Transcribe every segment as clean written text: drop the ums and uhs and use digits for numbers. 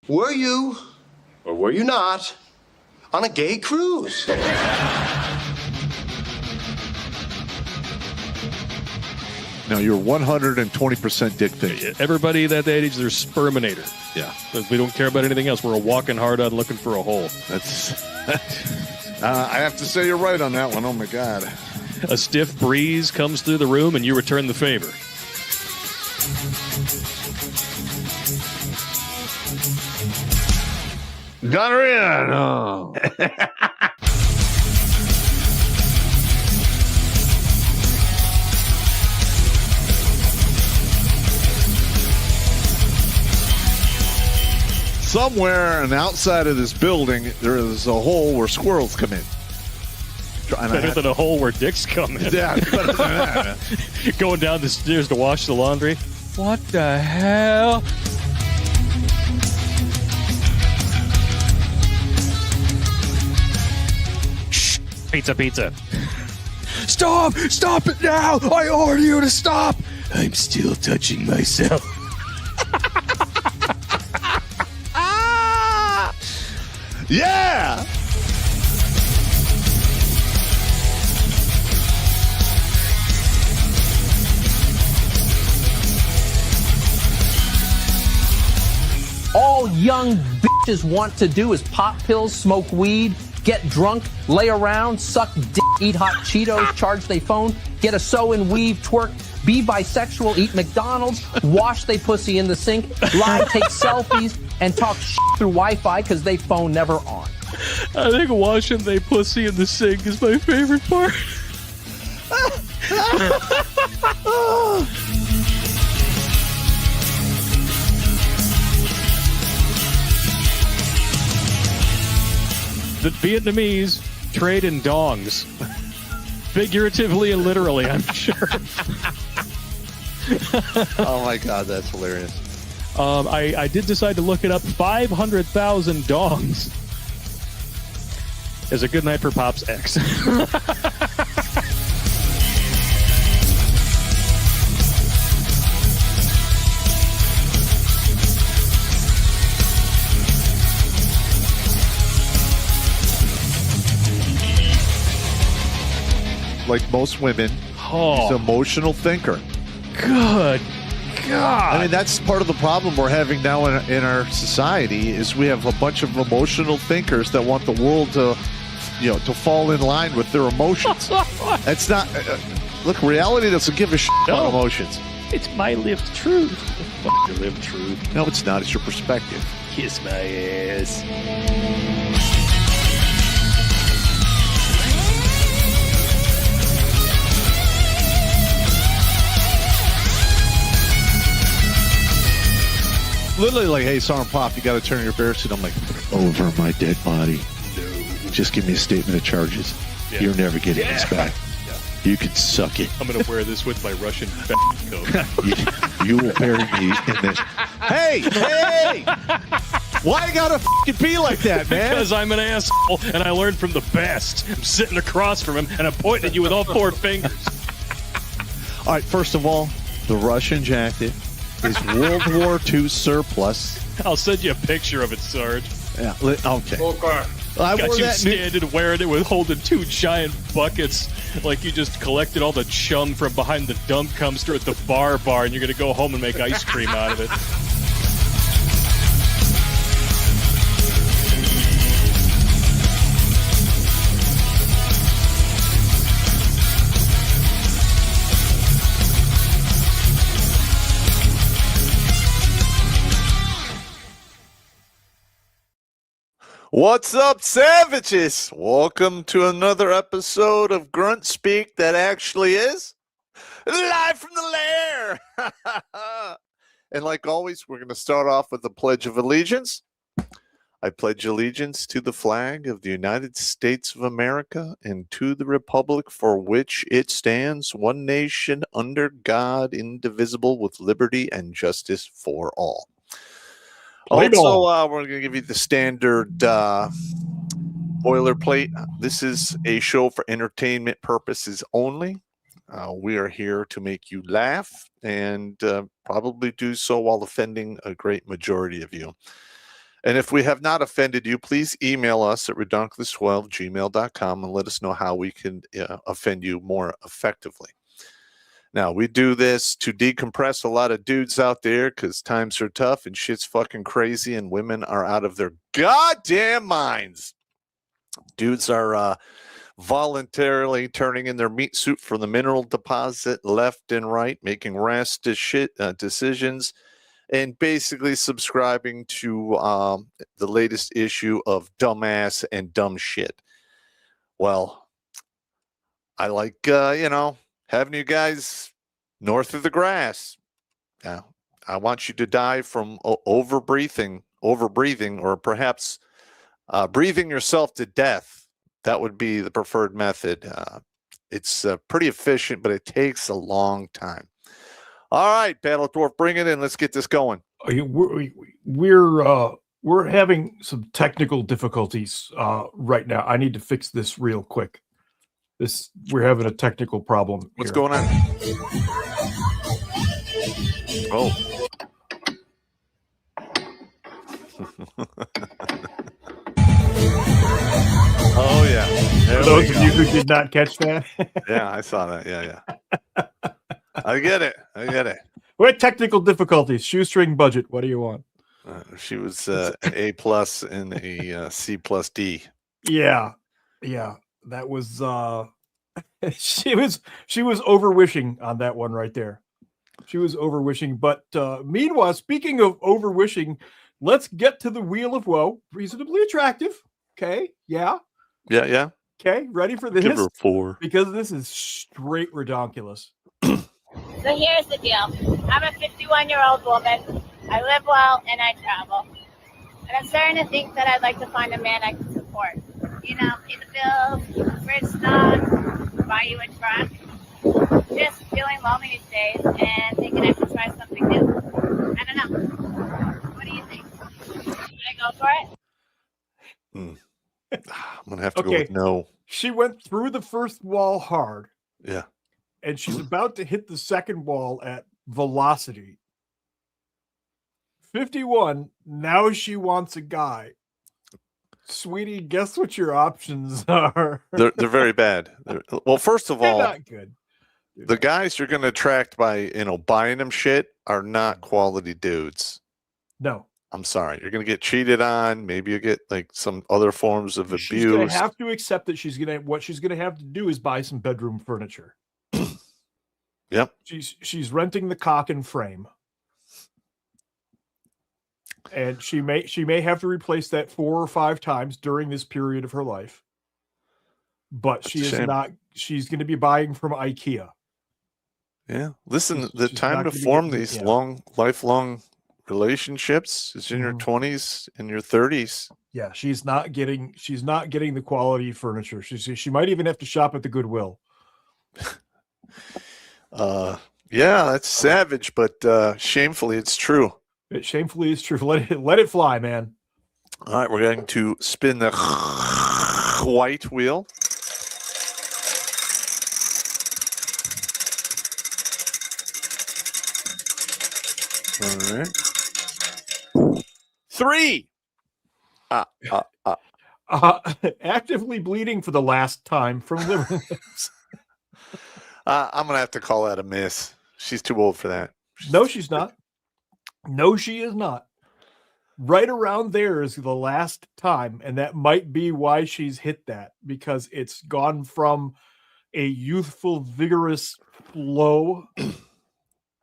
Were you, or were you not, on a gay cruise? No, you're 120% dick pic. Everybody that age, they're sperminator. Yeah. We don't care about anything else. We're a walking hard on looking for a hole. That's. I have to say you're right on that one. Oh, my God. A stiff breeze comes through the room and you return the favor. Gonorrhea. Oh. Somewhere on the outside of this building, there is a hole where squirrels come in. Better than a hole where dicks come in. Yeah, better than that. Going down the stairs to wash the laundry. What the hell? Shh. Pizza. Stop it now. I order you to stop. I'm still touching myself. Yeah! All young bitches want to do is pop pills, smoke weed, get drunk, lay around, suck dick, eat hot Cheetos, charge they phone, get a sew and weave, twerk, be bisexual, eat McDonald's, wash they pussy in the sink, lie, take selfies, and talk shit through Wi-Fi because they phone never on. I think washing they pussy in the sink is my favorite part. The Vietnamese trade in dongs. Figuratively and literally, I'm sure. Oh, my God, that's hilarious. I did decide to look it up. 500,000 dongs is a good night for Pop's ex. Like most women, he's an emotional thinker. Good God. I mean, that's part of the problem we're having now in our society is we have a bunch of emotional thinkers that want the world to, to fall in line with their emotions. That's not... look, reality doesn't give a shit about emotions. It's my lived truth. Fuck your lived truth. No, it's not. It's your perspective. Kiss my ass. Literally like, hey, Sergeant Pop, you got to turn your bear suit. I'm like, over my dead body. No. Just give me a statement of charges. Yeah. You're never getting this back. Yeah. You can suck it. I'm going to wear this with my Russian coat. you will bury me in this. Hey! Why you gotta fucking be like that, man? Because I'm an asshole, and I learned from the best. I'm sitting across from him, and I'm pointing at you with all four fingers. All right, first of all, the Russian jacket is World War II surplus. I'll send you a picture of it, Sarge. Yeah, okay. I got you standing wearing it with holding two giant buckets like you just collected all the chum from behind the dump dumpster at the bar, and you're going to go home and make ice cream out of it. What's up, savages? Welcome to another episode of Grunt Speak that actually is live from the lair. And like always, we're going to start off with the Pledge of Allegiance. I pledge allegiance to the flag of the United States of America and to the republic for which it stands, one nation under God, indivisible, with liberty and justice for all. Also, we're going to give you the standard boilerplate. This is a show for entertainment purposes only. We are here to make you laugh and probably do so while offending a great majority of you. And if we have not offended you, please email us at redonkulous12@gmail.com and let us know how we can offend you more effectively. Now, we do this to decompress a lot of dudes out there because times are tough and shit's fucking crazy and women are out of their goddamn minds. Dudes are voluntarily turning in their meat suit for the mineral deposit left and right, making rash decisions, and basically subscribing to the latest issue of Dumbass and Dumb Shit. Well, I like, having you guys north of the grass. Now, I want you to die from overbreathing, or perhaps breathing yourself to death. That would be the preferred method. It's pretty efficient, but it takes a long time. All right, Battle Dwarf, bring it in. Let's get this going. We're having some technical difficulties right now. I need to fix this real quick. We're having a technical problem. What's here. going on? Oh. Oh yeah. For those of you who did not catch that. Yeah, I saw that. Yeah. I get it. We're at technical difficulties. Shoestring budget. What do you want? She was an A+ and a C+ D. Yeah. That was she was overwishing on that one right there. She was overwishing. But meanwhile, speaking of overwishing, let's get to the Wheel of Woe. Reasonably attractive. Okay. Yeah. Okay. Ready for this? Give her 4. Because this is straight redonkulous. So here's the deal. I'm a 51-year-old woman. I live well and I travel. And I'm starting to think that I'd like to find a man I can support. You know, pay the bills, keep the fridge stocked, buy you a truck. Just feeling lonely these days and thinking I should try something new. I don't know. What do you think? Should I go for it? I'm going to have to go with no. She went through the first wall hard. Yeah. And she's about to hit the second wall at velocity. 51. Now she wants a guy. Sweetie, guess what your options are? They're very bad. Well, first of all, they're not good. The guys you're going to attract by, buying them shit are not quality dudes. No. I'm sorry. You're going to get cheated on. Maybe you get like some other forms of abuse. She's going to have to accept that what she's going to have to do is buy some bedroom furniture. Yep. She's renting the cock and frame. And she may have to replace that 4 or 5 times during this period of her life. But she's going to be buying from IKEA. Yeah. Listen, the time to form these lifelong relationships is in your 20s and your 30s. Yeah, she's not getting the quality furniture. She might even have to shop at the Goodwill. Yeah, that's savage, but shamefully it's true. It shamefully is true. Let it fly, man. All right, we're going to spin the white wheel. All right. 3. Actively bleeding for the last time from liver lips. I'm going to have to call that a miss. She's too old for that. No, she's not. No, she is not. Right around there is the last time, and that might be why she's hit that, because it's gone from a youthful, vigorous flow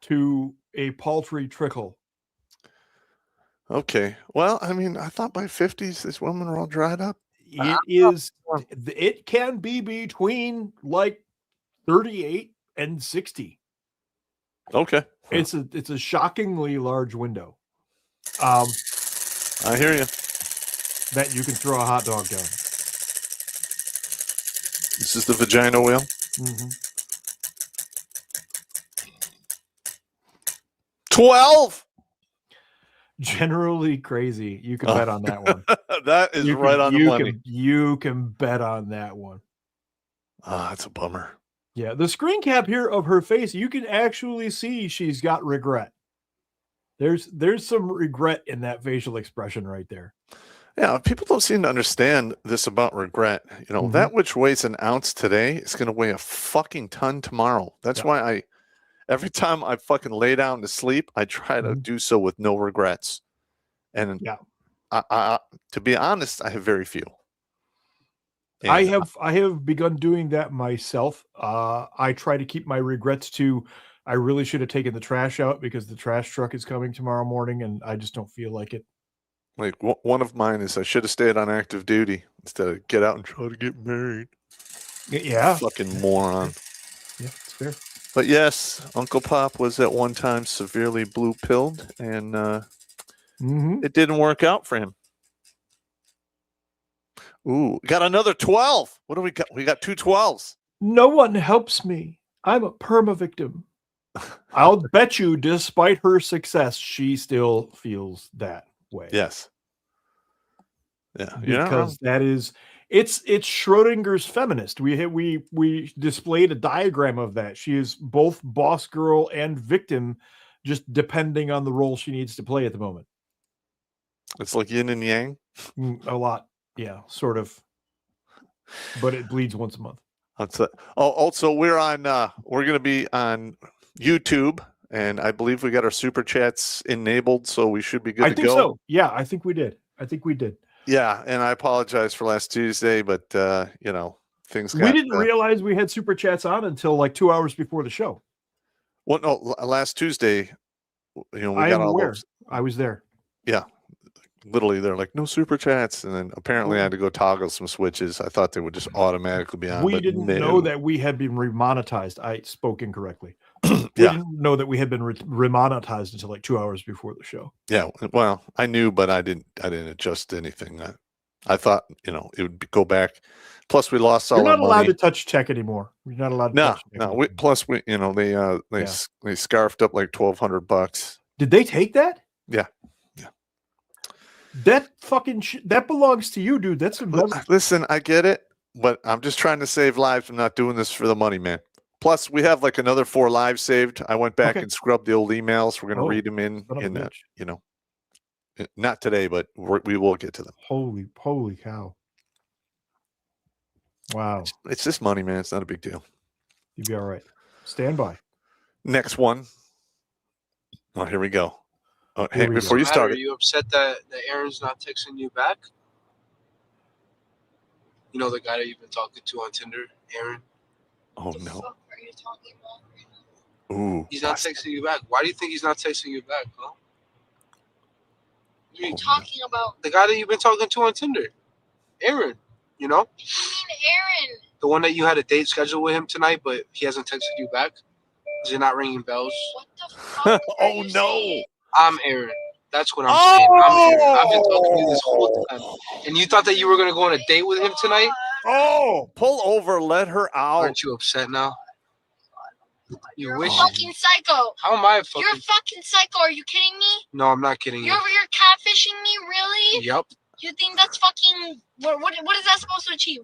to a paltry trickle. Okay. Well, I mean, I thought by 50s, these women are all dried up. It can be between like 38 and 60. Okay. It's a shockingly large window. I hear you. That you can throw a hot dog down. This is the vagina wheel. Mm-hmm. 12. Generally crazy. You can bet on that one. That is right on the money. You can bet on that one. That's a bummer. Yeah, the screen cap here of her face, you can actually see she's got regret. There's some regret in that facial expression right there. Yeah, people don't seem to understand this about regret. You know, that which weighs an ounce today is going to weigh a fucking ton tomorrow. That's why every time I fucking lay down to sleep, I try to do so with no regrets. And I, to be honest, I have very few. And I have begun doing that myself. I try to keep my regrets to, I really should have taken the trash out because the trash truck is coming tomorrow morning and I just don't feel like it. like one of mine is I should have stayed on active duty instead of get out and try to get married. Yeah. Fucking moron. Yeah, it's fair. But yes, Uncle Pop was at one time severely blue-pilled, and it didn't work out for him. Ooh, got another 12. What do we got? We got 2 12s. No one helps me. I'm a perma victim. I'll bet you, despite her success, she still feels that way. Yes. Yeah. Because that is it's Schrodinger's feminist. We displayed a diagram of that. She is both boss girl and victim, just depending on the role she needs to play at the moment. It's like yin and yang. A lot. Yeah, sort of. But it bleeds once a month. Also, we're going to be on YouTube, and I believe we got our super chats enabled, so we should be good to go. I think so. Yeah, I think we did. Yeah, and I apologize for last Tuesday, but things got... We didn't realize we had super chats on until like 2 hours before the show. Well, no, last Tuesday, we I got am all aware. those. I was there. Yeah. Literally, they're like, no super chats. And then apparently I had to go toggle some switches. I thought they would just automatically be on. We didn't know that we had been remonetized. I spoke incorrectly. We didn't know that we had been remonetized until like 2 hours before the show. Yeah. Well, I knew, but I didn't adjust anything. I thought, it would go back. Plus, we lost all our money. You're not allowed to touch tech anymore. You're not allowed to touch tech anymore. Plus, they scarfed up like $1,200. Did they take that? Yeah. That fucking that belongs to you, dude. That's Listen, I get it, but I'm just trying to save lives. I'm not doing this for the money, man. Plus, we have like another 4 lives saved. I went back and scrubbed the old emails. We're going to read them in not today, but we will get to them. Holy cow. Wow. It's just money, man. It's not a big deal. You'll be all right. Stand by. Next one. Oh, here we go. Hey, before you start, are you upset that Aaron's not texting you back? You know the guy that you've been talking to on Tinder, Aaron? Oh, the no. fuck are you talking about? Ooh. He's not texting you back. Why do you think he's not texting you back, huh? What are you talking about? The guy that you've been talking to on Tinder, Aaron, you know? What do you mean, Aaron? The one that you had a date scheduled with him tonight, but he hasn't texted you back? Is it not ringing bells? What the fuck? Oh, no. I'm Aaron. That's what I'm saying. I'm Aaron. I've been talking to you this whole time. And you thought that you were going to go on a date with him tonight? Oh, pull over. Let her out. Aren't you upset now? You're a fucking psycho. How am I a fucking... You're a fucking psycho. Are you kidding me? No, I'm not kidding you. You're over here catfishing me? Really? Yep. You think that's fucking... What is that supposed to achieve?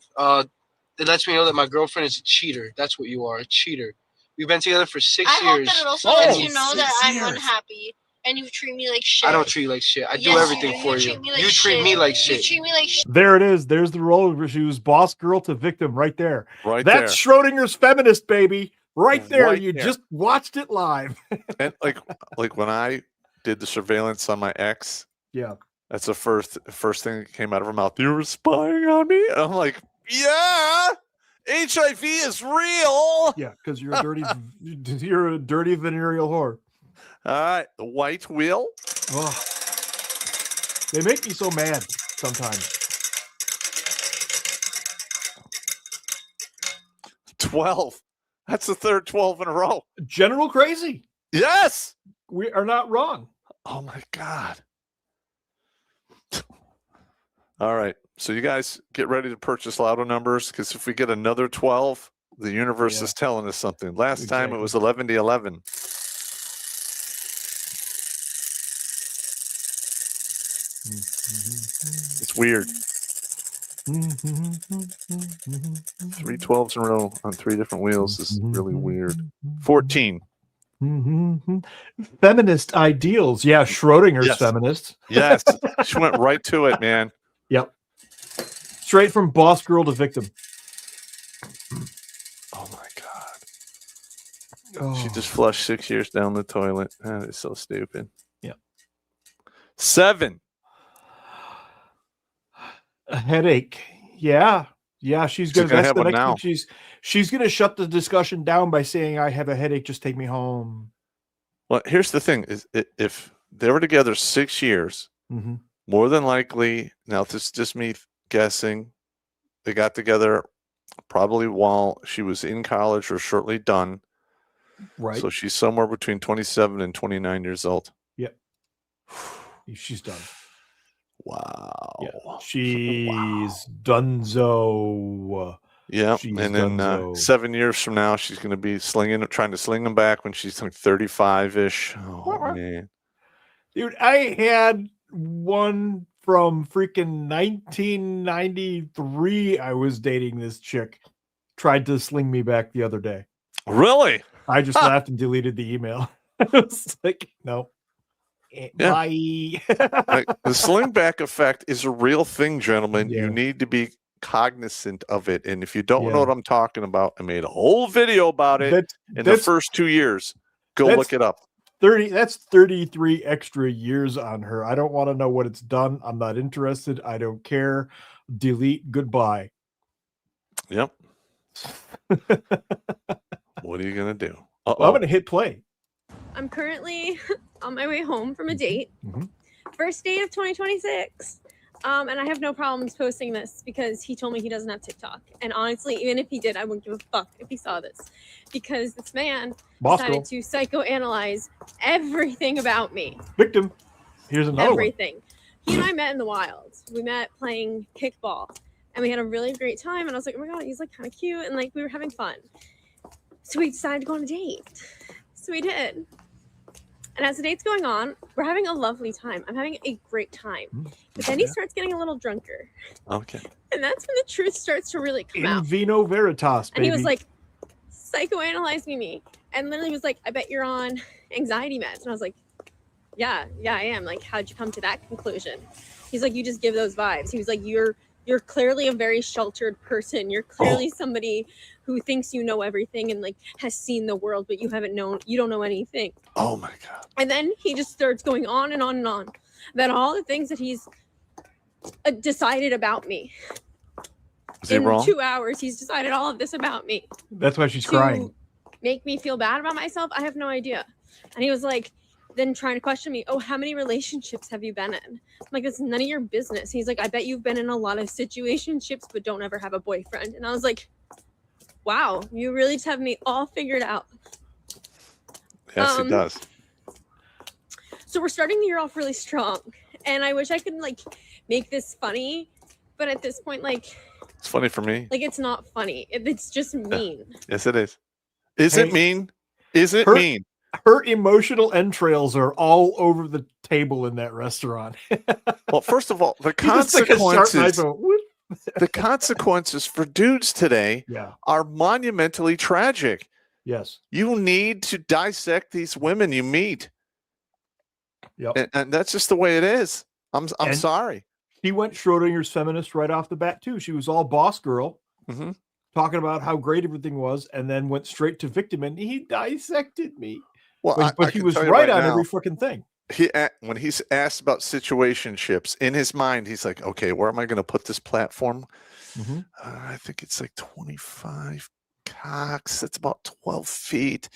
It lets me know that my girlfriend is a cheater. That's what you are, a cheater. We've been together for 6 years. I hope that it also lets you know that I'm unhappy and you treat me like shit. I don't treat you like shit. I do everything for you. You treat me like shit. You treat me like shit. There it is. There's the role. She was boss girl to victim right there. Right That's Schrodinger's feminist, baby. Right there. Right you there. just watched it live. And like when I did the surveillance on my ex, yeah, that's the first thing that came out of her mouth. You were spying on me? And I'm like, yeah, HIV is real. Yeah, because you're a dirty venereal whore. All right, the white wheel. Oh, they make me so mad sometimes. 12. That's the third 12 in a row. General Crazy. Yes. We are not wrong. Oh my God. All right. So you guys get ready to purchase lotto numbers, because if we get another 12, the universe is telling us something. Last time it was 11 to 11. It's weird. 3 12s in a row on 3 different wheels is really weird. 14. Mhm. Feminist ideals. Yeah, Schrodinger's Yes. feminist. Yes. She went right to it, man. Yep. Straight from boss girl to victim. Oh my God. Oh. She just flushed 6 years down the toilet. That is so stupid. Yep. 7. A headache. Yeah. Yeah, she's She's gonna that's have the one next now. thing she's gonna shut the discussion down by saying, I have a headache, just take me home. Well, here's the thing: is if they were together 6 years, Mhm. more than likely, now this is just me guessing, they got together probably while she was in college or shortly done. Right. So she's somewhere between 27 and 29 years old. Yep. She's done. Wow. Yeah. She's donezo. Yeah, She's and then donezo. 7 years from now, she's going to be trying to sling them back when she's like 35-ish. Oh man, Dude, I had one from freaking 1993. I was dating this chick. Tried to sling me back the other day. really? I just laughed and deleted the email. I was like, no. Yeah. Bye. Like, the sling back effect is a real thing, gentlemen. Yeah. You need to be cognizant of it. And if you don't Yeah. know what I'm talking about, I made a whole video about it in the that's first 2 years. Go that's- look it up. 30. That's 33 extra years on her. I don't want to know what it's done. I'm not interested. I don't care. Delete. Goodbye. Yep. What are you gonna do? Well, I'm gonna hit play. I'm currently on my way home from a date. Mhm. First date of 2026. And I have no problems posting this because he told me he doesn't have TikTok. And honestly, even if he did, I wouldn't give a fuck if he saw this. Because this man Boss decided girl. to psychoanalyze everything about me. Victim. Here's another Everything. He and I met in the wild. We met playing kickball. And we had a really great time. And I was like, oh my God, he's like kind of cute. And like we were having fun. So we decided to go on a date. So we did. And as the date's going on, we're having a lovely time. I'm having a great time. But then he starts getting a little drunker. Okay. And that's when the truth starts to really come In out. vino veritas, And baby. he was like, psychoanalyzing me. And literally was like, I bet you're on anxiety meds. And I was like, yeah, I am. Like, how'd you come to that conclusion? He's like, you just give those vibes. He was like, you're clearly a very sheltered person. You're clearly somebody who thinks you know everything and like has seen the world, but you don't know anything. Oh my God. And then he just starts going on and on and on about all the things that he's decided about me. Is he wrong? 2 hours, he's decided all of this about me. That's why she's To crying. make me feel bad about myself? I have no idea. And he was like, then trying to question me, oh, how many relationships have you been in? I'm like, it's none of your business. He's like, I bet you've been in a lot of situationships, but don't ever have a boyfriend. And I was like, wow, you really just have me all figured out. Yes, he does. So we're starting the year off really strong. And I wish I could like make this funny, but at this point, like It's funny for me. like it's not funny. It's just mean. Yes, it is. Is it Hey, mean? Is it her- mean? Her emotional entrails are all over the table in that restaurant. Well, first of all, the He just took a sharp knife consequences, and whoop. the consequences for dudes today Yeah. are monumentally tragic. Yes. You need to dissect these women you meet. Yep. And that's just the way it is. I'm And- sorry. He went Schrodinger's feminist right off the bat too. She was all boss girl, hmm talking about how great everything was, and then went straight to victim, and he dissected me. Well, But I he can was tell you right on now, every fucking thing. when he's asked about situationships, in his mind, he's like, okay, where am I going to put this platform? Mhm. I think it's like 25 cocks. That's about 12 feet.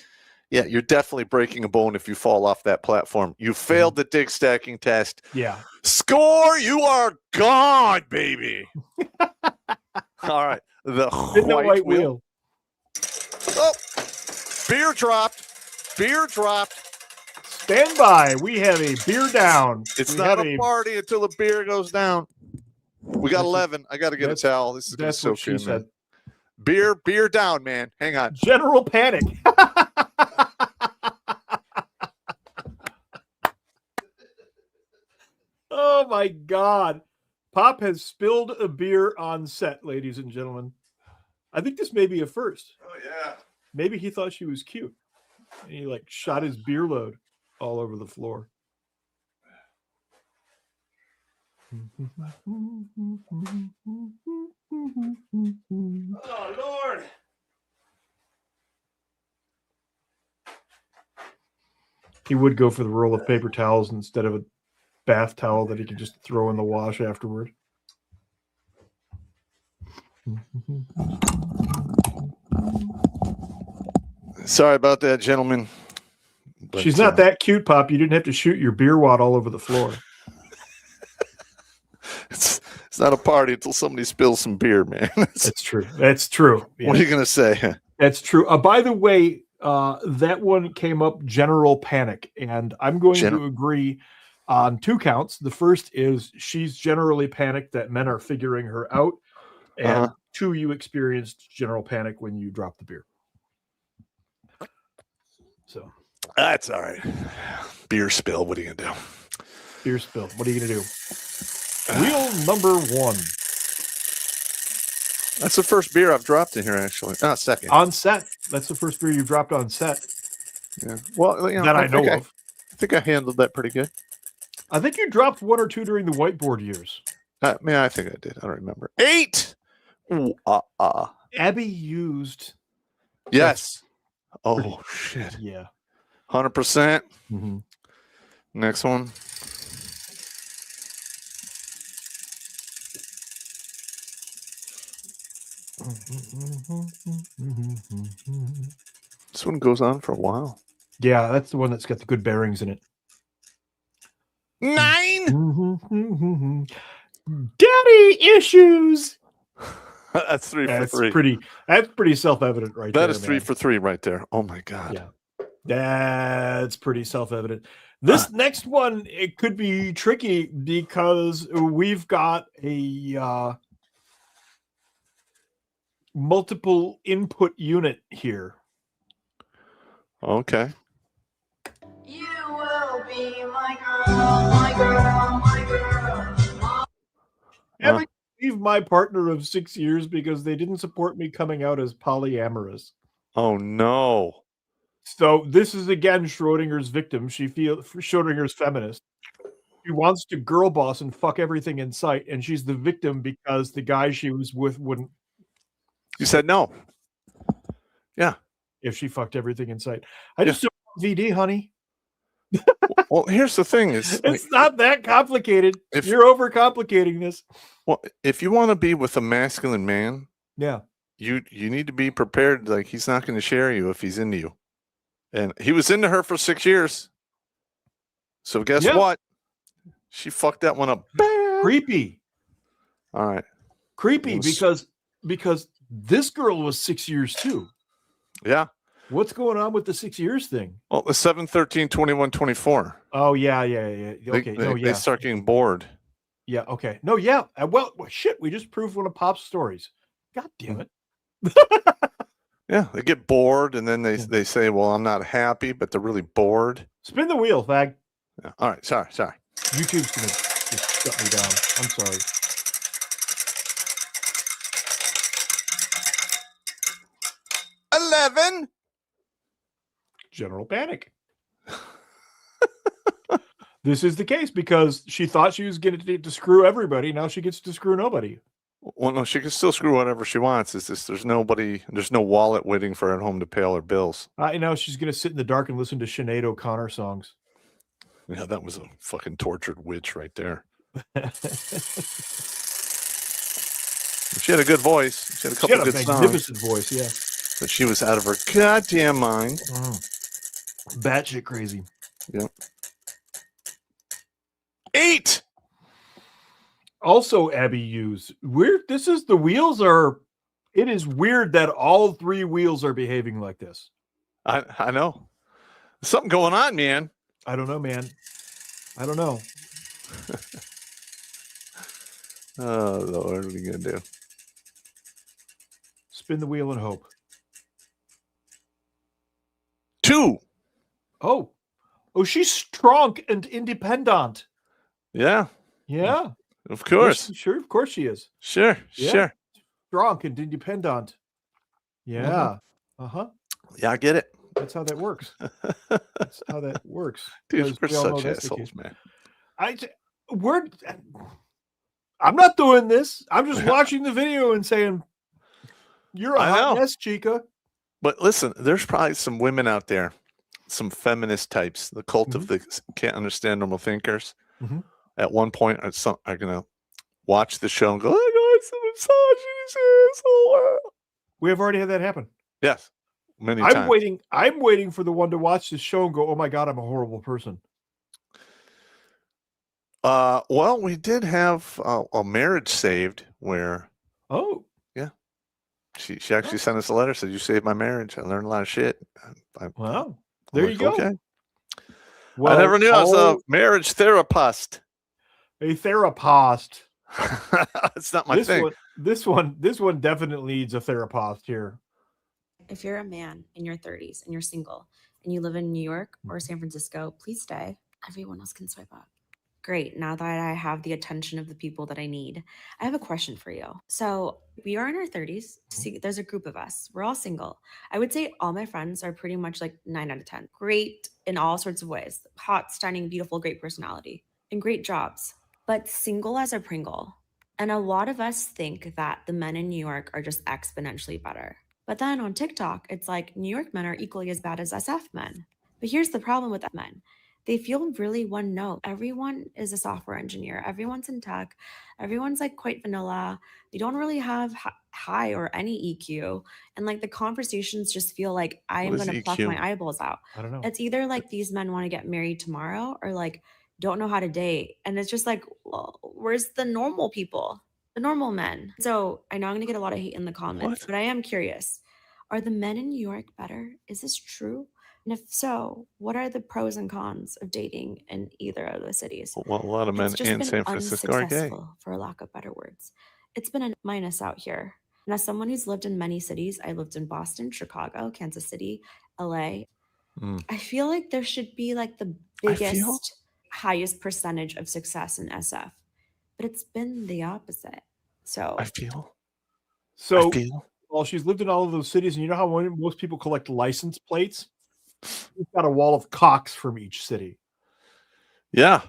Yeah, you're definitely breaking a bone if you fall off that platform. You failed the dick stacking test. Yeah. Score, you are gone, baby. All right. The In the white wheel. Oh, beer dropped. Beer dropped. Stand by. We have a beer down. It's We not have a party until the beer goes down. We got That's 11. I got to get a that's- towel. This is going to That's what soak she in, man. said. Beer down, man. Hang on. General panic. Oh my God. Pop has spilled a beer on set, ladies and gentlemen. I think this may be a first. Oh, yeah. Maybe he thought she was cute. And he like shot his beer load all over the floor. Oh, Lord. He would go for the roll of paper towels instead of a bath towel that he could just throw in the wash afterward. Sorry about that, gentlemen. But, She's not that cute, Pop. You didn't have to shoot your beer wad all over the floor. It's not a party until somebody spills some beer, man. That's true. That's true. Yeah. What are you going to say? That's true. By the way, that one came up general panic, and I'm going to agree on 2 counts. The first is she's generally panicked that men are figuring her out, and 2, you experienced general panic when you dropped the beer. So that's all right. Beer spill. What are you going to do? Beer spill. What are you going to do? Wheel number 1. That's the first beer I've dropped in here, actually. Second. On set. That's the first beer you dropped on set. Yeah. Well, you know, that I know of. I think I handled that pretty good. I think you dropped 1 or 2 during the whiteboard years. I think I did. I don't remember. 8. Ooh, Abby used. Yes. Oh, shit. Yeah. 100%. Mm-hmm. Next one. This one goes on for a while. Yeah, that's the one that's got the good bearings in it. 9. Daddy issues. That's 3 for 3. That's pretty self-evident right there. That is 3 for 3 right there. Oh my God. Yeah. That's pretty self-evident. This next one, it could be tricky because we've got a multiple input unit here. Okay. You will be my girl, my girl, my girl. Having to leave my partner of 6 years because they didn't support me coming out as polyamorous. Oh no. So this is again Schrodinger's victim. She feels Schrodinger's feminist. She wants to girl boss and fuck everything in sight, and she's the victim because the guy she was with wouldn't. You said no. Yeah. If she fucked everything in sight, I just don't want VD, honey. Well, here's the thing: it's not that complicated. You're overcomplicating this. Well, if you want to be with a masculine man, yeah, you need to be prepared. Like he's not going to share you if he's into you. And he was into her for 6 years. So guess what? She fucked that one up. Bam! Creepy. All right. Creepy because this girl was 6 years too. Yeah. What's going on with the 6 years thing? Well, the 7, 13, 21, 24. Oh, yeah. Okay. They start getting bored. Yeah. Okay. No, yeah. Well, shit. We just proved one of Pop's stories. God damn it. Yeah, they get bored, and then they say, "Well, I'm not happy," but they're really bored. Spin the wheel, fag. Yeah. All right, sorry. YouTube's gonna just shut me down. I'm sorry. $11. General panic. This is the case because she thought she was getting to screw everybody. Now she gets to screw nobody. Well, no, she can still screw whatever she wants. It's just there's no wallet waiting for her at home to pay all her bills. I know she's gonna sit in the dark and listen to Sinead O'Connor songs. Yeah, that was a fucking tortured witch right there. She had a good voice. She had a couple good songs. Magnificent voice, yeah. But she was out of her goddamn mind. Batshit crazy. Yep. 8. Also, Abby used weird. This is the wheels are. It is weird that all 3 wheels are behaving like this. I know. There's something going on, man. I don't know, man. I don't know. Oh Lord, what are we gonna do? Spin the wheel and hope. 2. Oh, she's strong and independent. Yeah. Yeah. Of course. Yes, sure, of course she is. Sure. Strong and independent. Yeah. Yeah, I get it. That's how that works. That's how that works. Dude, we're We all know such that's the assholes, case. man. I'm not doing this. I'm just watching the video and saying, "You're a I hot know. mess, Chica." But listen, there's probably some women out there, some feminist types, the cult of the can't understand normal thinkers. Mhm. At one point, are going to watch the show and go, "I got some misogynist asshole." We have already had that happen. Yes, many I'm times. waiting for the one to watch this show and go, "Oh my god, I'm a horrible person." Well, we did have a marriage saved where Oh, she actually sent us a letter, said, "You saved my marriage. I learned a lot of shit." wow. I'm There like, you go. Okay. Well, I never knew I was a marriage therapist. a therapist. It's not my thing. This one definitely needs a therapist here. If you're a man in your 30s and you're single and you live in New York or San Francisco, please stay. Everyone else can swipe up. Great. Now that I have the attention of the people that I need, I have a question for you. So we are in our 30s. There's a group of us. We're all single. I would say all my friends are pretty much like 9 out of 10. Great in all sorts of ways. Hot, stunning, beautiful, great personality, and great jobs. But single as a Pringle. And a lot of us think that the men in New York are just exponentially better. But then on TikTok, it's like New York men are equally as bad as SF men. But here's the problem with men. They feel really one note. Everyone is a software engineer. Everyone's in tech. Everyone's like quite vanilla. They don't really have high or any EQ. And like the conversations just feel like I am going to pluck my eyeballs out. I don't know. It's either like these men want to get married tomorrow or like don't know how to date. And it's just like, well, where's the normal people? The normal men. So I know I'm going to get a lot of hate in the comments, but I am curious. Are the men in New York better? Is this true? And if so, what are the pros and cons of dating in either of the cities? Well, a lot of men in San Francisco are gay. For lack of better words. It's been a minus out here. And as someone who's lived in many cities, I lived in Boston, Chicago, Kansas City, LA. I feel like there should be like the biggest, highest percentage of success in SF. But it's been the opposite. Well, she's lived in all of those cities, and you know how most people collect license plates? She's got a wall of cocks from each city. Yeah.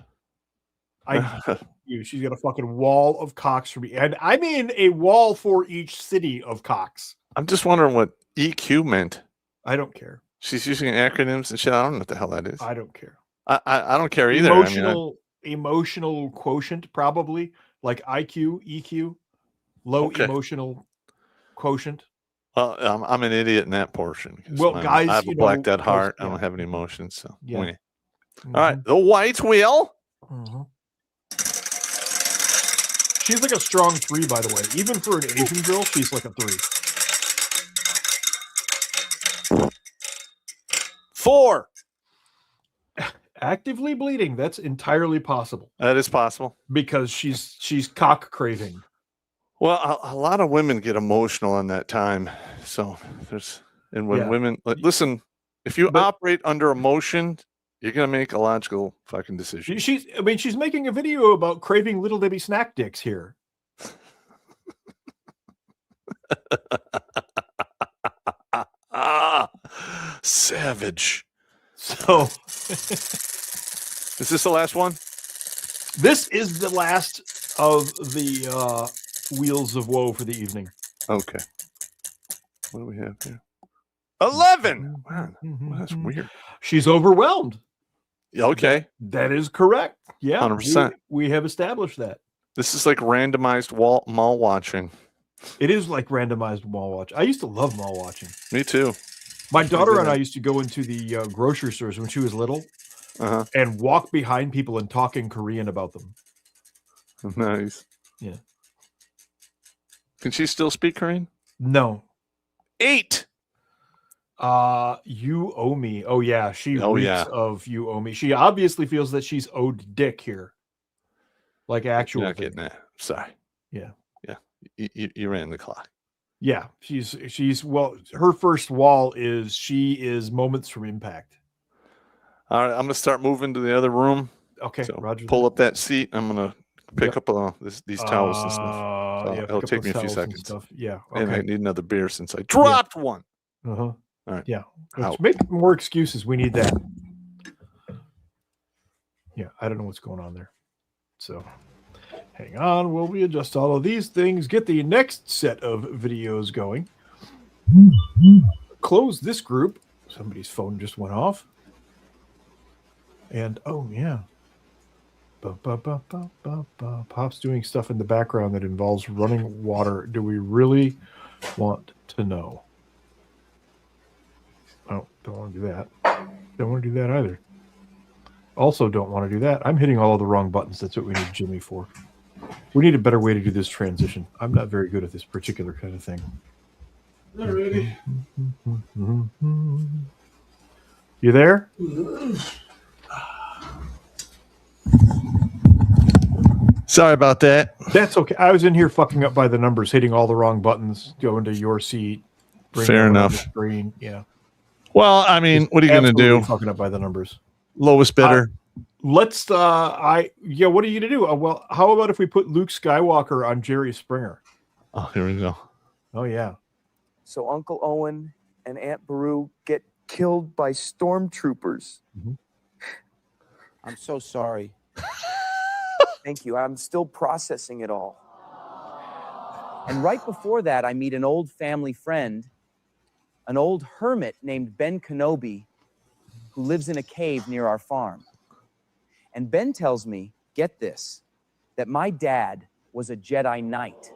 She's got a fucking wall of cocks from and I mean a wall for each city of cocks. I'm just wondering what EQ meant. I don't care. She's using acronyms and shit. I don't know what the hell that is. I don't care. I don't care either. Emotional quotient, probably like IQ, EQ, low emotional quotient. Well, I'm an idiot in that portion. Well, guys, I have a black dead heart. I don't have any emotions. So, All right, the white wheel. She's like a strong 3, by the way. Even for an Asian girl, she's like a 3. 4. Actively bleeding. That's entirely possible. That is possible because she's cock craving. Well, a lot of women get emotional in that time. So when women listen, if you operate under emotion, you're gonna make a logical fucking decision. She's making a video about craving Little Debbie snack dicks here. Savage. So is this the last one? This is the last of the Wheels of Woe for the evening. Okay. What do we have here? 11. Wow, that's weird. She's overwhelmed. Okay. That is correct. Yeah. 100%. We have established that. This is like randomized mall watching. It is like randomized mall watch. I used to love mall watching. Me too. My daughter and I used to go into the grocery stores when she was little and walk behind people and talk in Korean about them. Nice. Yeah. Can she still speak Korean? No. 8. You owe me. Oh yeah, she reeks of you owe me. She obviously feels that she's owed dick here. Like actual. You're not getting that. Sorry. Yeah. Yeah. You ran the clock. Yeah. She's well, her first wall is she is moments from impact. All right, I'm gonna start moving to the other room. Okay, so Roger. Pull up that seat. I'm gonna pick up these towels and stuff. So it'll take me a few seconds. Yeah. Okay. And I need another beer since I dropped one. All right. Yeah. Let's make more excuses. We need that. Yeah, I don't know what's going on there. So hang on while we adjust all of these things. Get the next set of videos going. Close this group. Somebody's phone just went off. And oh yeah. Pop's doing stuff in the background that involves running water. Do we really want to know? Oh, don't want to do that. Don't want to do that either. Also don't want to do that. I'm hitting all of the wrong buttons. That's what we need Jimmy for. We need a better way to do this transition. I'm not very good at this particular kind of thing. Alrighty. You there? Sorry about that. That's okay. I was in here fucking up by the numbers, hitting all the wrong buttons, going to your seat. Fair enough. Screen. Yeah. Well, I mean, what are you going to do? Fucking up by the numbers. Lowest bidder. Let's. What are you going to do? Well, how about if we put Luke Skywalker on Jerry Springer? Oh, here we go. Oh yeah. So Uncle Owen and Aunt Beru get killed by stormtroopers. Mm-hmm. I'm so sorry. Thank you. I'm still processing it all. And right before that, I meet an old family friend, an old hermit named Ben Kenobi, who lives in a cave near our farm. And Ben tells me, get this, that my dad was a Jedi Knight.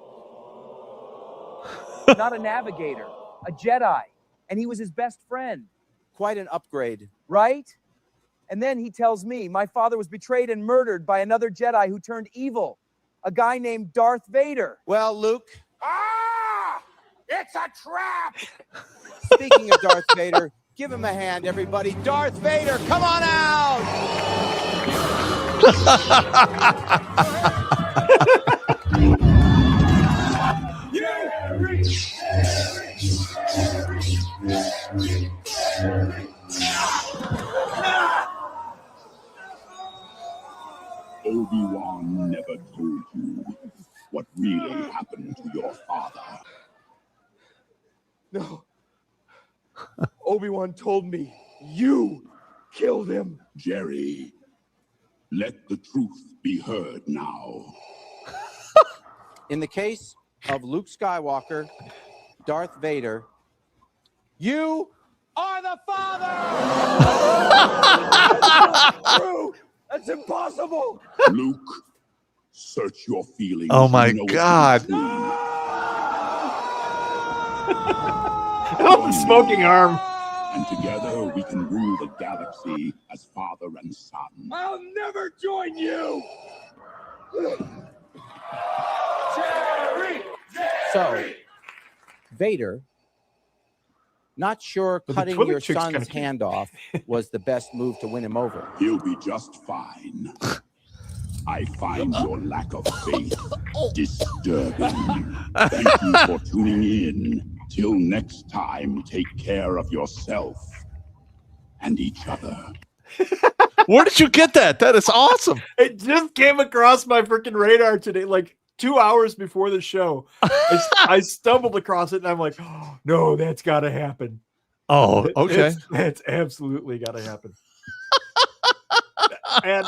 Not a navigator, a Jedi. And he was his best friend. Quite an upgrade, right? And then he tells me my father was betrayed and murdered by another Jedi who turned evil, a guy named Darth Vader. Well, Luke. Ah! It's a trap! Speaking of Darth Vader, give him a hand, everybody. Darth Vader, come on out! Obi-Wan never told you what really happened to your father. No. Obi-Wan told me you killed him. Jerry, let the truth be heard now. In the case of Luke Skywalker, Darth Vader, you are the father! That's true! That's impossible! Luke, search your feelings. Oh my God. Oh, the smoking arm. And together we can rule the galaxy as father and son. I'll never join you! So, Vader, not sure But the cutting Twitter your chick's son's kinda cute. hand off was the best move to win him over. He'll be just fine. I find your lack of faith disturbing. Thank you for tuning in. Till next time, take care of yourself and each other. Where did you get that? That is awesome. It just came across my freaking radar today, like 2 hours before the show. I stumbled across it and I'm like, oh, no, that's got to happen. Oh, okay. That's absolutely got to happen. And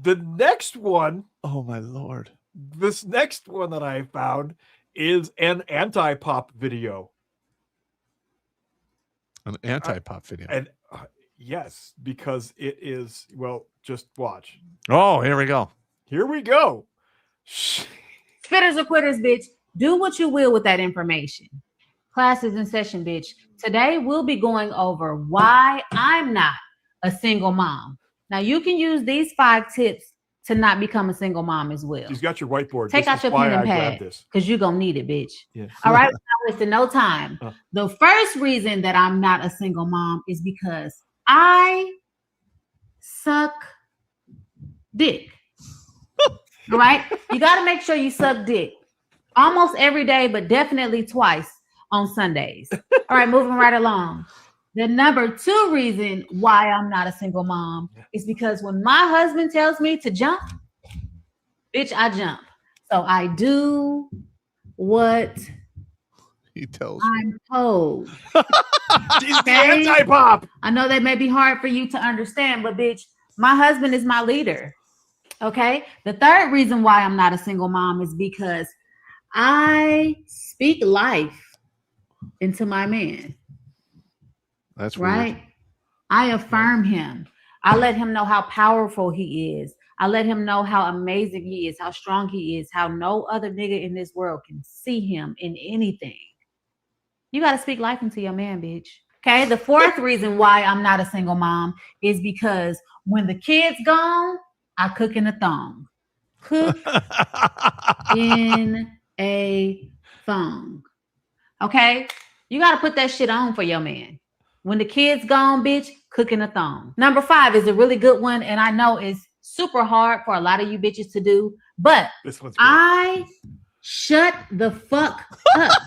the next one, oh my Lord, this next one that I found is an anti-pop video. An anti-pop video. And yes, because it is, well, just watch. Oh, here we go. Here we go. Spitters or quitters, bitch. Do what you will with that information. Class is in session, bitch. Today we'll be going over why I'm not a single mom. Now you can use these 5 tips to not become a single mom as well. She's got your whiteboard. Take This out is your why pen and I grabbed pad this. because you're gonna need it, bitch. Yeah. All right, not wasting no time. The first reason that I'm not a single mom is because I suck dick. All right, you got to make sure you suck dick almost every day, but definitely twice on Sundays. All right, moving right along. The number 2 reason why I'm not a single mom is because when my husband tells me to jump, bitch, I jump. So I do what He tells I'm told. She's the anti-pop. I know that may be hard for you to understand, but bitch, my husband is my leader. Okay. The third reason why I'm not a single mom is because I speak life into my man. That's right. weird. I affirm him. I let him know how powerful he is. I let him know how amazing he is, how strong he is, how no other nigga in this world can see him in anything. You got to speak life into your man, bitch. Okay. The fourth reason why I'm not a single mom is because when the kid's gone, I cook in a thong. Cook in a thong. Okay. You got to put that shit on for your man. When the kid's gone, bitch, cook in a thong. Number 5 is a really good one. And I know it's super hard for a lot of you bitches to do, but This one's I shut the fuck up.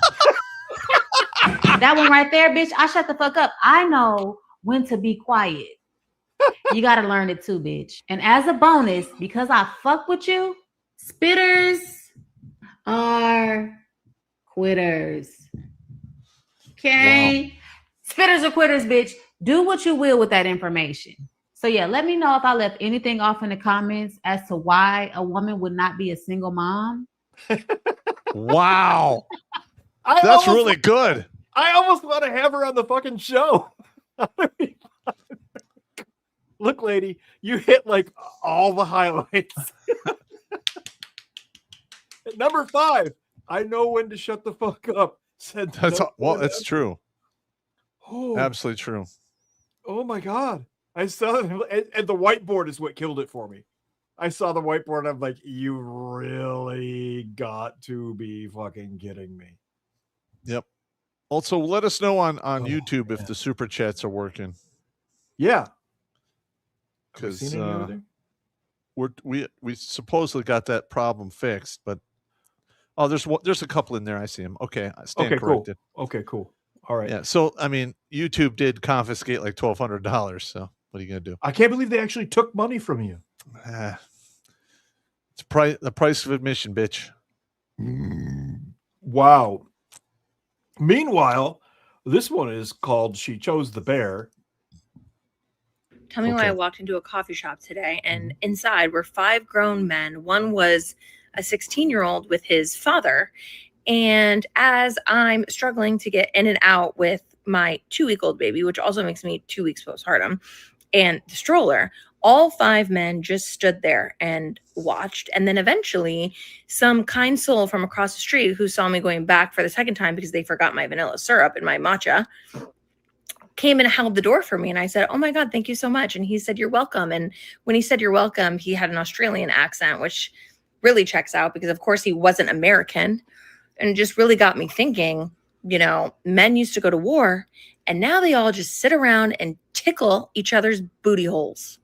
That one right there, bitch, I shut the fuck up. I know when to be quiet. You got to learn it too, bitch. And as a bonus, because I fuck with you, spitters are quitters. Okay? Wow. Spitters are quitters, bitch. Do what you will with that information. So yeah, let me know if I left anything off in the comments as to why a woman would not be a single mom. Wow. That's really good. I almost want to have her on the fucking show. Look, lady, you hit like all the highlights. Number 5, I know when to shut the fuck up. Said it's true. Oh, absolutely true. Oh my God. I saw it, and the whiteboard is what killed it for me. I saw the whiteboard and I'm like, you really got to be fucking kidding me. Yep. Also, let us know on YouTube if the super chats are working. Yeah. Because we supposedly got that problem fixed, but there's a couple in there. I see them. Okay, I stand corrected. Cool. Okay, cool. All right. Yeah. So I mean, YouTube did confiscate like $1,200. So what are you gonna do? I can't believe they actually took money from you. It's the price of admission, bitch. Wow. Meanwhile, this one is called "She Chose the Bear." Tell me why I walked into a coffee shop today, and inside were 5 grown men. One was a 16-year-old with his father. And as I'm struggling to get in and out with my 2-week-old baby, which also makes me 2 weeks postpartum, and the stroller, all 5 men just stood there and watched. And then eventually some kind soul from across the street who saw me going back for the second time because they forgot my vanilla syrup in my matcha came and held the door for me. And I said, oh my God, thank you so much. And he said, you're welcome. And when he said, you're welcome, he had an Australian accent, which really checks out because of course he wasn't American. And it just really got me thinking, men used to go to war and now they all just sit around and tickle each other's booty holes.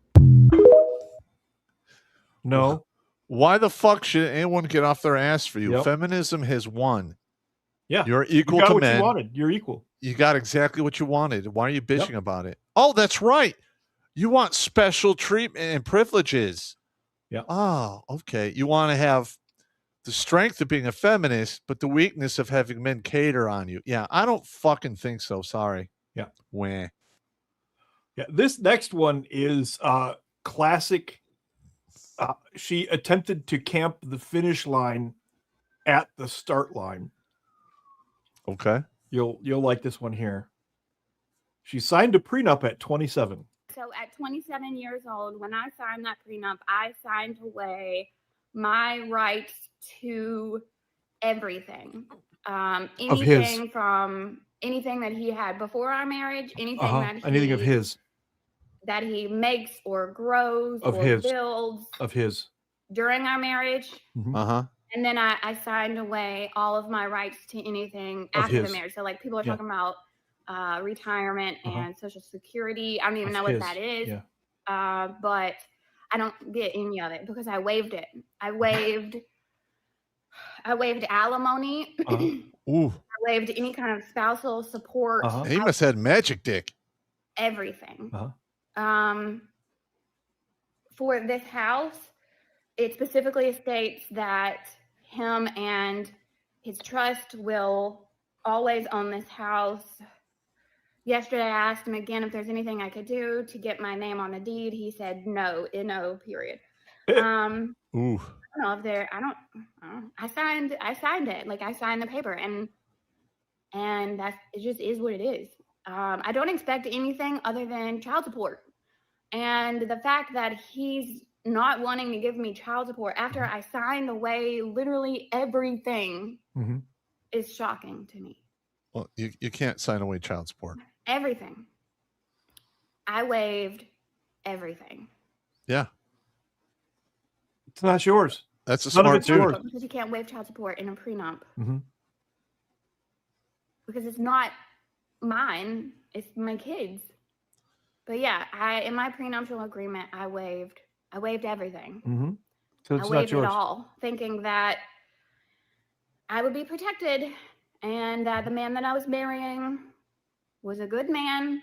No. Why the fuck should anyone get off their ass for you? Yep. Feminism has won. Yeah. You're equal to men. You wanted. You're equal. You got exactly what you wanted. Why are you bitching about it? Oh, that's right. You want special treatment and privileges. Yeah. Oh, okay. You want to have the strength of being a feminist, but the weakness of having men cater on you. Yeah, I don't fucking think so. Sorry. Yeah. Wah. Yeah. This next one is classic. She attempted to camp the finish line at the start line. Okay. You'll like this one here. She signed a prenup at 27. So at 27 years old, when I signed that prenup, I signed away my rights to everything. Anything from anything that he had before our marriage, anything of his that he makes or grows or builds of his during our marriage. Uh-huh. And then I signed away all of my rights to anything after the marriage. So like people are talking about retirement and Social Security. I don't even know what that is. Yeah. But I don't get any of it because I waived it. I waived alimony. Ooh. I waived any kind of spousal support. He must have had magic dick. Everything. For this house, it specifically states that him and his trust will always own this house. Yesterday, I asked him again if there's anything I could do to get my name on the deed. He said no, no, period. Ooh. I don't know if there. I signed it. Like I signed the paper, and that's it. Just is what it is. I don't expect anything other than child support, and the fact that he's not wanting to give me child support after I signed away literally everything is shocking to me. Well, you can't sign away child support. Everything. I waived everything. Yeah. It's not yours. That's a smart dude. Because you can't waive child support in a prenup. Mm-hmm. Because it's not mine. It's my kids. But yeah, in my prenuptial agreement, I waived everything. Mm-hmm. So it's I waived not yours. it all, thinking that I would be protected and that the man that I was marrying was a good man.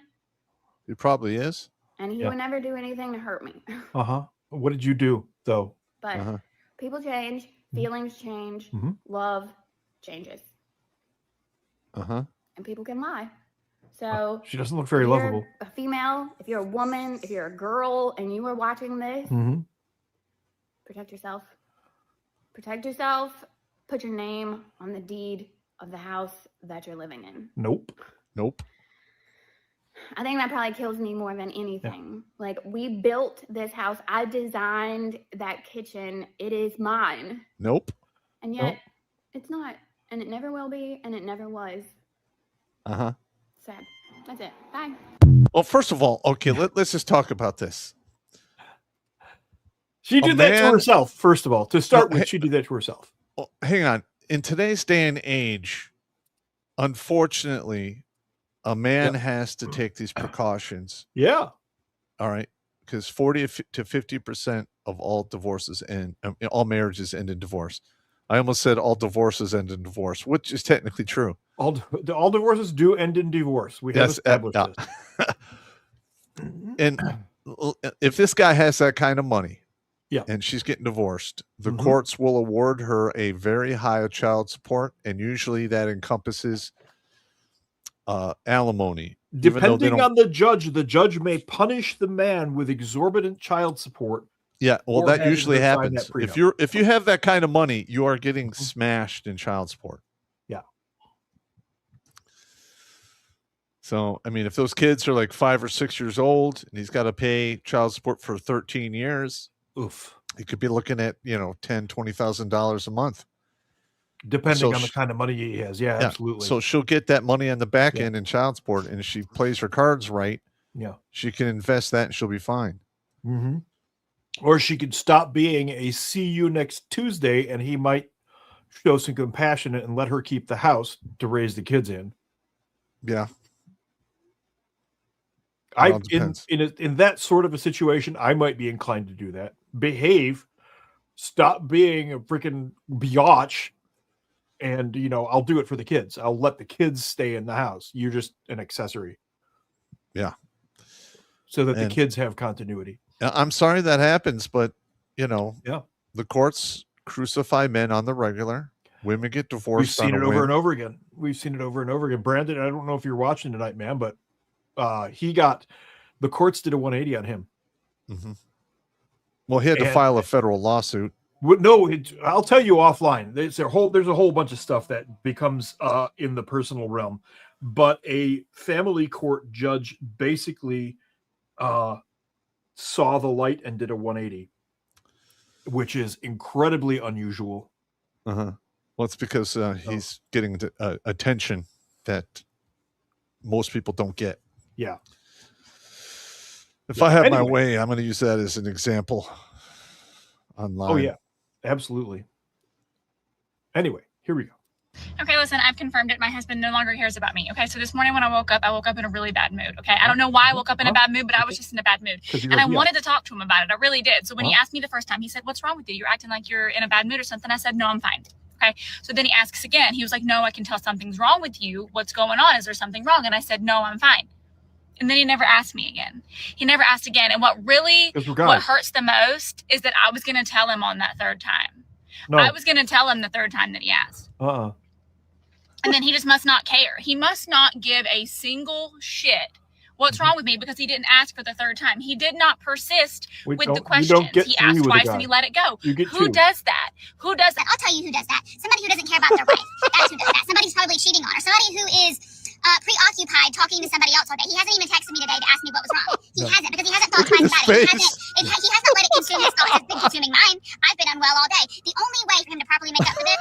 He probably is. And he would never do anything to hurt me. What did you do, though? But people change, feelings change, love changes. And people can lie. So she doesn't look very lovable. If you're a female, if you're a woman, if you're a girl, and you are watching this, protect yourself. Protect yourself. Put your name on the deed of the house that you're living in. Nope. I think that probably kills me more than anything. Yeah. Like, we built this house. I designed that kitchen. It is mine. Nope. And yet, it's not. And it never will be. And it never was. Sad. That's it. Bye. Well, first of all, okay, let's just talk about this. She did that to herself, first of all. To start with, she did that to herself. Well, hang on. In today's day and age, unfortunately, a man has to take these precautions. Yeah. All right. Because 40 to 50% of all divorces and all marriages end in divorce. I almost said all divorces end in divorce, which is technically true. All divorces do end in divorce. We have established this. And if this guy has that kind of money, yeah, and she's getting divorced, the courts will award her a very high child support, and usually that encompasses alimony. Depending on the judge may punish the man with exorbitant child support. Yeah, well, that usually happens. If you have that kind of money, you are getting smashed in child support. Yeah. So, I mean, if those kids are like 5 or 6 years old and he's got to pay child support for 13 years, he could be looking at, $10,000, $20,000 a month. Depending on the kind of money he has. Yeah, absolutely. So she'll get that money on the back end in child support, and if she plays her cards right, she can invest that and she'll be fine. Mm-hmm. Or she could stop being a see you next Tuesday, and he might show some compassion and let her keep the house to raise the kids in. Yeah. In that sort of a situation, I might be inclined to do that. Behave, stop being a freaking biatch, and I'll do it for the kids. I'll let the kids stay in the house. You're just an accessory. Yeah. So that the kids have continuity. I'm sorry that happens, but the courts crucify men on the regular. Women get divorced. We've seen it over and over again. We've seen it over and over again. Brandon, I don't know if you're watching tonight, man, but the courts did a 180 on him. Mm-hmm. Well, he had to file a federal lawsuit. No, I'll tell you offline. There's a whole bunch of stuff that becomes in the personal realm, but a family court judge basically saw the light and did a 180, which is incredibly unusual. Well, it's because he's getting attention that most people don't get. Yeah. If I have my way, I'm going to use that as an example online. Oh, yeah. Absolutely. Anyway, here we go. Okay, listen, I've confirmed it. My husband no longer cares about me. Okay, so this morning when I woke up in a really bad mood. Okay, I don't know why I woke up in a bad mood, but I was just in a bad mood. And I wanted to talk to him about it. I really did. So when he asked me the first time, he said, "What's wrong with you? You're acting like you're in a bad mood or something." I said, "No, I'm fine." Okay, so then he asks again. He was like, "No, I can tell something's wrong with you. What's going on? Is there something wrong?" And I said, "No, I'm fine." And then he never asked me again. He never asked again. And what hurts the most is that I was going to tell him on that third time. No. I was going to tell him the third time that he asked. And then he just must not care. He must not give a single shit what's wrong with me because he didn't ask for the third time. He did not persist with the questions. He asked twice and he let it go. Who does that? Who does that? I'll tell you who does that. Somebody who doesn't care about their wife. That's who does that. Somebody who's probably cheating on her. Somebody who is preoccupied talking to somebody else all day. He hasn't even texted me today to ask me what was wrong. He hasn't because he hasn't thought twice about it. He has not let it consume his thoughts. It's been consuming mine. I've been unwell all day. The only way for him to properly make up for this.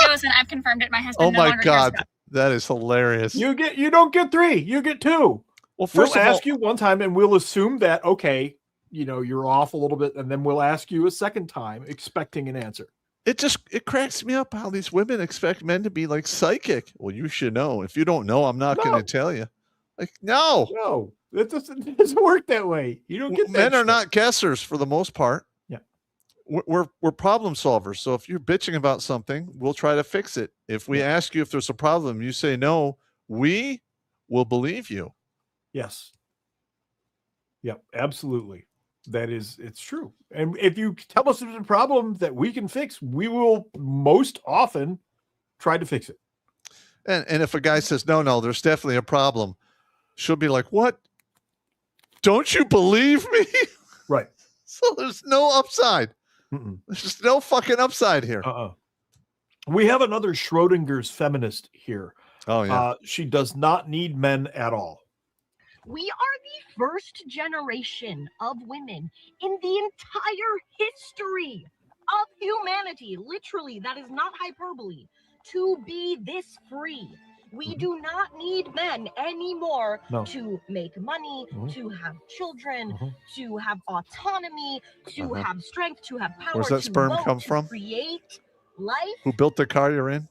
Okay, listen, I've confirmed it. My husband Oh no my longer cares God. about it. That is hilarious. You don't get 3. You get 2. Well, first we'll of ask you one time and we'll assume that, okay, you're off a little bit. And then we'll ask you a second time expecting an answer. It cracks me up how these women expect men to be like psychic. Well, you should know. If you don't know, I'm not going to tell you. Like, no, it doesn't work that way. You don't get that. Men are not guessers for the most part. Yeah. We're problem solvers. So if you're bitching about something, we'll try to fix it. If we ask you if there's a problem, you say no, we will believe you. Yes. Yep, absolutely. It's true. And if you tell us there's a problem that we can fix, we will most often try to fix it. And if a guy says, no, there's definitely a problem, she'll be like, what? Don't you believe me? Right. So there's no upside. There's just no fucking upside here. We have another Schrodinger's feminist here. Oh, yeah. She does not need men at all. We are the first generation of women in the entire history of humanity. Literally, that is not hyperbole. To be this free. We do not need men anymore to make money, to have children, to have autonomy, to have strength, to have power. Where's that sperm vote, come to from? Create life. Who built the car you're in?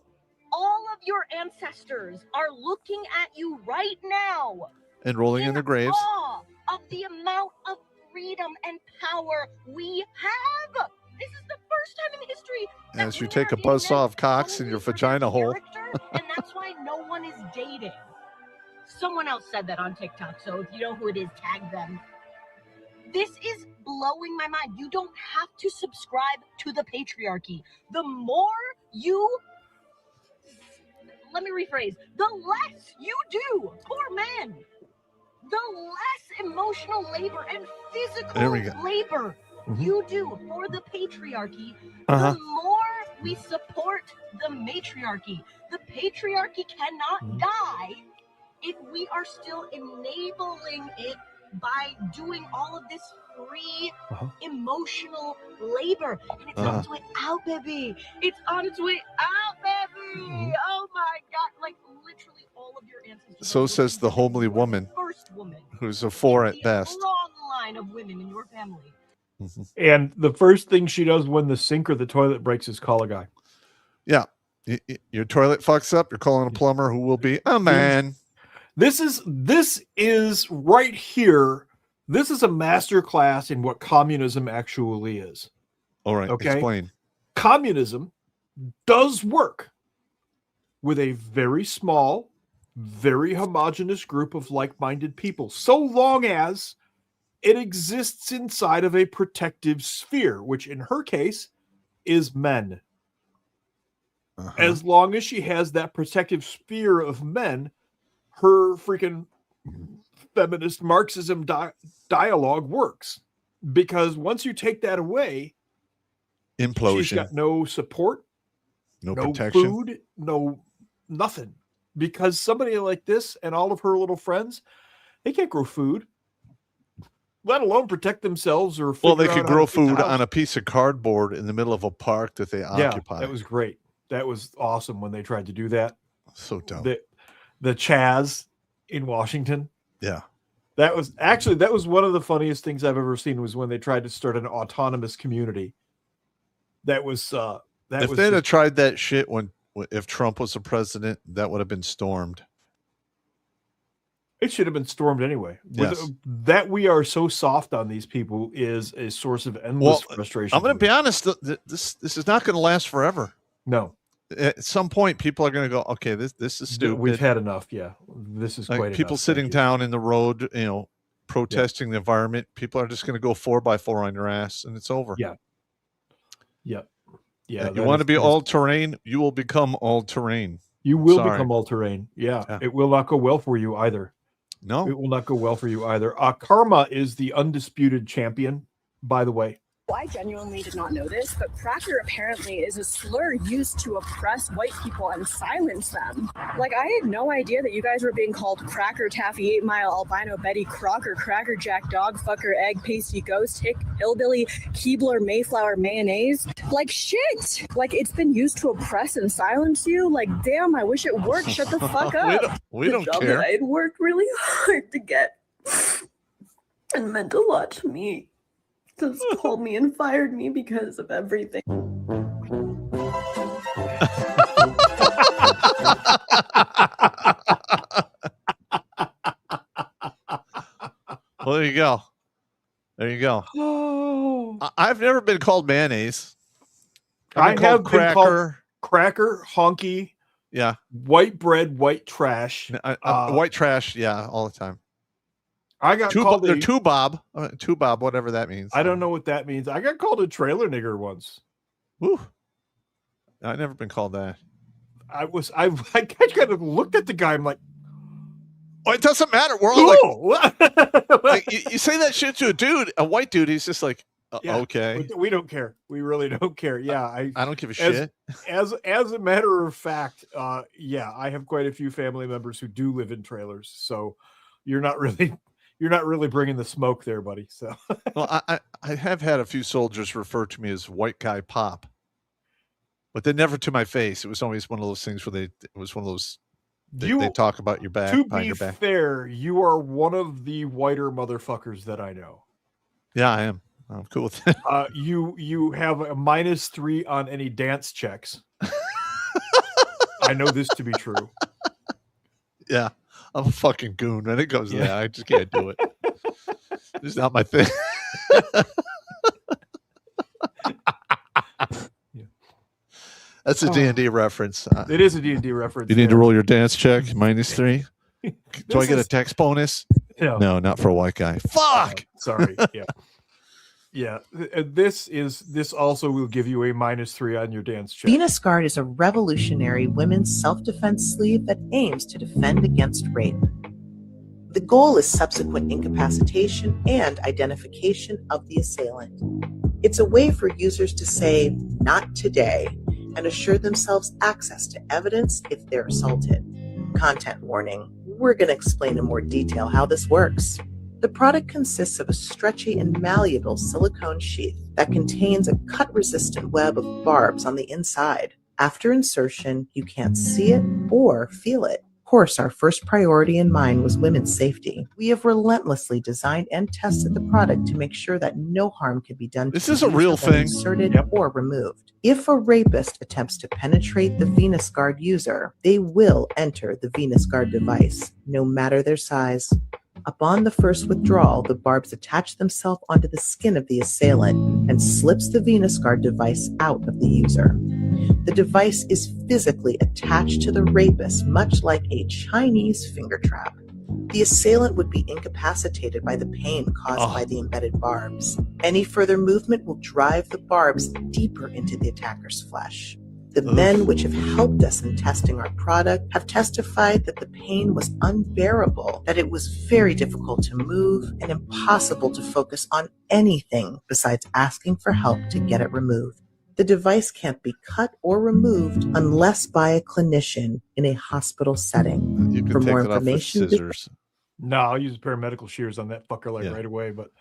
All of your ancestors are looking at you right now. And rolling in their graves. Awe of the amount of freedom and power we have. This is the first time in history As you take a buzzsaw of cocks in your vagina hole. and that's why no one is dating. Someone else said that on TikTok, so if you know who it is, tag them. This is blowing my mind. You don't have to subscribe to the patriarchy. The more you... Let me rephrase. The less you do, poor men, the less emotional labor and physical labor you do for the patriarchy, the more we support the matriarchy. The patriarchy cannot die if we are still enabling it by doing all of this free emotional labor. And it's on its way out, baby. It's on its way out, baby. Oh my God. Like literally all of your ancestors. So says the homely woman, First woman who's a 4 at best. Long line of women in your family. And the first thing she does when the sink or the toilet breaks is call a guy. Yeah. Your toilet fucks up, you're calling a plumber who will be a man. This is right here. This is a master class in what communism actually is. All right, okay? Explain. Communism does work with a very small, very homogenous group of like-minded people, so long as it exists inside of a protective sphere, which in her case is men. As long as she has that protective sphere of men, her freaking feminist Marxism dialogue works. Because once you take that away, implosion. She's got no support, no protection, food, no nothing. Because somebody like this and all of her little friends, they can't grow food, let alone protect themselves or. Well, they could grow food on a piece of cardboard in the middle of a park that they occupy. Yeah, that was great. That was awesome when they tried to do that. So dumb. The Chaz in Washington. Yeah. That was one of the funniest things I've ever seen was when they tried to start an autonomous community. If they'd have tried that shit if Trump was the president, that would have been stormed. It should have been stormed anyway. Yes. That we are so soft on these people is a source of endless frustration. I'm going to be honest. This is not going to last forever. No. At some point, people are going to go, okay, this is stupid. We've had enough. Yeah, this is quite people enough. sitting down in the road, protesting the environment. People are just going to go 4x4 on your ass, and it's over. Yeah. Yeah. You want to be all terrain, you will become all terrain. You will Sorry. become all-terrain. Yeah, it will not go well for you either. No, it will not go well for you either. Karma is the undisputed champion, by the way. I genuinely did not know this, but cracker apparently is a slur used to oppress white people and silence them. Like, I had no idea that you guys were being called cracker, taffy, 8 Mile, albino, Betty, crocker, cracker jack, dog, fucker, egg, pasty, ghost, hick, hillbilly, Keebler, Mayflower, mayonnaise. Like, shit. Like, it's been used to oppress and silence you. Like, damn, I wish it worked. Shut the fuck up. We don't job care. that I had worked really hard to get and meant a lot to me. Just called me and fired me because of everything. Well, there you go. There you go. I've never been called mayonnaise. I have been cracker. called cracker, honky. Yeah. White bread, white trash. White trash. Yeah, all the time. I got called they're two bob, whatever that means. I don't know what that means. I got called a trailer nigger once. Woo. I've never been called that. I kind of looked at the guy. I'm like, oh, it doesn't matter. We're all like you say that shit to a dude, a white dude. He's just like, okay. We don't care. We really don't care. Yeah, I don't give a shit. As a matter of fact, yeah, I have quite a few family members who do live in trailers. So you're not really bringing the smoke there, buddy. So well, I have had a few soldiers refer to me as white guy pop, but they're never to my face. It was always one of those things where they talk about your back. To be fair, you are one of the whiter motherfuckers that I know. Yeah, I am. I'm cool with it. You have a -3 on any dance checks. I know this to be true. Yeah. I'm a fucking goon. When it goes there, I just can't do it. It's not my thing. That's a D&D reference. It is a D&D reference. You need to roll your dance check, -3. Do I get a text bonus? No, not for a white guy. Fuck! Sorry. Yeah. Yeah. This also will give you a -3 on your dance check. Venus Guard is a revolutionary women's self-defense sleeve that aims to defend against rape. The goal is subsequent incapacitation and identification of the assailant. It's a way for users to say, "Not today," and assure themselves access to evidence if they're assaulted. Content warning. We're going to explain in more detail how this works. The product consists of a stretchy and malleable silicone sheath that contains a cut-resistant web of barbs on the inside. After insertion, you can't see it or feel it. Of course, our first priority in mind was women's safety. We have relentlessly designed and tested the product to make sure that no harm can be done. This is a real thing. Inserted or removed. If a rapist attempts to penetrate the Venus Guard user, they will enter the Venus Guard device, no matter their size. Upon the first withdrawal, the barbs attach themselves onto the skin of the assailant and slips the Venus Guard device out of the user. The device is physically attached to the rapist, much like a Chinese finger trap. The assailant would be incapacitated by the pain caused by the embedded barbs. Any further movement will drive the barbs deeper into the attacker's flesh. The men which have helped us in testing our product have testified that the pain was unbearable, that it was very difficult to move and impossible to focus on anything besides asking for help to get it removed. The device can't be cut or removed unless by a clinician in a hospital setting. You can For take more it off with information, scissors. No, I'll use paramedical shears on that fucker right away. But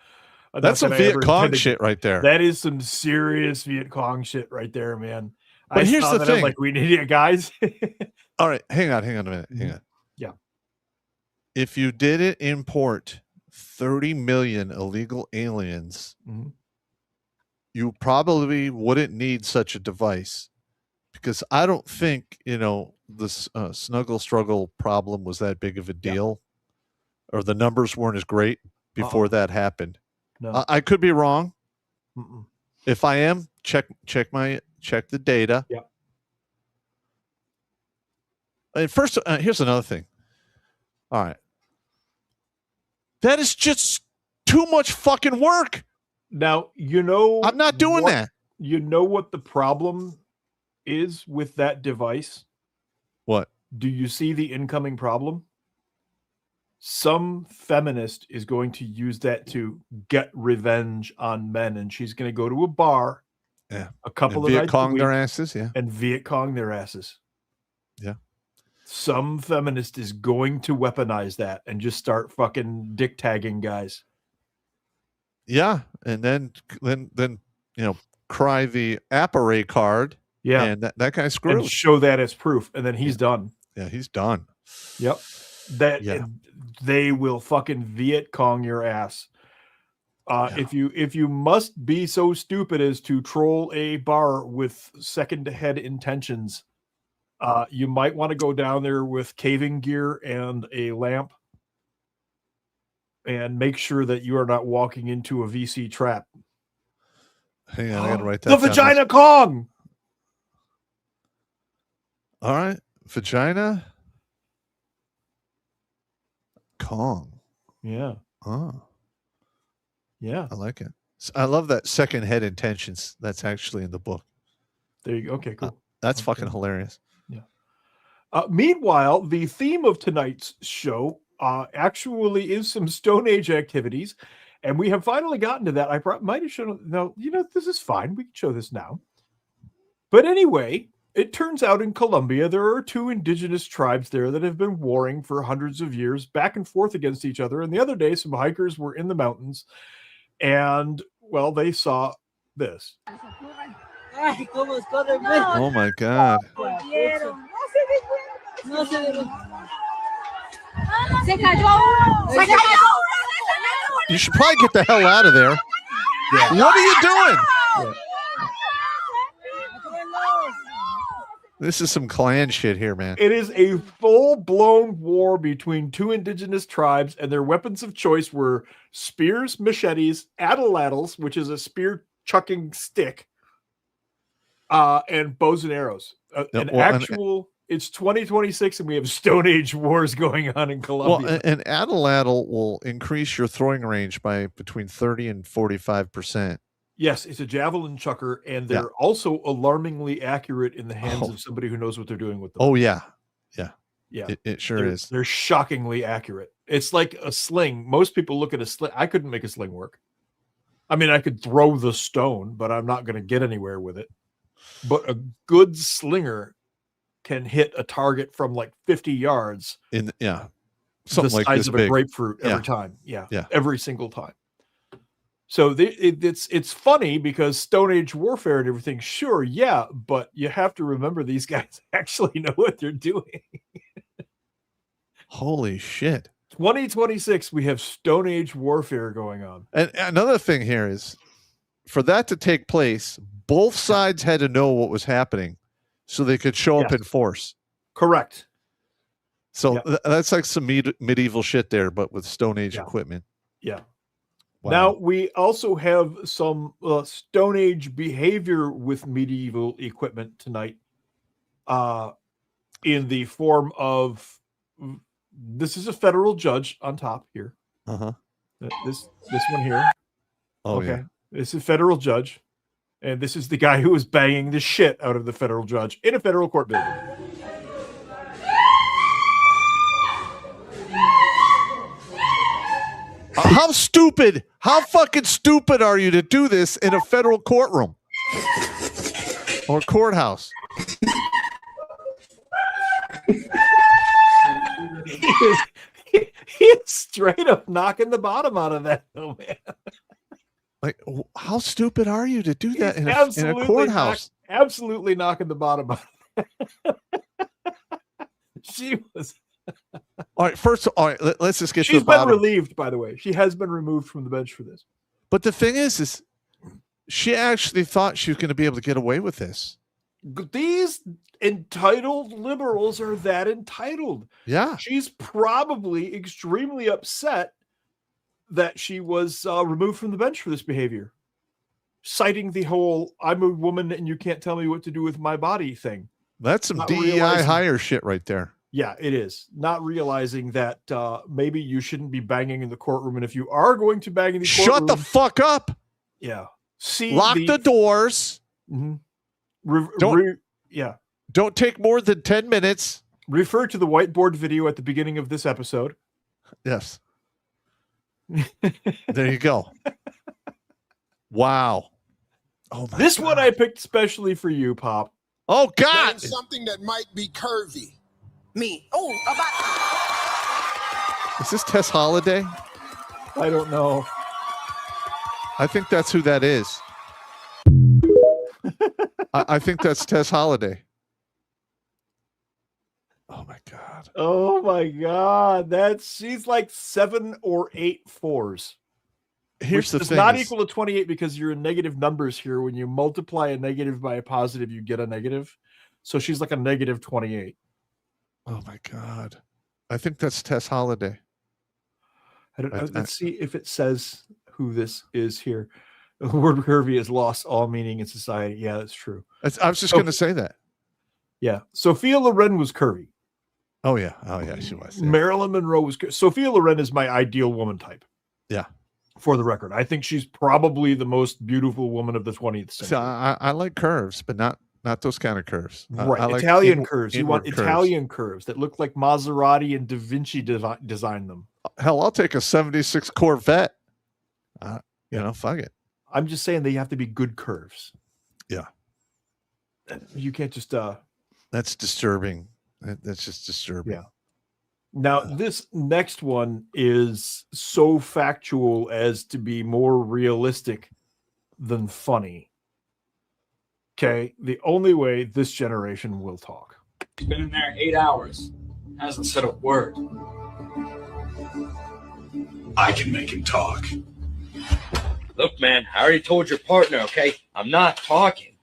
That's some Viet Cong shit right there. That is some serious Viet Cong shit right there, man. But here's the thing. I'm like, we need it, guys. All right, hang on a minute. Hang on. Yeah. If you didn't import 30 million illegal aliens, you probably wouldn't need such a device, because I don't think, this snuggle struggle problem was that big of a deal, or the numbers weren't as great before that happened. No. I could be wrong. If I am, check the data. Yeah. And first, here's another thing. All right. That is just too much fucking work. Now, I'm not doing that. You know what the problem is with that device? What? Do you see the incoming problem? Some feminist is going to use that to get revenge on men, and she's going to go to a bar a couple of Viet nights Cong a week their asses, and Viet Cong their asses. Yeah. Some feminist is going to weaponize that and just start fucking dick tagging guys. Yeah, and then cry the apparat card. Yeah, and that guy's screwed. And show that as proof, and then he's done. Yeah, he's done. Yep. They will fucking Viet Cong your ass. If you must be so stupid as to troll a bar with second head intentions, you might want to go down there with caving gear and a lamp, and make sure that you are not walking into a VC trap. Hang on, I gotta write that the down. Vagina Kong. All right, Vagina Kong. Yeah. Oh. Yeah. I like it. I love that second head intentions. That's actually in the book. There you go. Okay, cool. That's fucking hilarious. Yeah. Meanwhile, the theme of tonight's show actually is some Stone Age activities, and we have finally gotten to that. I might have shown. No, this is fine. We can show this now. But anyway, it turns out in Colombia there are two indigenous tribes there that have been warring for hundreds of years, back and forth against each other. And the other day, some hikers were in the mountains, and well, they saw this. Oh my God. You should probably get the hell out of there. Yeah. What are you doing? Yeah. This is some clan shit here, man. It is a full-blown war between two indigenous tribes, and their weapons of choice were spears, machetes, atlatls, which is a spear-chucking stick, and bows and arrows. It's 2026, and we have Stone Age wars going on in Colombia. Well, an atlatl will increase your throwing range by between 30 and 45%. Yes, it's a javelin chucker, and they're also alarmingly accurate in the hands of somebody who knows what they're doing with them. Oh, yeah. Yeah. Yeah. It sure is. They're shockingly accurate. It's like a sling. Most people look at a sling. I couldn't make a sling work. I mean, I could throw the stone, but I'm not going to get anywhere with it. But a good slinger can hit a target from like 50 yards. Something the like size this of big. a grapefruit every time. Yeah. Every single time. So it's funny because Stone Age warfare and everything, sure, yeah, but you have to remember these guys actually know what they're doing. Holy shit. 2026, we have Stone Age warfare going on. And another thing here is, for that to take place, both sides had to know what was happening so they could show up in force. Correct. So that's like some medieval shit there, but with Stone Age equipment. Yeah. Wow. Now, we also have some Stone Age behavior with medieval equipment tonight in the form of, this is a federal judge on top here. Uh-huh. This one here. Oh, okay. yeah. This is a federal judge, and this is the guy who was banging the shit out of the federal judge in a federal court building. How fucking stupid are you to do this in a federal courtroom or courthouse? He is straight up knocking the bottom out of that, though, man. Like, how stupid are you to do that in a courthouse? Absolutely knocking the bottom out of that. She was. All right, let's just get to the She's bottom. been relieved, by the way. She has been removed from the bench for this. But the thing is she actually thought she was going to be able to get away with this. These entitled liberals are that entitled. Yeah. She's probably extremely upset that she was removed from the bench for this behavior, citing the whole "I'm a woman and you can't tell me what to do with my body" thing. That's some DEI hire shit right there. Yeah, it is. Not realizing that maybe you shouldn't be banging in the courtroom, and if you are going to bang in the courtroom, shut the fuck up. Yeah. Lock the doors. Mm-hmm. Don't take more than 10 minutes. Refer to the whiteboard video at the beginning of this episode. Yes. There you go. Wow. Oh my This God. one I picked specially for you, Pop. Oh God. Something that might be curvy. Me. Oh, about. Is this Tess Holiday? I don't know. I think that's who that is. I think that's Tess Holiday. Oh my God. Oh my God. She's like 7 or 8 4s. Here's the does thing. not equal to 28 because you're in negative numbers here. When you multiply a negative by a positive, you get a negative. So she's like a negative 28. Oh my God. I think that's Tess Holiday. Let's see if it says who this is here. The word curvy has lost all meaning in society. Yeah, that's true. I was just going to say that. Yeah. Sophia Loren was curvy. Oh, yeah. She was. Yeah. Marilyn Monroe was curvy. Sophia Loren is my ideal woman type. Yeah. For the record, I think she's probably the most beautiful woman of the 20th century. So I like curves, but not those kind of curves. Right. I like Italian curves. You want curves. Italian curves that look like Maserati and Da Vinci designed them. Hell, I'll take a 76 Corvette. Fuck it. I'm just saying they have to be good curves. Yeah. You can't just That's disturbing. That's just disturbing. Yeah. Now, this next one is so factual as to be more realistic than funny. Okay, the only way this generation will talk. He's been in there 8 hours. Hasn't said a word. I can make him talk. Look, man, I already told your partner, okay? I'm not talking.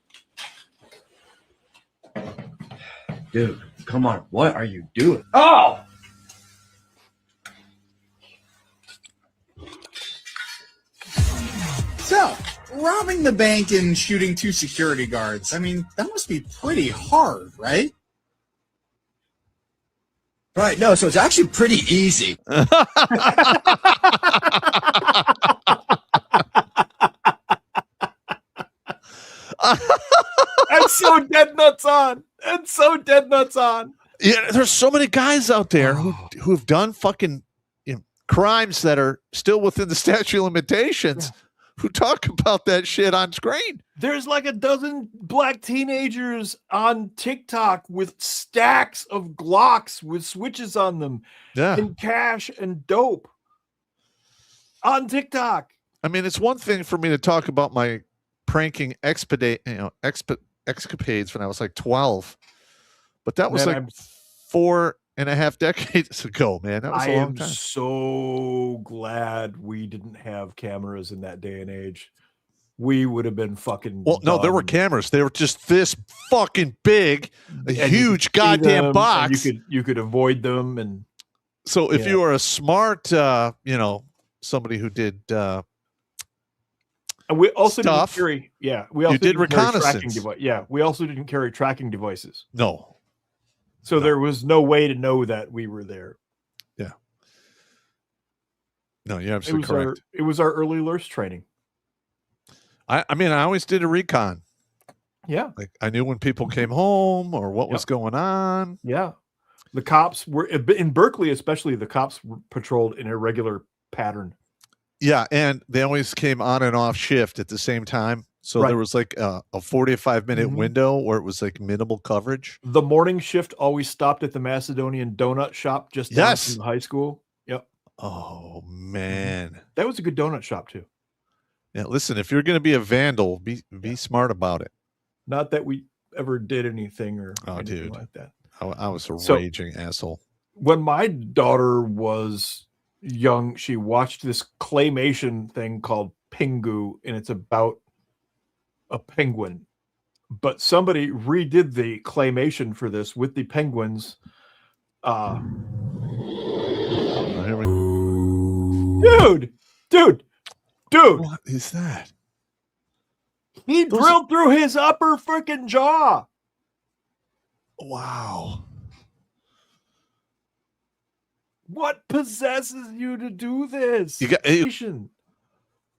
Dude, come on. What are you doing? Oh! So, robbing the bank and shooting 2 security guards. I mean, that must be pretty hard, right? Right, no, so it's actually pretty easy. And so dead nuts on. And so dead nuts on. Yeah, there's so many guys out there who've done fucking crimes that are still within the statute of limitations who talk about that shit on screen. There's like a dozen black teenagers on TikTok with stacks of Glocks with switches on them and cash and dope on TikTok. I mean, it's one thing for me to talk about my pranking escapades when I was like 12, but that was like 4.5 decades ago, man. That was a long time. I am so glad we didn't have cameras in that day and age. We would have been fucking. Well, no, there were cameras. They were just this fucking big, a huge goddamn box. You could avoid them, and so if you were a smart, somebody who did. And we also stuff, didn't carry. Yeah, we also did didn't carry reconnaissance. we also didn't carry tracking devices. No. So there was no way to know that we were there. Yeah. No, you're absolutely correct. It was our early Lurst training. I mean, I always did a recon. Yeah. Like I knew when people came home or what was going on. Yeah. The cops were in Berkeley, especially the cops patrolled in a regular pattern. Yeah. And they always came on and off shift at the same time. So there was like a 45-minute window where it was like minimal coverage. The morning shift always stopped at the Macedonian donut shop just down from the high school. Yep. Oh, man. That was a good donut shop too. Yeah, listen, if you're going to be a vandal, be smart about it. Not that we ever did anything or anything like that. I was a raging asshole. When my daughter was young, she watched this claymation thing called Pingu, and it's about a penguin. But somebody redid the claymation for this with the penguins. Dude. What is that? He drilled through his upper freaking jaw. Wow. What possesses you to do this?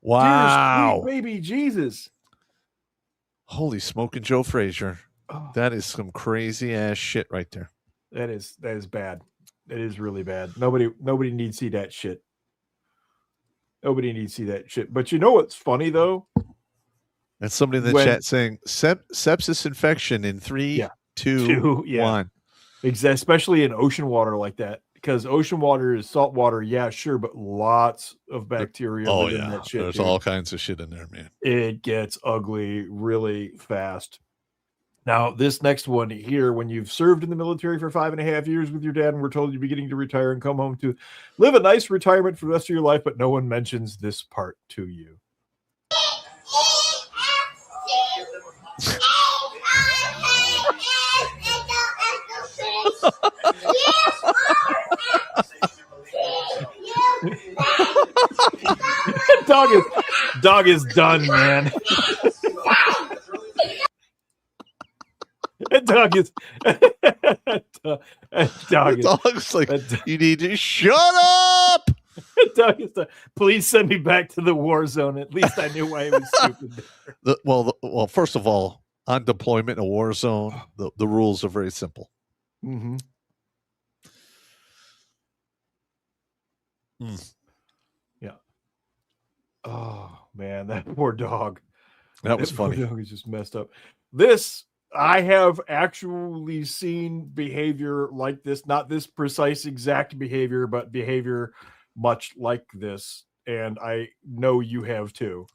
Wow. Dear sweet baby Jesus. Holy smoking Joe Frazier. Oh. That is some crazy ass shit right there. That is bad. It is really bad. Nobody needs to see that shit. Nobody needs to see that shit. But you know what's funny though? And somebody in the chat saying sepsis infection in 3, 2, 1. Exactly, especially in ocean water like that. Because ocean water is salt water, yeah, sure, but lots of bacteria within that shit. There's all kinds of shit in there, man. It gets ugly really fast. Now, this next one here, when you've served in the military for 5.5 years with your dad and we're told you're beginning to retire and come home to live a nice retirement for the rest of your life, but no one mentions this part to you. Dog is done, man. Dog's like, you need to shut up. Dog is done. Please send me back to the war zone. At least I knew why it was stupid. Well, first of all, on deployment in a war zone, the rules are very simple. Mm-hmm. Yeah. Oh man, that poor dog. That was funny. Dog is just messed up. This, I have actually seen behavior like this, not this precise exact behavior, but behavior much like this. And I know you have too.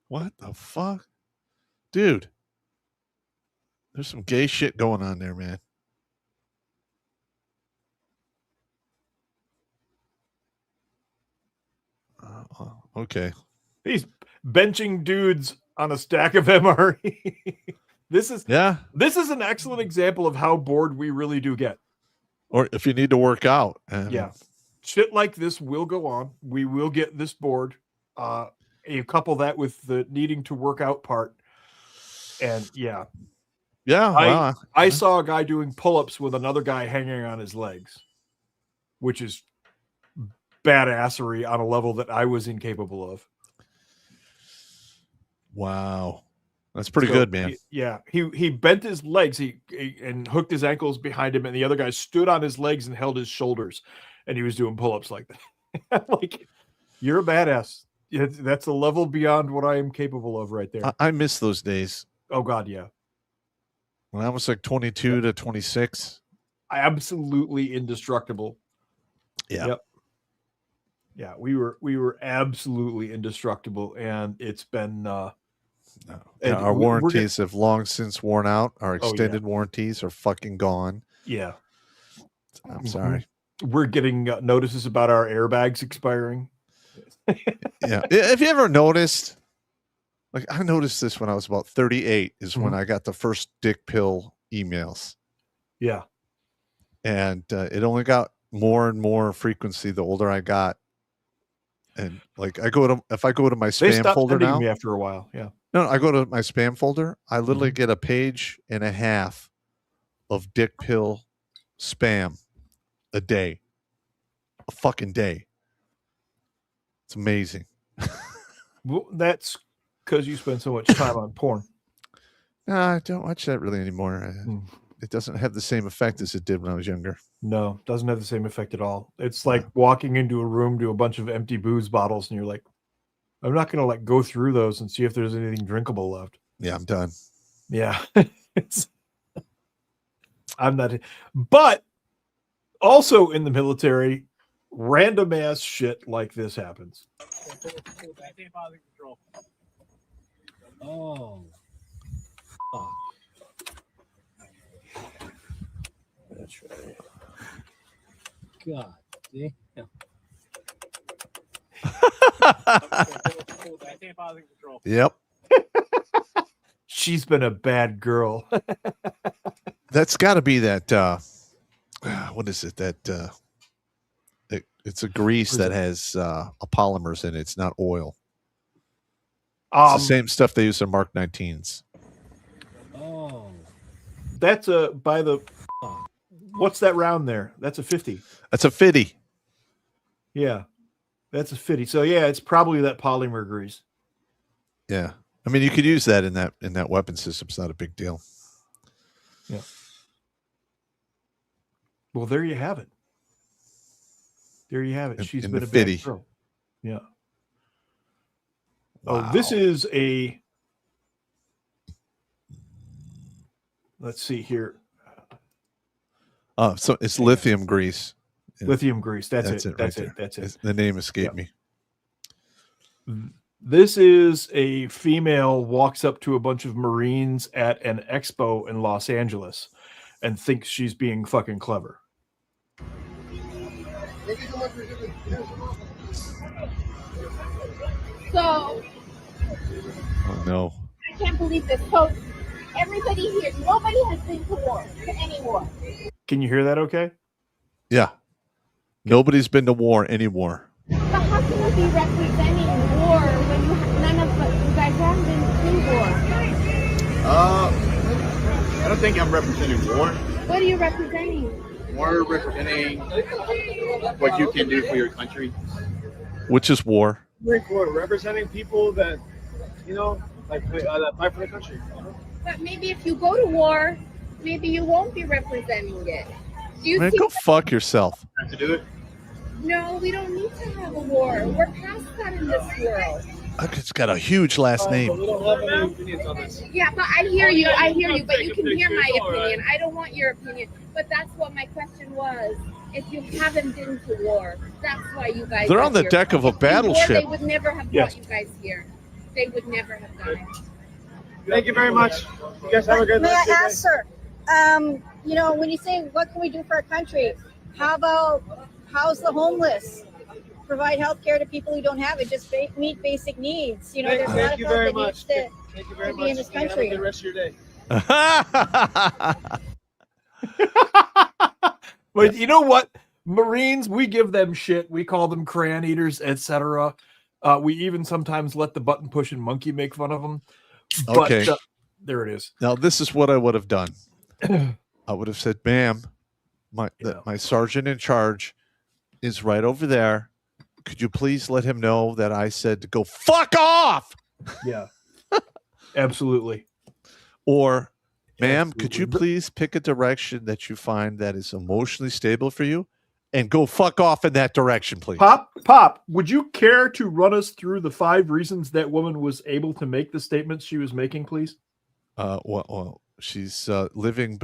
What the fuck? Dude. There's some gay shit going on there, man. Okay. He's benching dudes on a stack of MRE. This is an excellent example of how bored we really do get. Or if you need to work out. Yeah. Shit like this will go on. We will get this bored. You couple that with the needing to work out part. And yeah. Yeah. I saw a guy doing pull-ups with another guy hanging on his legs, which is badassery on a level that I was incapable of. Wow. That's pretty good, man. He bent his legs and hooked his ankles behind him, and the other guy stood on his legs and held his shoulders, and he was doing pull-ups like that. Like, you're a badass. That's a level beyond what I am capable of right there. I miss those days. Oh God, yeah. When I was like 22 to 26. Absolutely indestructible. Yeah. Yep. Yeah, we were absolutely indestructible, and it's been our warranties have long since worn out. Our extended warranties are fucking gone. Yeah. I'm sorry. We're getting notices about our airbags expiring. Yeah. Have you ever noticed? Like, I noticed this when I was about 38 is when I got the first dick pill emails. Yeah. And it only got more and more frequency the older I got. And like, if I go to my spam folder now, me after a while. Yeah. No, I go to my spam folder. I literally get a page and a half of dick pill spam a day, a fucking day. It's amazing. Well, that's because you spend so much time on porn. No, I don't watch that really anymore. It doesn't have the same effect as it did when I was younger. No, it doesn't have the same effect at all. It's like walking into a room to a bunch of empty booze bottles, and you're like, I'm not going to like go through those and see if there's anything drinkable left. Yeah, I'm done. Yeah. I'm not. But also in the military, random ass shit like this happens. Oh. That's right. God damn. Yep. She's been a bad girl. That's got to be that. What is it? That it's a grease that has polymers in it. It's not oil. It's the same stuff they use in Mark 19s. Oh. That's by the. What's that round there? That's a 50. That's a 50. Yeah, that's a 50. So yeah, it's probably that polymer grease. Yeah. I mean, you could use that in that weapon system. It's not a big deal. Yeah. Well, there you have it. There you have it. She's in been the a bad fitty. girl. Yeah. Wow. Oh, this is a. Let's see here. Oh, so it's lithium grease. Yeah. Lithium grease. That's it. Right That's there. it. That's it. The name escaped me. This is a female walks up to a bunch of Marines at an expo in Los Angeles and thinks she's being fucking clever. So Oh no. I can't believe this. So everybody here, nobody has been to war, to any war. Can you hear that okay? Yeah. Nobody's been to war anymore. But how can you be representing war when none of you guys haven't been to war? I don't think I'm representing war. What are you representing? We're representing what you can do for your country. Which is war. We're representing people that, that fight for the country. But maybe if you go to war, maybe you won't be representing it. Do you Man, see go fuck yourself. Have to do it. No, we don't need to have a war. We're past that in this world. It's got a huge last We name. don't have any opinions on this. Yeah, but I hear you, but you can hear my opinion. I don't want your opinion. But that's what my question was. If you haven't been to war, that's why you guys They're are on the here. deck of a If they were, battleship. They would never have Yes. brought you guys here. They would never have done it. Thank you very much. You guys have a good May I rest of your ask, sir, when you say what can we do for our country, how about house the homeless? Provide health care to people who don't have it, just meet basic needs. There's a lot Thank of you help very that much. needs to, Thank you very to much. be in this Have a country. good rest of your day. But you know what? Marines, we give them shit. We call them crayon eaters, etc. We even sometimes let the button pushing monkey make fun of them. But, Okay. there it is. Now this is what I would have done. I would have said, "Ma'am, my sergeant in charge is right over there. Could you please let him know that I said to go fuck off?" Yeah. Absolutely. Or, "Ma'am, could you please pick a direction that you find that is emotionally stable for you and go fuck off in that direction, please?" Pop, would you care to run us through the 5 reasons that woman was able to make the statements she was making, please? Well, she's living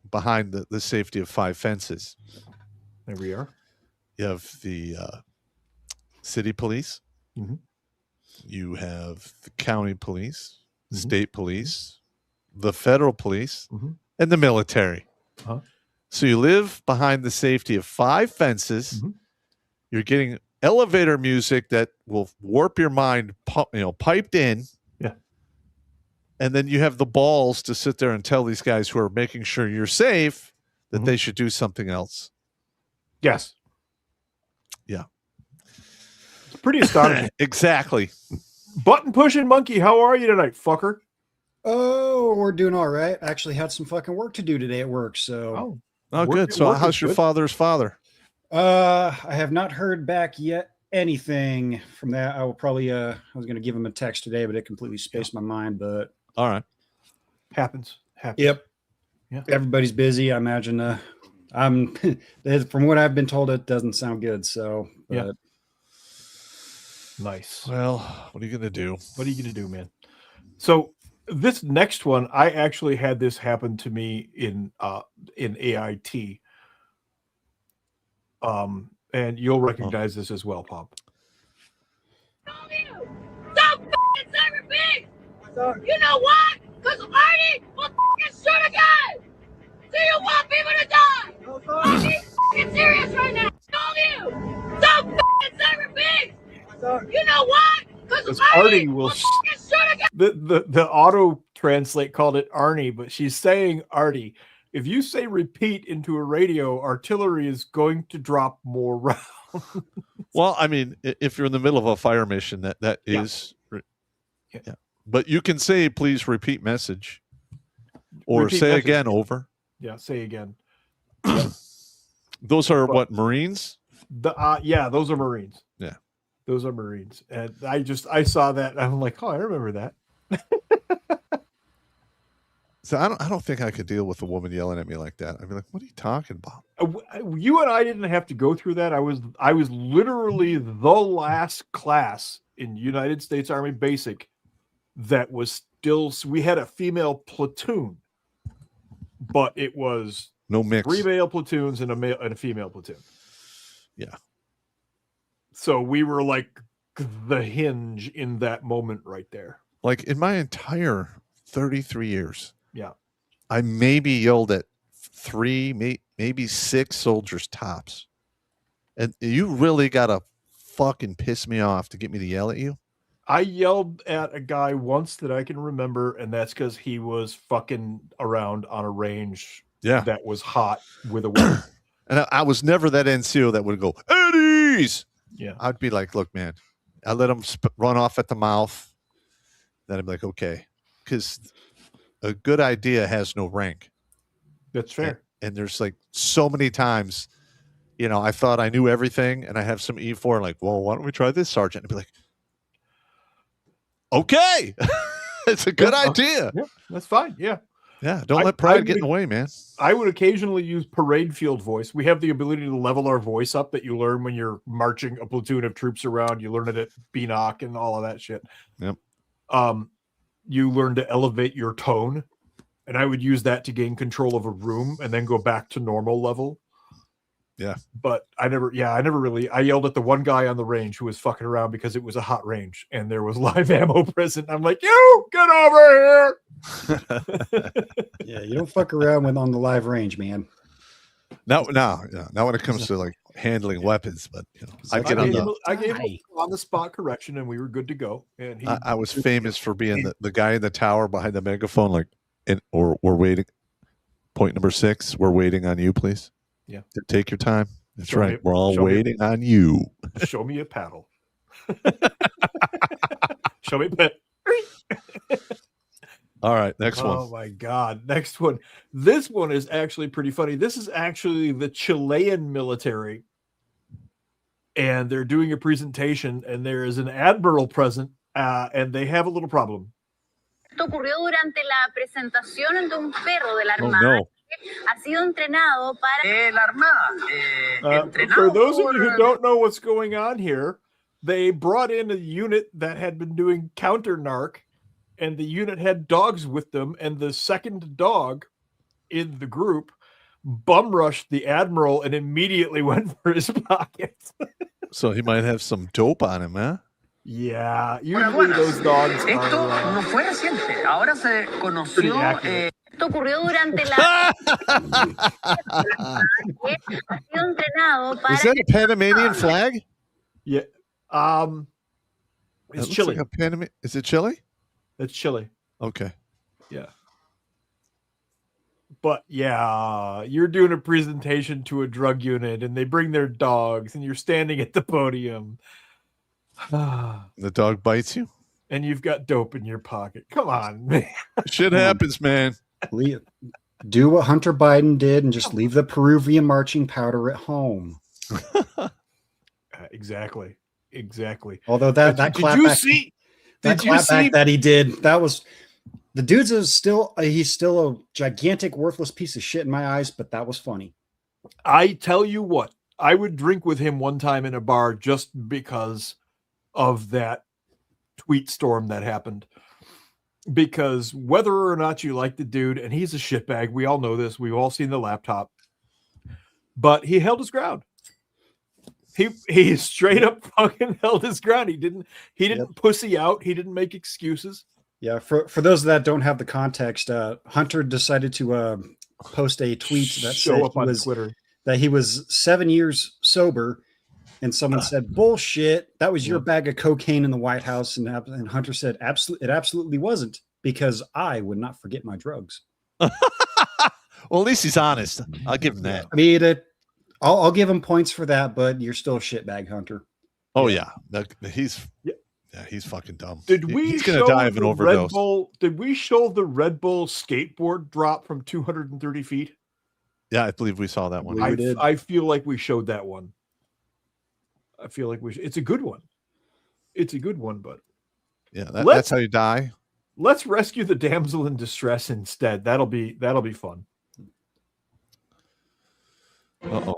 behind the safety of 5 fences. There we are. You have the city police. Mhm. You have the county police, Mhm. state police, the federal police, Mhm. and the military. Uh-huh. So you live behind the safety of 5 fences. Mm-hmm. You're getting elevator music that will warp your mind, piped in. Yeah. And then you have the balls to sit there and tell these guys who are making sure you're safe that Mm-hmm. they should do something else. Yes. Yeah. It's pretty astonishing. Exactly. Button pushing monkey, how are you tonight, fucker? Oh, we're doing all right. I actually had some fucking work to do today at work, so. Oh, good. So how's your father's father? I have not heard back yet anything from that. I will probably I was going to give him a text today, but it completely spaced my mind, but all right. Happens. Yep. Yeah. Everybody's busy. I imagine I'm from what I've been told, it doesn't sound good, so Yeah. Nice. Well, what are you going to do? What are you going to do, man? So this next one, I actually had this happen to me in AIT. And you'll recognize this as well, Pop. Stop fucking serving me! You know what? Because Artie will fucking shoot again! Do you want people to die? I'm being fucking serious right now! I told you! Stop fucking serving me! You know what? Because Artie will fucking shoot again! the auto translate called it Arnie, but she's saying Artie. If you say repeat into a radio, artillery is going to drop more rounds. Well, I mean, if you're in the middle of a fire mission, that is, yeah. But you can say, "Please repeat message," or Repeat say message. again, "Over." Yeah, say again. Those are what, Marines? Yeah, those are Marines. Yeah. Those are Marines. And I saw that and I'm like, oh, I remember that. So I don't think I could deal with a woman yelling at me like that. I'd be like, what are you talking about? You and I didn't have to go through that. I was literally the last class in United States Army Basic that was still, we had a female platoon, but it was no mix. 3 male platoons and a female platoon. Yeah. So we were like the hinge in that moment right there. Like in my entire 33 years. Yeah. I maybe yelled at 3, maybe 6 soldiers tops. And you really got to fucking piss me off to get me to yell at you? I yelled at a guy once that I can remember, and that's because he was fucking around on a range that was hot with a weapon. And I was never that NCO that would go, Eddies! Yeah. I'd be like, look, man, I let him run off at the mouth. Then I'd be like, okay. Because a good idea has no rank. That's fair. And there's like so many times, you know, I thought I knew everything and I have some E4 like, well, why don't we try this, Sergeant? And be like, okay. It's a good idea. Yeah, that's fine. Yeah. Yeah. Don't let pride get in the way, man. I would occasionally use parade field voice. We have the ability to level our voice up that you learn when you're marching a platoon of troops around. You learn it at BNOC and all of that shit. Yep. You learn to elevate your tone, and I would use that to gain control of a room and then go back to normal level. Yeah. But I yelled at the one guy on the range who was fucking around because it was a hot range and there was live ammo present. I'm like, you get over here. Yeah, you don't fuck around on the live range, man. Not when it comes to like handling weapons, but you know, I gave him on the spot correction and we were good to go. And I was famous for being the guy in the tower behind the megaphone, like, or we're waiting. Point number 6, we're waiting on you, please. Yeah. Take your time. That's right. We're all waiting on you. Show me a paddle. Show me a pet. All right, next one. Oh my God. Next one. This one is actually pretty funny. This is actually the Chilean military. And they're doing a presentation and there is an admiral present and they have a little problem. Esto ocurrió durante la presentación de un perro de la Armada. Ha sido entrenado para la Armada. For those of you who don't know what's going on here, they brought in a unit that had been doing counter narc, and the unit had dogs with them, and the second dog in the group bum rushed the admiral and immediately went for his pockets. So he might have some dope on him, huh? Yeah, usually those dogs Esto are no fue reciente. Ahora se conoció. Esto ocurrió durante la. Ha sido entrenado para. Is that a Panamanian flag? Yeah. It's Chile. Like is it Chile? It's Chile. Okay. Yeah. But yeah, you're doing a presentation to a drug unit and they bring their dogs and you're standing at the podium. The dog bites you? And you've got dope in your pocket. Come on, man. Shit happens, man. Do what Hunter Biden did and just leave the Peruvian marching powder at home. Exactly. Although that clapback that he did, that was the dude's he's still a gigantic worthless piece of shit in my eyes, but that was funny. I tell you what, I would drink with him one time in a bar just because of that tweet storm that happened. Because whether or not you like the dude, and he's a shitbag, we all know this, we've all seen the laptop, but he held his ground. He straight up fucking held his ground. He didn't pussy out. He didn't make excuses. Yeah, for those that don't have the context, Hunter decided to post a tweet that said he was 7 years sober, and someone said, "Bullshit! That was your bag of cocaine in the White House." And Hunter said, "It absolutely wasn't, because I would not forget my drugs." Well, at least he's honest. I'll give him that. I mean, I'll give him points for that, but you're still a shitbag, Hunter. Oh yeah, he's fucking dumb. He's gonna die of an overdose. Did we show the Red Bull skateboard drop from 230 feet? Yeah, I believe we saw that one. I feel like we showed that one. I feel like it's a good one. It's a good one, but yeah, that's how you die. Let's rescue the damsel in distress instead. That'll be fun. Uh-oh.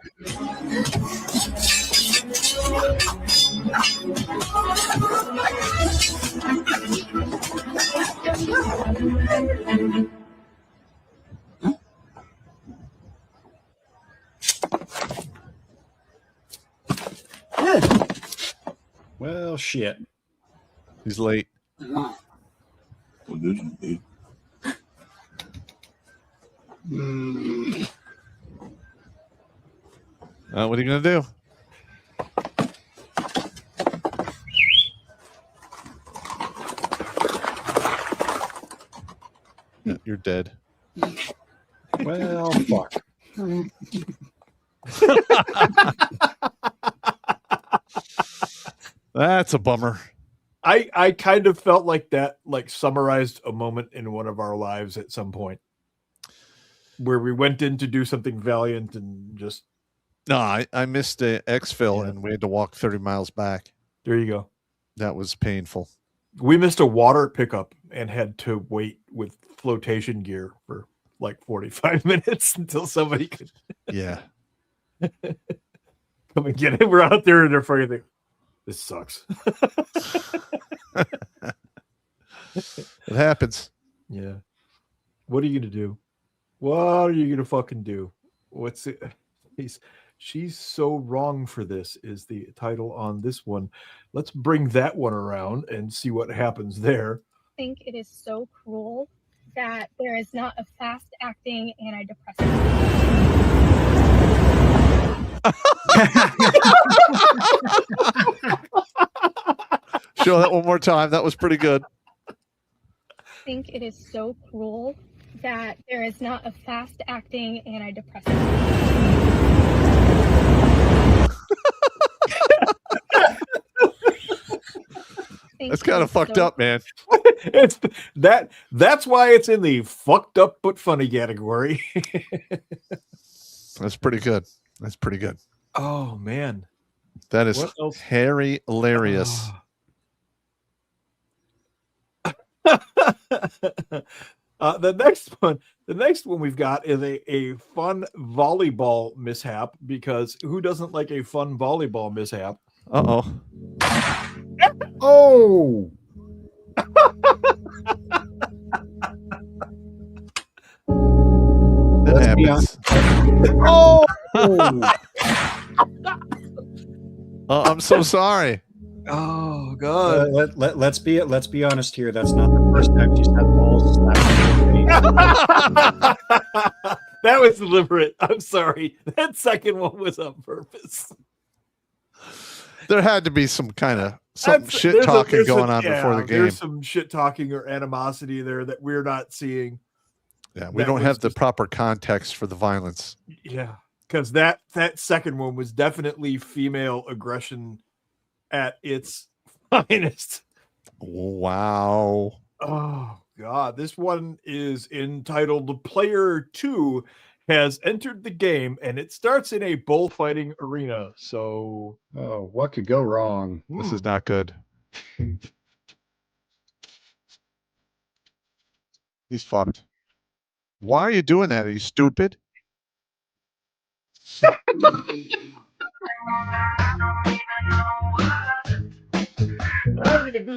Well, shit. He's late. What are you going to do? Yeah, you're dead. Well, fuck. That's a bummer. I kind of felt like that, like summarized a moment in one of our lives at some point where we went in to do something valiant and just. No, I missed the exfil and we had to walk 30 miles back. There you go. That was painful. We missed a water pickup and had to wait with flotation gear for like 45 minutes until somebody could come and get it. We're out there and they're fucking like, this sucks. It happens. Yeah. What are you going to do? What are you going to fucking do? What's it? She's so wrong for this is the title on this one. Let's bring that one around and see what happens there. I think it is so cruel that there is not a fast-acting antidepressant. Show that one more time. That was pretty good. I think it is so cruel that there is not a fast-acting antidepressant. That's kind of fucked up, man. That's why it's in the fucked up but funny category. That's pretty good. That's pretty good. Oh man, that is hairy hilarious. The next one we've got is a fun volleyball mishap, because who doesn't like a fun volleyball mishap? Uh-oh. Oh. That happens. Oh. I'm so sorry. Oh God. Let's be honest here. That's not the first time she's had balls slapped. That was deliberate. I'm sorry. That second one was on purpose. There had to be some kind of shit talking going on before the game. There's some shit talking or animosity there that we're not seeing. Yeah, we don't have the proper context for the violence. Yeah, because that second one was definitely female aggression at its finest. Wow. Oh God, this one is entitled "Player 2 has entered the game," and it starts in a bullfighting arena. So, what could go wrong? This is not good. He's fucked. Why are you doing that? Are you stupid?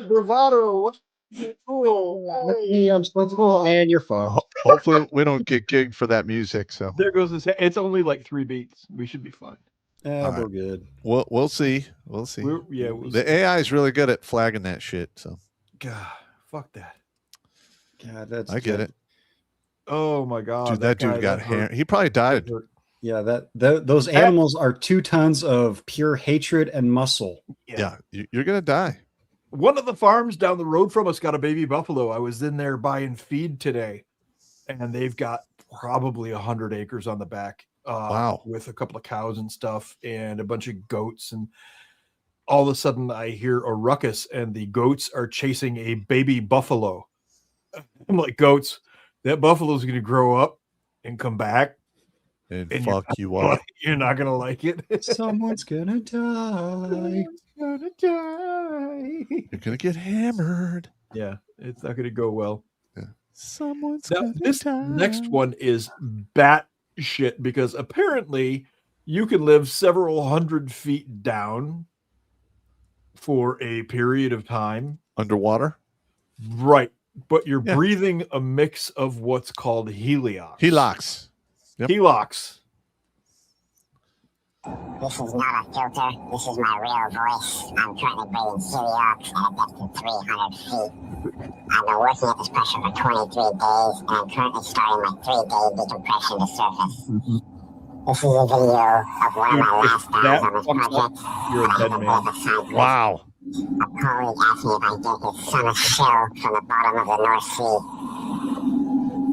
Bravado. And you're fine. Hopefully we don't get gigged for that music. So there goes this. It's only like 3 beats. We should be fine. We're good. We'll see. We'll see. The AI is really good at flagging that shit. So God, fuck that. God, I get it. Oh my God, dude, that dude got hair. He probably died. Yeah, those animals are 2 tons of pure hatred and muscle. Yeah, you're gonna die. One of the farms down the road from us got a baby buffalo. I was in there buying feed today, and they've got probably 100 acres on the back. Wow. With a couple of cows and stuff and a bunch of goats. And all of a sudden I hear a ruckus and the goats are chasing a baby buffalo. I'm like, goats, that buffalo's going to grow up and come back. And fuck you up. You're not going to like it. Someone's going to die. gonna die. You're gonna get hammered. Yeah, it's not gonna go well. Yeah. Someone's Now, gonna this die. next one is bat shit because apparently you can live several hundred feet down for a period of time. Underwater? Right. But you're breathing a mix of what's called heliox. Helox. Yep. Helox. This is not a filter. This is my real voice. I'm currently breathing heliox at a depth of 300 feet. I've been working at this pressure for 23 days, and I'm currently starting my 3-day decompression to surface. This is a video of one of my last dives on this project. You're a dead man. Wow. A colleague asked me if I get his son a shell from the bottom of the North Sea.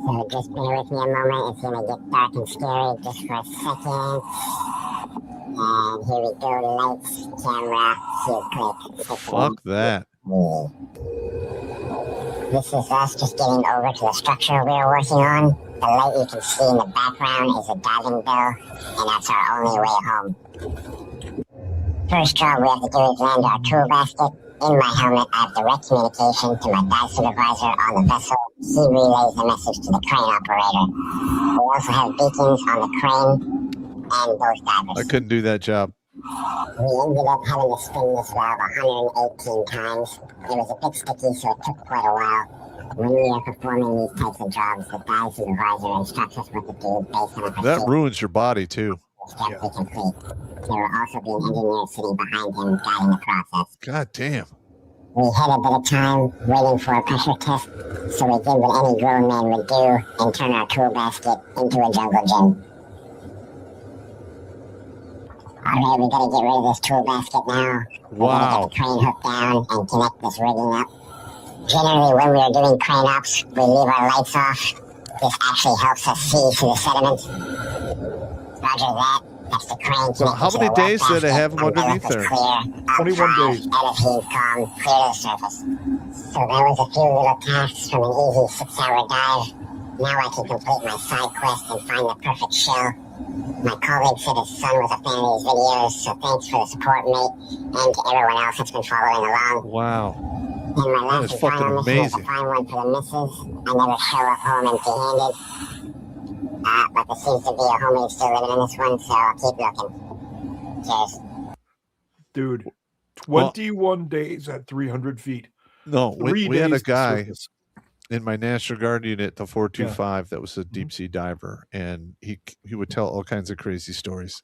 So just bear with me a moment. It's going to get dark and scary just for a second. And here we go. Lights, camera, cue, click. Fuck that. This is us just getting over to the structure we are working on. The light you can see in the background is a diving bell, and that's our only way home. First job we have to do is land our tool basket. In my helmet, I have direct communication to my dive supervisor on the vessel. He relays the message to the crane operator. We also have beacons on the crane and those divers. I couldn't do that job. We ended up having to spin this valve 118 times. It was a bit sticky, so it took quite a while. When we are performing these types of jobs, the dive supervisor instructs us what to do based on a That ruins your body too. Complete. There will also be an engineer sitting behind him guiding the process. God damn. We had a bit of time waiting for a pressure test, so we did what any grown man would do and turn our tool basket into a jungle gym. Alright, we gotta get rid of this tool basket now. We're gonna get the crane hooked down and connect this rigging up. Generally, when we are doing crane ops, we leave our lights off. This actually helps us see through the sediment. Roger that. That's the crane. So how many days did they have them underneath there? 21 days. Clear to the surface. So that was a few little tasks from an easy 6-hour dive. Now I can complete my side quest and find the perfect shell. My colleague said his son was a fan of these videos, so thanks for the support, mate, and to everyone else that's been following along. Wow. In my That last is and final fucking mission is to amazing. find one for the missus. I never show up home empty-handed. But there seems to be a homie still living in this one, so I'll keep looking. Cheers. Dude, 21 days at 300 feet. No, we had a days to guy surface. in my National Guard unit, the 425, that was a deep sea diver, and he would tell all kinds of crazy stories.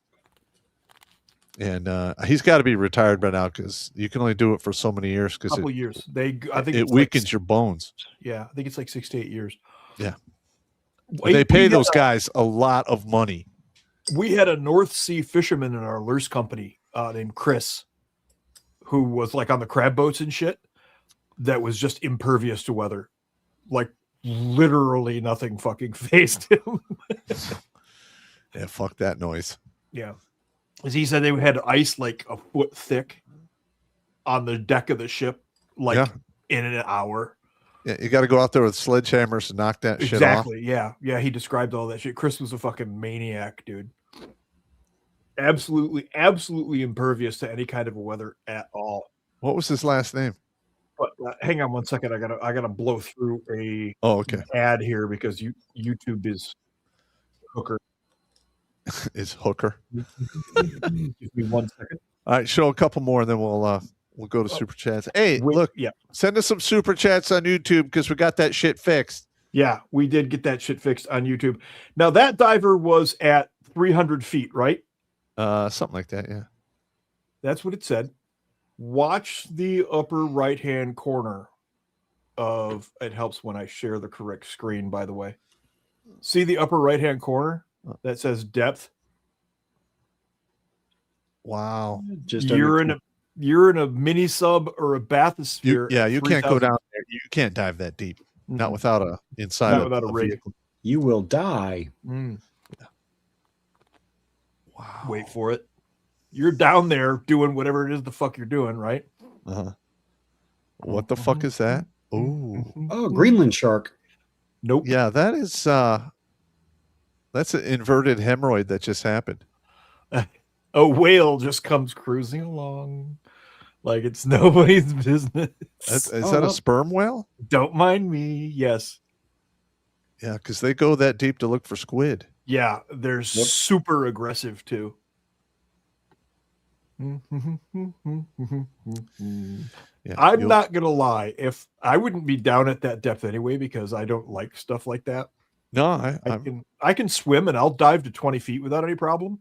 And he's got to be retired by now because you can only do it for so many years. Because Couple years. I think it it's weakens like, your bones. Yeah, I think it's like 6 to 8 years. Yeah, but they pay those guys a lot of money. We had a North Sea fisherman in our Lurse company named Chris, who was like on the crab boats and shit. That was just impervious to weather, like literally nothing fucking phased him. Yeah, fuck that noise. Yeah. As he said, they had ice like a foot thick on the deck of the ship, like in an hour. Yeah, you got to go out there with sledgehammers and knock that shit off. Exactly. Yeah. Yeah. He described all that shit. Chris was a fucking maniac, dude. Absolutely, absolutely impervious to any kind of weather at all. What was his last name? But hang on one second. I gotta blow through a ad here because YouTube is hooker. Is hooker. Give me 1 second. All right, show a couple more, and then we'll go to super chats. Hey, look, send us some super chats on YouTube because we got that shit fixed. Yeah, we did get that shit fixed on YouTube. Now that diver was at 300 feet, right? Something like that. Yeah, that's what it said. Watch the upper right-hand corner of. It helps when I share the correct screen. By the way, see the upper right-hand corner that says depth. Wow, you're in a mini sub or a bathysphere. You can't go down there. You can't dive that deep. Not without a rig. vehicle. You will die. Wow. Wait for it. You're down there doing whatever it is the fuck you're doing, right? What the fuck is that? Oh, Greenland shark. Nope. Yeah, that is that's an inverted hemorrhoid that just happened. A whale just comes cruising along. Like it's nobody's business. Is that a sperm whale? Don't mind me. Yes. Yeah, because they go that deep to look for squid. Yeah, they're super aggressive too. Yeah, I'm not gonna lie. If I wouldn't be down at that depth anyway, because I don't like stuff like that. No, I can swim and I'll dive to 20 feet without any problem.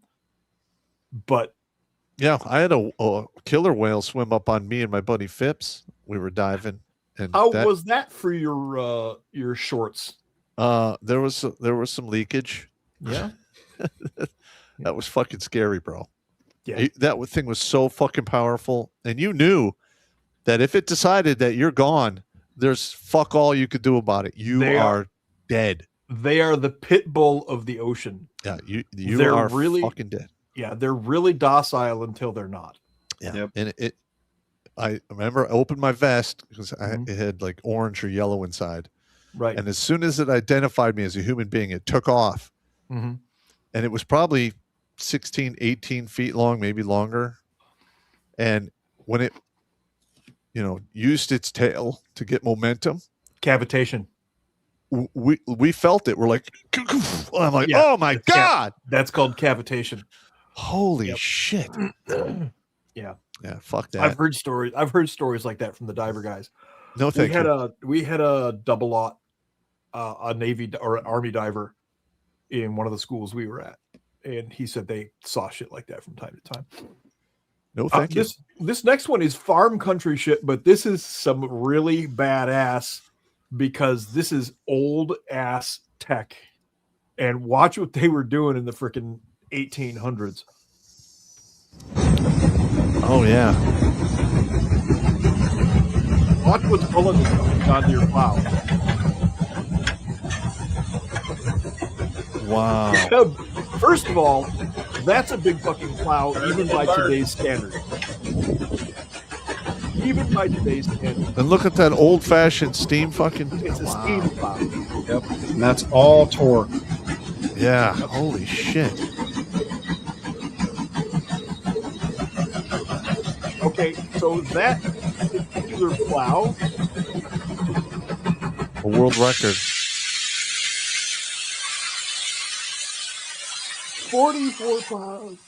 But yeah, I had a killer whale swim up on me and my buddy Phipps. We were diving, and how was that for your shorts? There was some leakage. Yeah, that was fucking scary, bro. Yeah, that thing was so fucking powerful, and you knew that if it decided that you're gone, there's fuck all you could do about it. You are dead. They are the pit bull of the ocean. Yeah, you are really fucking dead. Yeah, they're really docile until they're not. Yeah, and I remember I opened my vest because it had like orange or yellow inside. Right. And as soon as it identified me as a human being, it took off. Mm-hmm. And it was probably 16, 18 feet long, maybe longer. And when it, used its tail to get momentum. Cavitation. We felt it. We're like, I'm like, oh my God. That's called cavitation. Holy shit. Yeah. Yeah, fuck that. I've heard stories like that from the diver guys. No, thank you. We had a double-aught, a Navy or an Army diver in one of the schools we were at, and he said they saw shit like that from time to time. No, thank you. This next one is farm country shit, but this is some really badass because this is old ass tech, and watch what they were doing in the freaking 1800s. Oh yeah. Watch what's pulling this John Deere plow. Wow. First of all, that's a big fucking plow, even by today's standards. Even by today's standards. And look at that old-fashioned steam fucking. It's a steam plow. Yep. And that's all torque. Yeah. Holy shit. Okay, so that particular plow, a world record. 44 plows.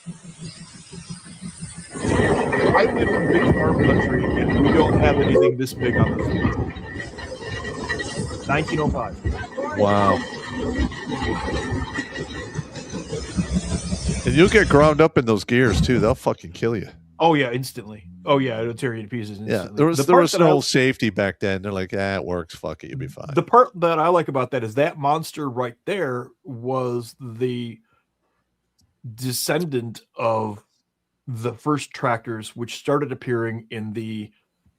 I live in big farm country, and we don't have anything this big on the field. 1905. Wow. And you'll get ground up in those gears too. They'll fucking kill you. Oh yeah, instantly. Oh yeah, it'll tear you to pieces instantly. Yeah, there was no safety back then. They're like, it works. Fuck it, you'll be fine. The part that I like about that is that monster right there was the descendant of the first tractors, which started appearing in the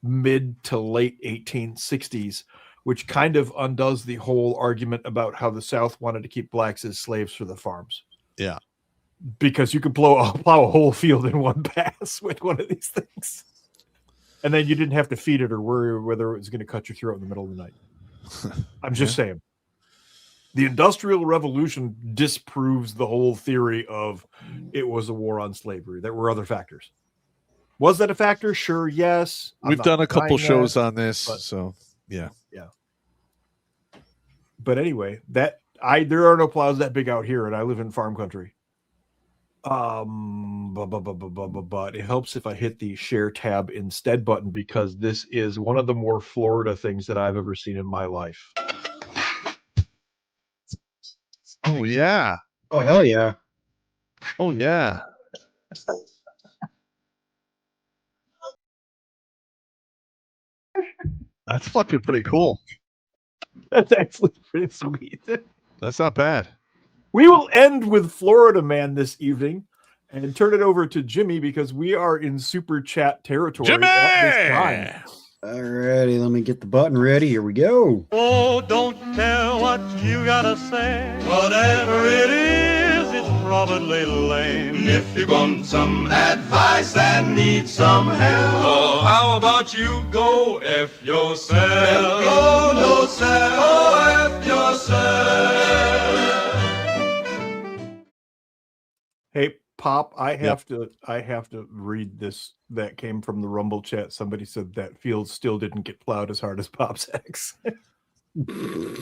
mid to late 1860s, which kind of undoes the whole argument about how the South wanted to keep blacks as slaves for the farms. Yeah. Because you could plow a whole field in one pass with one of these things. And then you didn't have to feed it or worry whether it was going to cut your throat in the middle of the night. I'm just saying. The Industrial Revolution disproves the whole theory of it was a war on slavery. There were other factors. Was that a factor? Sure, yes. We've done a couple shows on this, so yeah. Yeah. But anyway, there are no plows that big out here, and I live in farm country. But it helps if I hit the share tab instead button because this is one of the more Florida things that I've ever seen in my life. Oh yeah. Oh hell yeah. Oh yeah. That's fucking pretty cool. That's actually pretty sweet. That's not bad. We will end with Florida Man this evening and turn it over to Jimmy because we are in super chat territory at this time. Alrighty, let me get the button ready. Here we go. Oh, don't care what you gotta say. Whatever it is, it's probably lame. If you want some advice and need some help, oh, how about you go F yourself? Go yourself. Oh, F yourself. Hey, Pop, I have to read this. That came from the Rumble chat. Somebody said that field still didn't get plowed as hard as Pop's ex. I'm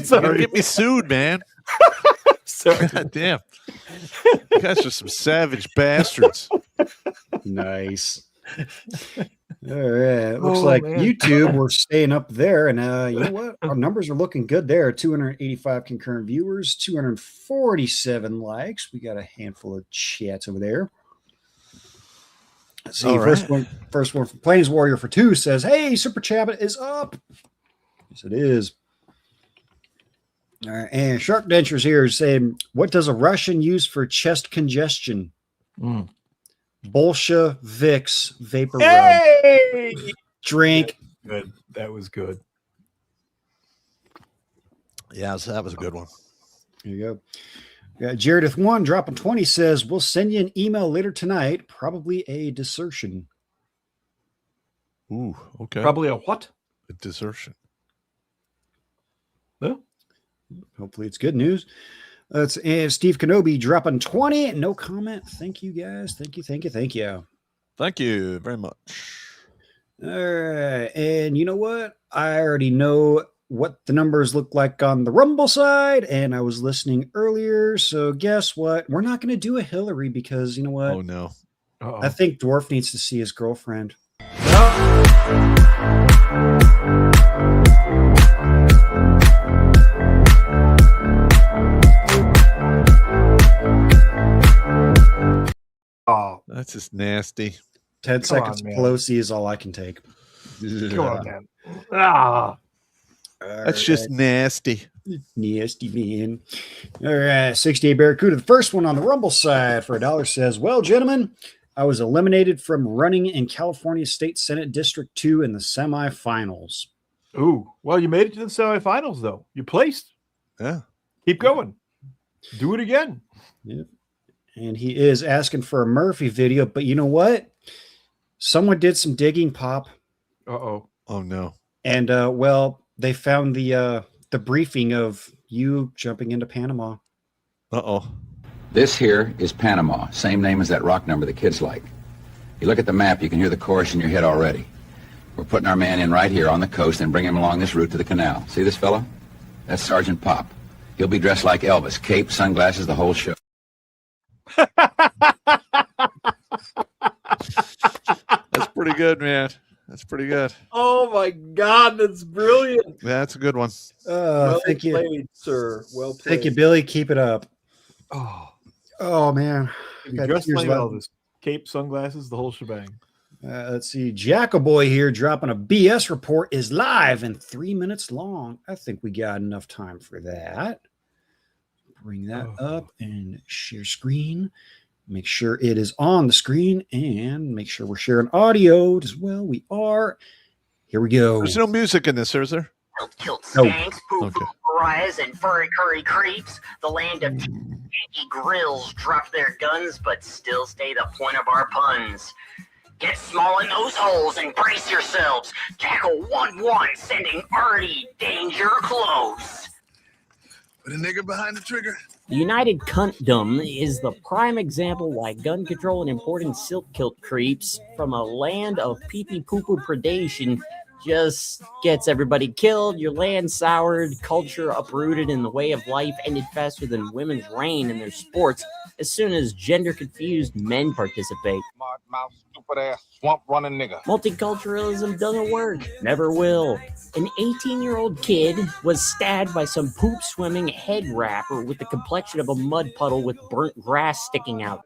sorry. You're gonna get me sued, man. Sorry. God damn. You guys are some savage bastards. Nice. All right. Looks like man. YouTube, we're staying up there. And you know what? Our numbers are looking good there. 285 concurrent viewers, 247 likes. We got a handful of chats over there. Let's see. All First right. one from Plains Warrior for 2 says, hey, Super Chabot is up. Yes, it is. All right. And Shark Dentures here is saying, what does a Russian use for chest congestion? Bolsheviks vapor rub. Drink. Good. That was good. Yeah, that was a good one. There you go. Jaredith1 dropping 20 says, we'll send you an email later tonight. Probably a desertion. Ooh, okay. Probably a what? A desertion. No. Hopefully it's good news. That's Steve Kenobi dropping 20. No comment. Thank you, guys. Thank you. Thank you very much. All right. And you know what? I already know what the numbers look like on the Rumble side, and I was listening earlier. So guess what? We're not going to do a Hillary because you know what? Oh, no. Uh-oh. I think Dwarf needs to see his girlfriend. Oh, that's just nasty. 10 seconds of Pelosi is all I can take. Come on, man. Ah. That's just nasty. Nasty, man. All right, 68 Barracuda. The first one on the Rumble side for $1 says, well, gentlemen, I was eliminated from running in California State Senate District 2 in the semifinals. Ooh, well, you made it to the semifinals, though. You placed. Yeah. Keep going. Do it again. Yep. And he is asking for a Murphy video, but you know what? Someone did some digging, Pop. Uh-oh. Oh, no. And, well, they found the briefing of you jumping into Panama. Uh-oh. This here is Panama, same name as that rock number the kids like. You look at the map, you can hear the chorus in your head already. We're putting our man in right here on the coast and bringing him along this route to the canal. See this fella? That's Sergeant Pop. He'll be dressed like Elvis, cape, sunglasses, the whole show. That's pretty good, man. That's pretty good. Oh, my God. That's brilliant. Yeah, that's a good one. Well Thank you. played, sir. Well played. Thank you, Billy. Keep it up. Oh man. You dressed like Elvis. Cape, sunglasses, the whole shebang. Let's see. Jackaboy here dropping a BS report is live and 3 minutes long. I think we got enough time for that. Bring that up and share screen. Make sure it is on the screen and make sure we're sharing audio as well. We are. Here we go. There's no music in this, is there? Killed No. skanks, poo-poo pariahs, and furry curry creeps. The land of Yankee grills drop their guns, but still stay the point of our puns. Get small in those holes and brace yourselves. Jackal 1-1 sending Artie danger close. Put a nigga behind the trigger. The United Cuntdom is the prime example why gun control and importing silk kilt creeps from a land of pee-pee-poo-poo predation just gets everybody killed, your land soured, culture uprooted, and the way of life ended faster than women's reign in their sports as soon as gender-confused men participate. Mouth, stupid ass, swamp running nigga. Multiculturalism doesn't work, never will. An 18-year-old kid was stabbed by some poop-swimming head wrapper with the complexion of a mud puddle with burnt grass sticking out.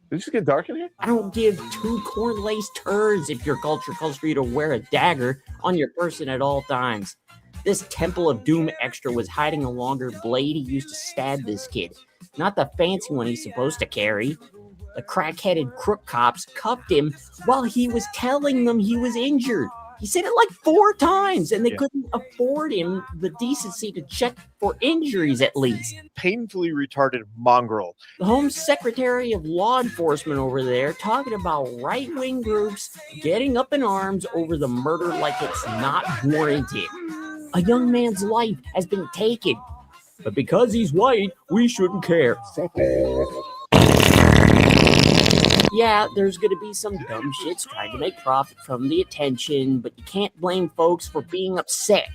Did it just get dark in here? I don't give two corn-laced turds if your culture calls for you to wear a dagger on your person at all times. This Temple of Doom extra was hiding a longer blade he used to stab this kid, not the fancy one he's supposed to carry. The crack-headed crook cops cuffed him while he was telling them he was injured. He said it like 4 times, and they couldn't afford him the decency to check for injuries at least. Painfully retarded mongrel. The Home Secretary of Law Enforcement over there talking about right-wing groups getting up in arms over the murder like it's not warranted. A young man's life has been taken, but because he's white, we shouldn't care. Yeah, there's going to be some dumb shits trying to make profit from the attention, but you can't blame folks for being upset.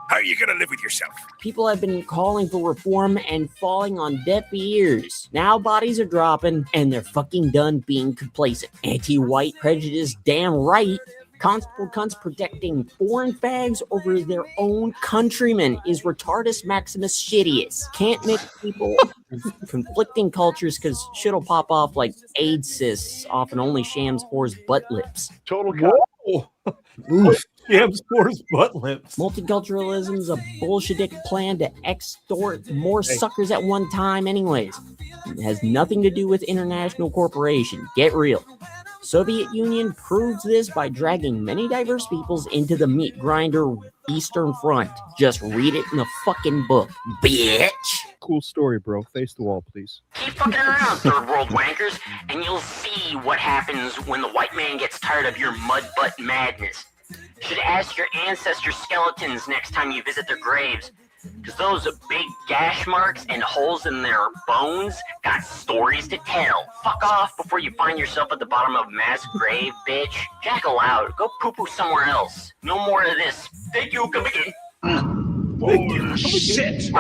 How are you going to live with yourself? People have been calling for reform and falling on deaf ears. Now bodies are dropping, and they're fucking done being complacent. Anti-white prejudice, damn right. Constable cunts protecting foreign fags over their own countrymen is retardus maximus shittiest. Can't mix people of conflicting cultures because shit'll pop off like AIDS cysts off an only shams whore's butt lips. Total Whoa. Oof. Shams whore's butt lips. Multiculturalism's a Bolshevik plan to extort more suckers at one time anyways. It has nothing to do with international corporation. Get real. Soviet Union proves this by dragging many diverse peoples into the meat grinder Eastern Front. Just read it in the fucking book, bitch. Cool story, bro. Face the wall, please. Keep fucking around, third world wankers, and you'll see what happens when the white man gets tired of your mud butt madness. Should ask your ancestors' skeletons next time you visit their graves, because those big gash marks and holes in their bones got stories to tell. Fuck off before you find yourself at the bottom of a mass grave, bitch. Jack aloud. Go poo-poo somewhere else. No more of this. Thank you, come again. Oh, shit!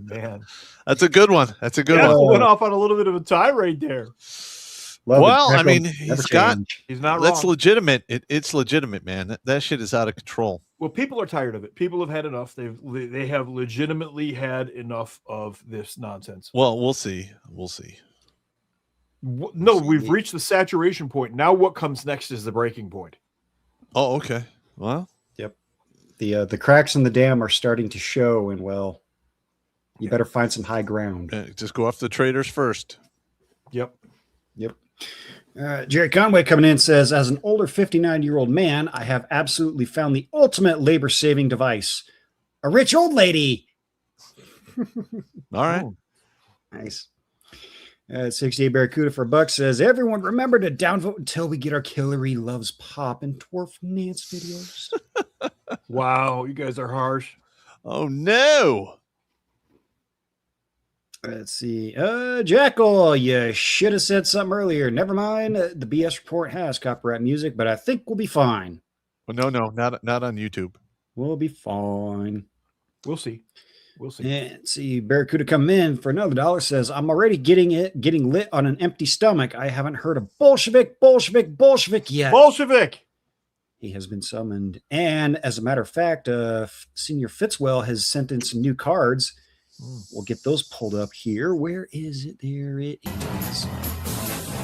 Man, that's a good one. That's a good one. one. Went off on a little bit of a tirade there. Well, I mean, he's not that's wrong. legitimate. It's legitimate, man. That shit is out of control. Well, people are tired of it. People have had enough. They have legitimately had enough of this nonsense. Well, we'll see. We'll see. No, we've reached the saturation point. Now, what comes next is the breaking point. Oh, okay. Well, yep. The cracks in the dam are starting to show, and well, you better find some high ground. Just go after the traders first. Yep. Jerry Conway coming in says, as an older 59-year-old man, I have absolutely found the ultimate labor-saving device. A rich old lady. All right. Nice. 68 Barracuda for a buck says, everyone remember to downvote until we get our Hillary Loves Pop and Dwarf Nance videos. Wow, you guys are harsh. Oh, no. Let's see. Jackal, you should have said something earlier. Never mind. The BS report has copyright music, but I think we'll be fine. Well, no, not on YouTube. We'll be fine. We'll see. We'll see. And see, Barracuda come in for another $1 says, I'm already getting lit on an empty stomach. I haven't heard of Bolshevik yet. Bolshevik! He has been summoned. And as a matter of fact, Senior Fitzwell has sent in some new cards. We'll get those pulled up here. Where is it? There it is.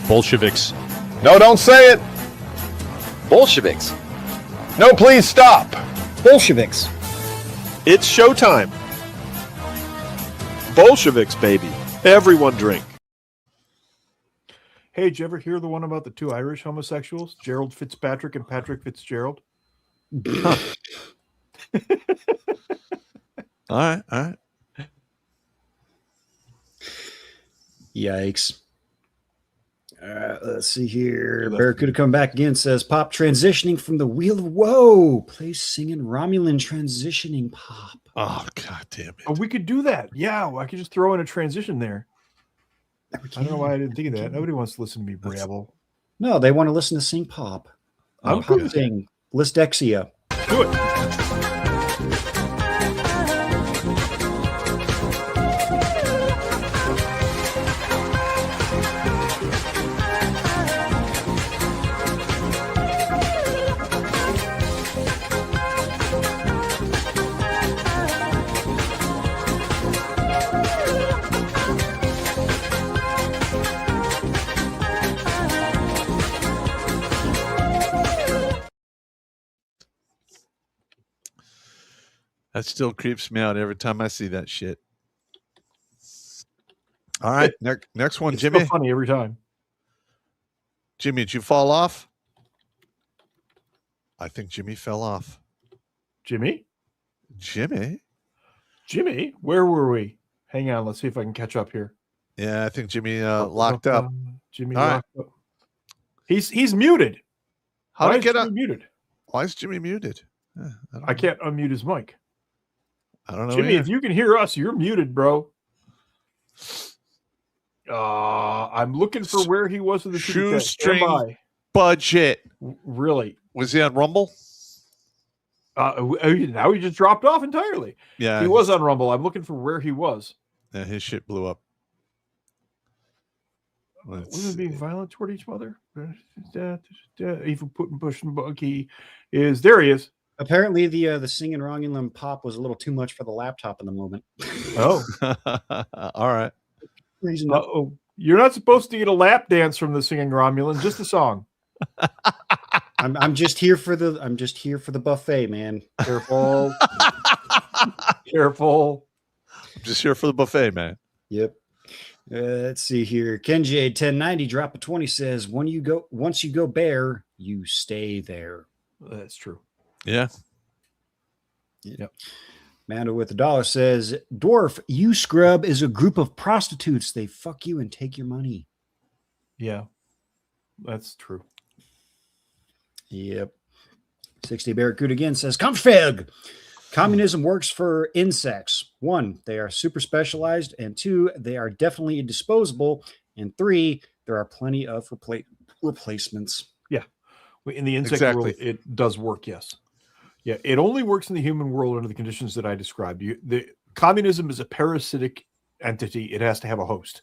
Bolsheviks. No, don't say it. Bolsheviks. No, please stop. Bolsheviks. It's showtime. Bolsheviks, baby. Everyone drink. Hey, did you ever hear the one about the two Irish homosexuals, Gerald Fitzpatrick and Patrick Fitzgerald? All right. Yikes. Let's see here. Barracuda come back again, says Pop transitioning from the Wheel of Woe. Play singing Romulan transitioning Pop. Oh, God damn it. Oh, we could do that. Yeah, well, I could just throw in a transition there. I don't know why I didn't think of that. Nobody wants to listen to me babble. No, they want to listen to sing Pop. I'm Pop good. sing Listexia. Do it. That still creeps me out every time I see that shit. All right, next one, It's Jimmy. still funny every time. Jimmy, did you fall off? I think Jimmy fell off. Jimmy? Jimmy? Where were we? Hang on, let's see if I can catch up here. Yeah, I think Jimmy locked up. Jimmy All right. locked up. He's muted. How Why to is get Jimmy on? muted? Why is Jimmy muted? I can't unmute his mic. I don't know. Jimmy, either. if you can hear us, you're muted, bro. I'm looking for where he was in the shoestring budget. Really? Was he on Rumble? Now he just dropped off entirely. Yeah, he was on Rumble. I'm looking for where he was. Yeah, his shit blew up. Women being violent toward each other. Even pushing buggy is there. He is. Apparently, the singing Romulan pop was a little too much for the laptop in the moment. Oh, all right. Oh, you're not supposed to get a lap dance from the singing Romulan. Just a song. I'm just here for the buffet, man. Careful. Careful. I'm just here for the buffet, man. Yep. Let's see here. Kenji 1090 drop a 20 says, once you go bare, you stay there. That's true. Yeah. Yep. Mando with $1 says, Dwarf, you scrub is a group of prostitutes. They fuck you and take your money. Yeah, that's true. Yep. 60 Barracuda again says, Kampfeg. Communism works for insects. 1, they are super specialized. And 2, they are definitely disposable. And 3, there are plenty of replacements. Yeah. In the insect world, it does work, yes. Yeah, it only works in the human world under the conditions that I described. Communism is a parasitic entity. It has to have a host.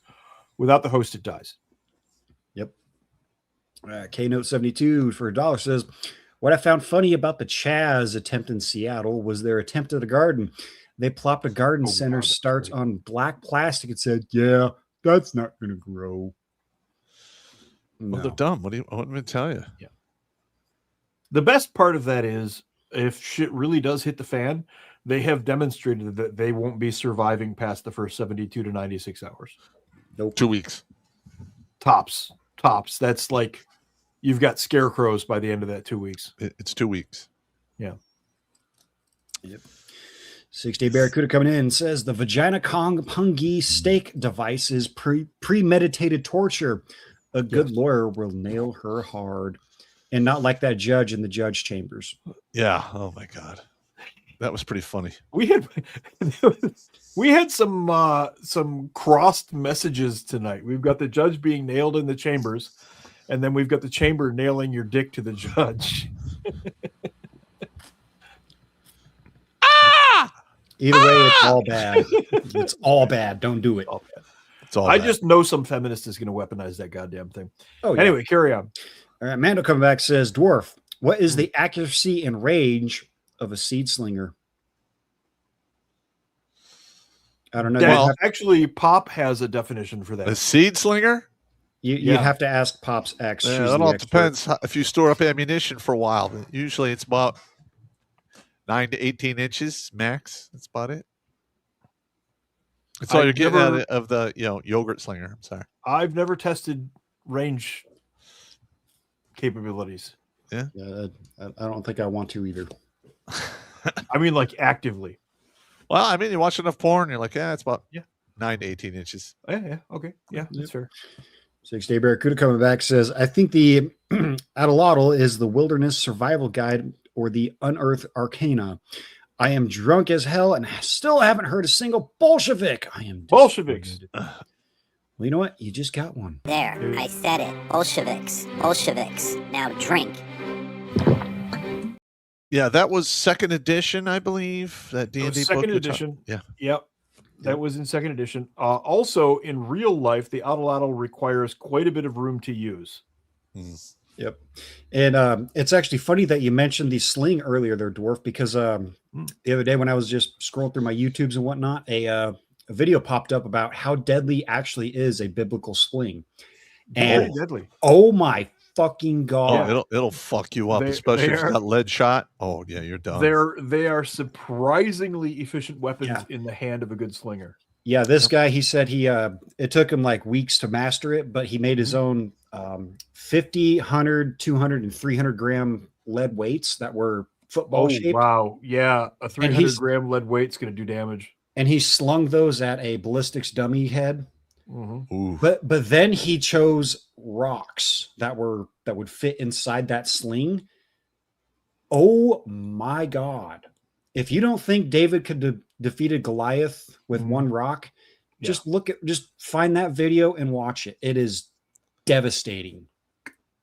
Without the host, it dies. Yep. Knote 72 for $1 says, what I found funny about the Chaz attempt in Seattle was their attempt at a garden. They plopped a garden center starts on black plastic and said, yeah, that's not going to grow. Well, they're dumb. What do I tell you? Yeah. The best part of that is if shit really does hit the fan, they have demonstrated that they won't be surviving past the first 72 to 96 hours. Nope. 2 weeks. Tops. That's like you've got scarecrows by the end of that 2 weeks. It's 2 weeks. Yeah. Yep. 60 Barracuda coming in says the vagina Kong Pungi steak device is premeditated torture. A good lawyer will nail her hard. And not like that judge in the judge chambers. Yeah. Oh my God. That was pretty funny. We had some crossed messages tonight. We've got the judge being nailed in the chambers, and then we've got the chamber nailing your dick to the judge. Either way, it's all bad. It's all bad. Don't do it. It's all I bad. just know some feminist is going to weaponize that goddamn thing. Oh, yeah. Anyway, carry on. All right, Mando coming back says, Dwarf, what is the accuracy and range of a seed slinger? I don't know. Well, actually, Pop has a definition for that. A seed slinger? You'd have to ask Pop's ex. Yeah, that all depends if you store up ammunition for a while. Usually it's about 9 to 18 inches max. That's about it. That's all you're getting out of the yogurt slinger. I'm sorry. I've never tested range capabilities. Yeah. I don't think I want to either. I mean, like actively. Well, I mean, you watch enough porn, you're like, it's about 9 to 18 inches. Yeah, okay. Yeah, that's fair. 6-Day Barracuda coming back says, I think the Atlatl is the Wilderness Survival Guide or the Unearthed Arcana. I am drunk as hell and still haven't heard a single Bolshevik. I am Bolsheviks. Well, you know what? You just got one. There, I said it. Bolsheviks. Bolsheviks. Now drink. Yeah, that was second edition, I believe. That D&D book. Second edition. Yeah. Yep. That was in second edition. Also, in real life, the Atlatl requires quite a bit of room to use. Yep. And it's actually funny that you mentioned the sling earlier there, Dwarf, because the other day when I was just scrolling through my YouTubes and whatnot, a video popped up about how deadly actually is a biblical sling. And very deadly. Oh my fucking God. Oh, it'll fuck you up, especially if it's got lead shot. Oh yeah, you're done. They are surprisingly efficient weapons in the hand of a good slinger. Yeah, this guy, he said it took him like weeks to master it, but he made his own 50, 100, 200, and 300 gram lead weights that were football shaped. Wow. Yeah. A 300 gram lead weight's going to do damage. And he slung those at a ballistics dummy head. Mm-hmm. But then he chose rocks that would fit inside that sling. Oh my God. If you don't think David could defeated Goliath with one rock, just find that video and watch it. It is devastating.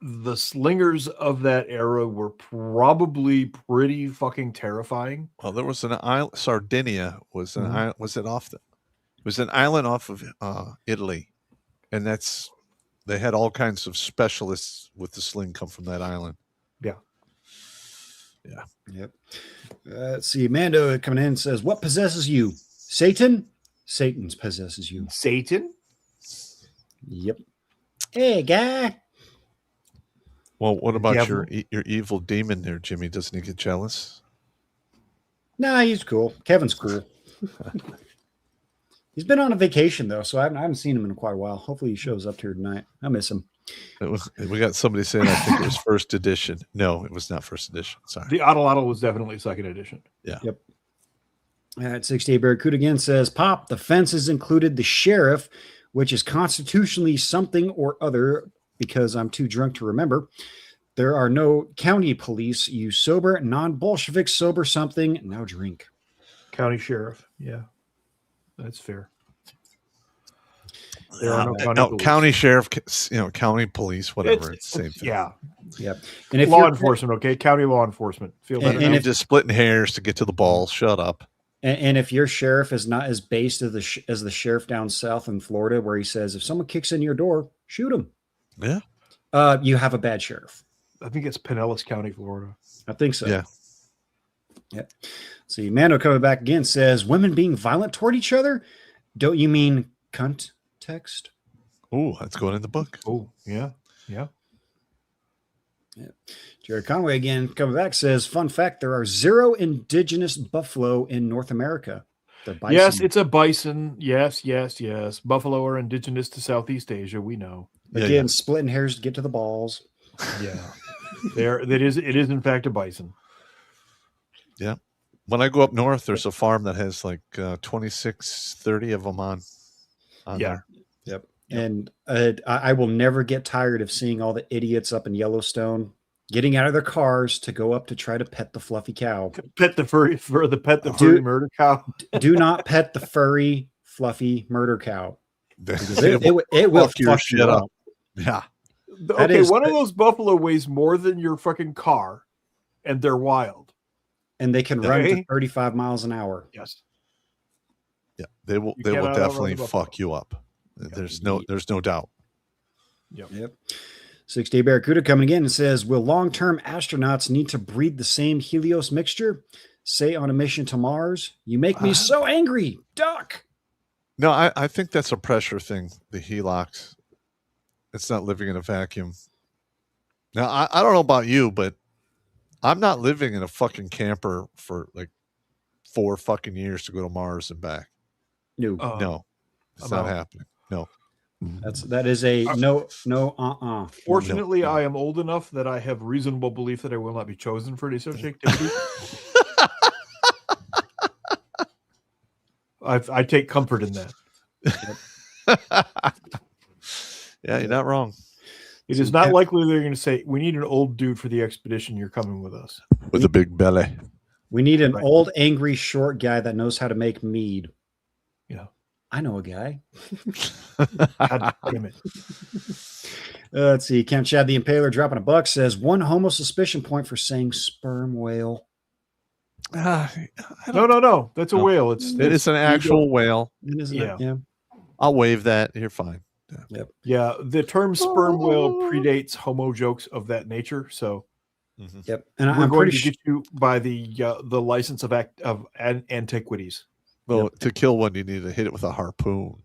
The slingers of that era were probably pretty fucking terrifying. Well, there was an island. Sardinia was an island. Was it off the? It was an island off of Italy, and they had all kinds of specialists with the sling come from that island. Yeah. Yeah. Yep. Let's see. Mando coming in says, "What possesses you? Satan? Satan's possesses you. Satan? Yep. Hey, guy. Well, what about your evil demon there, Jimmy? Doesn't he get jealous? Nah, he's cool. Kevin's cool. He's been on a vacation, though, so I haven't seen him in quite a while. Hopefully he shows up here tonight. I miss him. We got somebody saying, I think it was first edition. No, it was not first edition. Sorry. The Oddle was definitely second edition. Yeah. Yep. At 68 Barracuda again says, Pop, the fences included the sheriff, which is constitutionally something or other because I'm too drunk to remember. There are no county police. You sober, non-Bolshevik, sober something, now drink. County sheriff. Yeah. That's fair. There are no county sheriff, county police, whatever. It's the same thing. Yeah. Yep. And if law enforcement, okay? County law enforcement. Feel better. And if just splitting hairs to get to the ball, shut up. And if your sheriff is not as based as the sheriff down south in Florida, where he says, if someone kicks in your door, shoot him. Yeah. You have a bad sheriff. I think it's Pinellas County, Florida. I think so. Yeah. Yep. See, Mando coming back again says, women being violent toward each other? Don't you mean cunt text? Oh, that's going in the book. Oh, yeah. Yeah. Yeah. Jared Conway again coming back says, fun fact, there are 0 indigenous buffalo in North America. Yes, it's a bison. Yes. Buffalo are indigenous to Southeast Asia. We know. Again, splitting hairs to get to the balls. Yeah. It is in fact a bison. Yeah. When I go up north, there's a farm that has like 26, 30 of them on there. Yep. And I will never get tired of seeing all the idiots up in Yellowstone getting out of their cars to go up to try to pet the fluffy cow. Pet the furry murder cow. Do not pet the furry, fluffy murder cow. It will fuck you up. Yeah. Okay, one of those buffalo weighs more than your fucking car, and they're wild. And they can run to 35 miles an hour. Yes. Yeah, they will definitely fuck you up. There's no doubt. Yep. 6-Day Barracuda coming again and says, will long-term astronauts need to breathe the same Helios mixture? Say on a mission to Mars, you make me so angry, Doc. No, I think that's a pressure thing, the Helox. It's not living in a vacuum. Now, I don't know about you, but I'm not living in a fucking camper for like 4 fucking years to go to Mars and back. No. No. It's not happening. No. That is a no. Fortunately, I am old enough that I have reasonable belief that I will not be chosen for any such activity. I take comfort in that. Yeah, you're not wrong. It is not likely they're going to say, we need an old dude for the expedition. You're coming with us. With a big belly. We need an old, angry, short guy that knows how to make mead. Yeah. I know a guy. God damn it. Let's see. Camp Chad the Impaler dropping $1 says, one homo suspicion point for saying sperm whale. No. That's a whale. It is an actual whale. It is. Yeah. I'll waive that. You're fine. Yep. Yeah, the term sperm whale predates homo jokes of that nature. So, yep. And I'm going to get you by the license of antiquities. Well, to kill one, you need to hit it with a harpoon.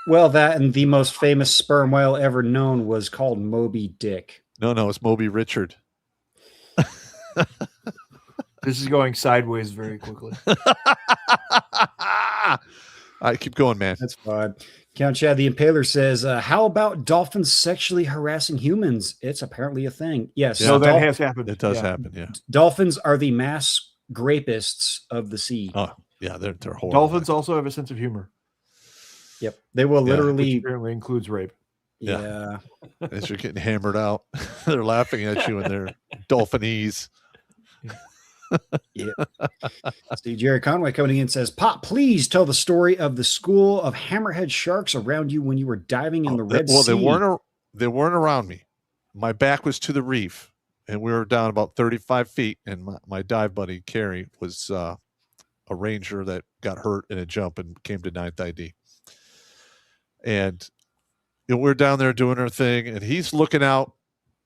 Well, that and the most famous sperm whale ever known was called Moby Dick. No, it's Moby Richard. This is going sideways very quickly. All right, keep going, man. That's fine. Count Chad the Impaler says, how about dolphins sexually harassing humans? It's apparently a thing. Yes. No, that has happened. It does happen, yeah. Dolphins are the mass grapists of the sea. Oh, yeah, they're horrible. Dolphins also have a sense of humor. Yep. They will literally... Which apparently includes rape. Yeah. As you're getting hammered out, they're laughing at you in their dolphinese. Yeah. See, Jerry Conway coming in says, Pop, please tell the story of the school of hammerhead sharks around you when you were diving in the Red Sea. They weren't around me. My back was to the reef, and we were down about 35 feet. And my dive buddy Carrie was a ranger that got hurt in a jump and came to 9th ID. And we're down there doing our thing, and he's looking out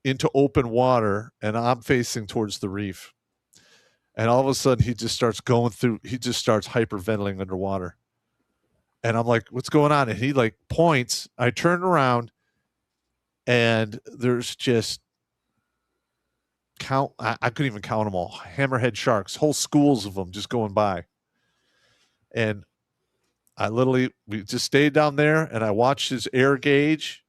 into open water, and I'm facing towards the reef. And all of a sudden, he just starts hyperventilating underwater. And I'm like, what's going on? And he like points. I turn around, and there's just I couldn't even count them all. Hammerhead sharks, whole schools of them just going by. And we just stayed down there, and I watched his air gauge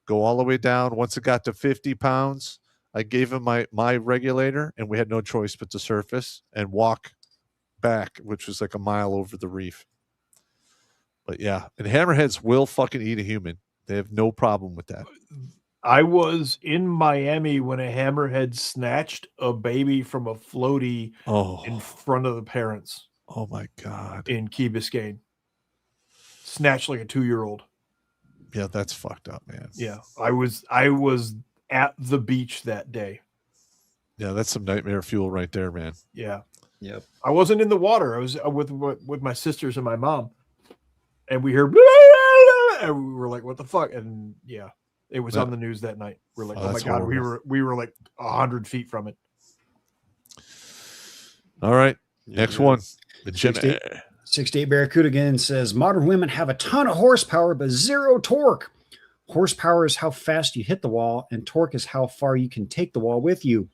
go all the way down. Once it got to 50 pounds, I gave him my regulator, and we had no choice but to surface and walk back, which was like a mile over the reef. But yeah, and hammerheads will fucking eat a human. They have no problem with that. I was in Miami when a hammerhead snatched a baby from a floaty in front of the parents. Oh my God. In Key Biscayne. Snatched like a 2-year-old. Yeah, that's fucked up, man. Yeah. I was at the beach that day. Yeah, that's some nightmare fuel right there, man. Yeah. Yep. I wasn't in the water. I was with my sisters and my mom. And we heard and we were like, what the fuck? And yeah, it was on the news that night. We're like, oh my God, horrible. we were like 100 feet from it. All right. Next one. 68 Barracuda again says, modern women have a ton of horsepower, but zero torque. Horsepower is how fast you hit the wall, and torque is how far you can take the wall with you.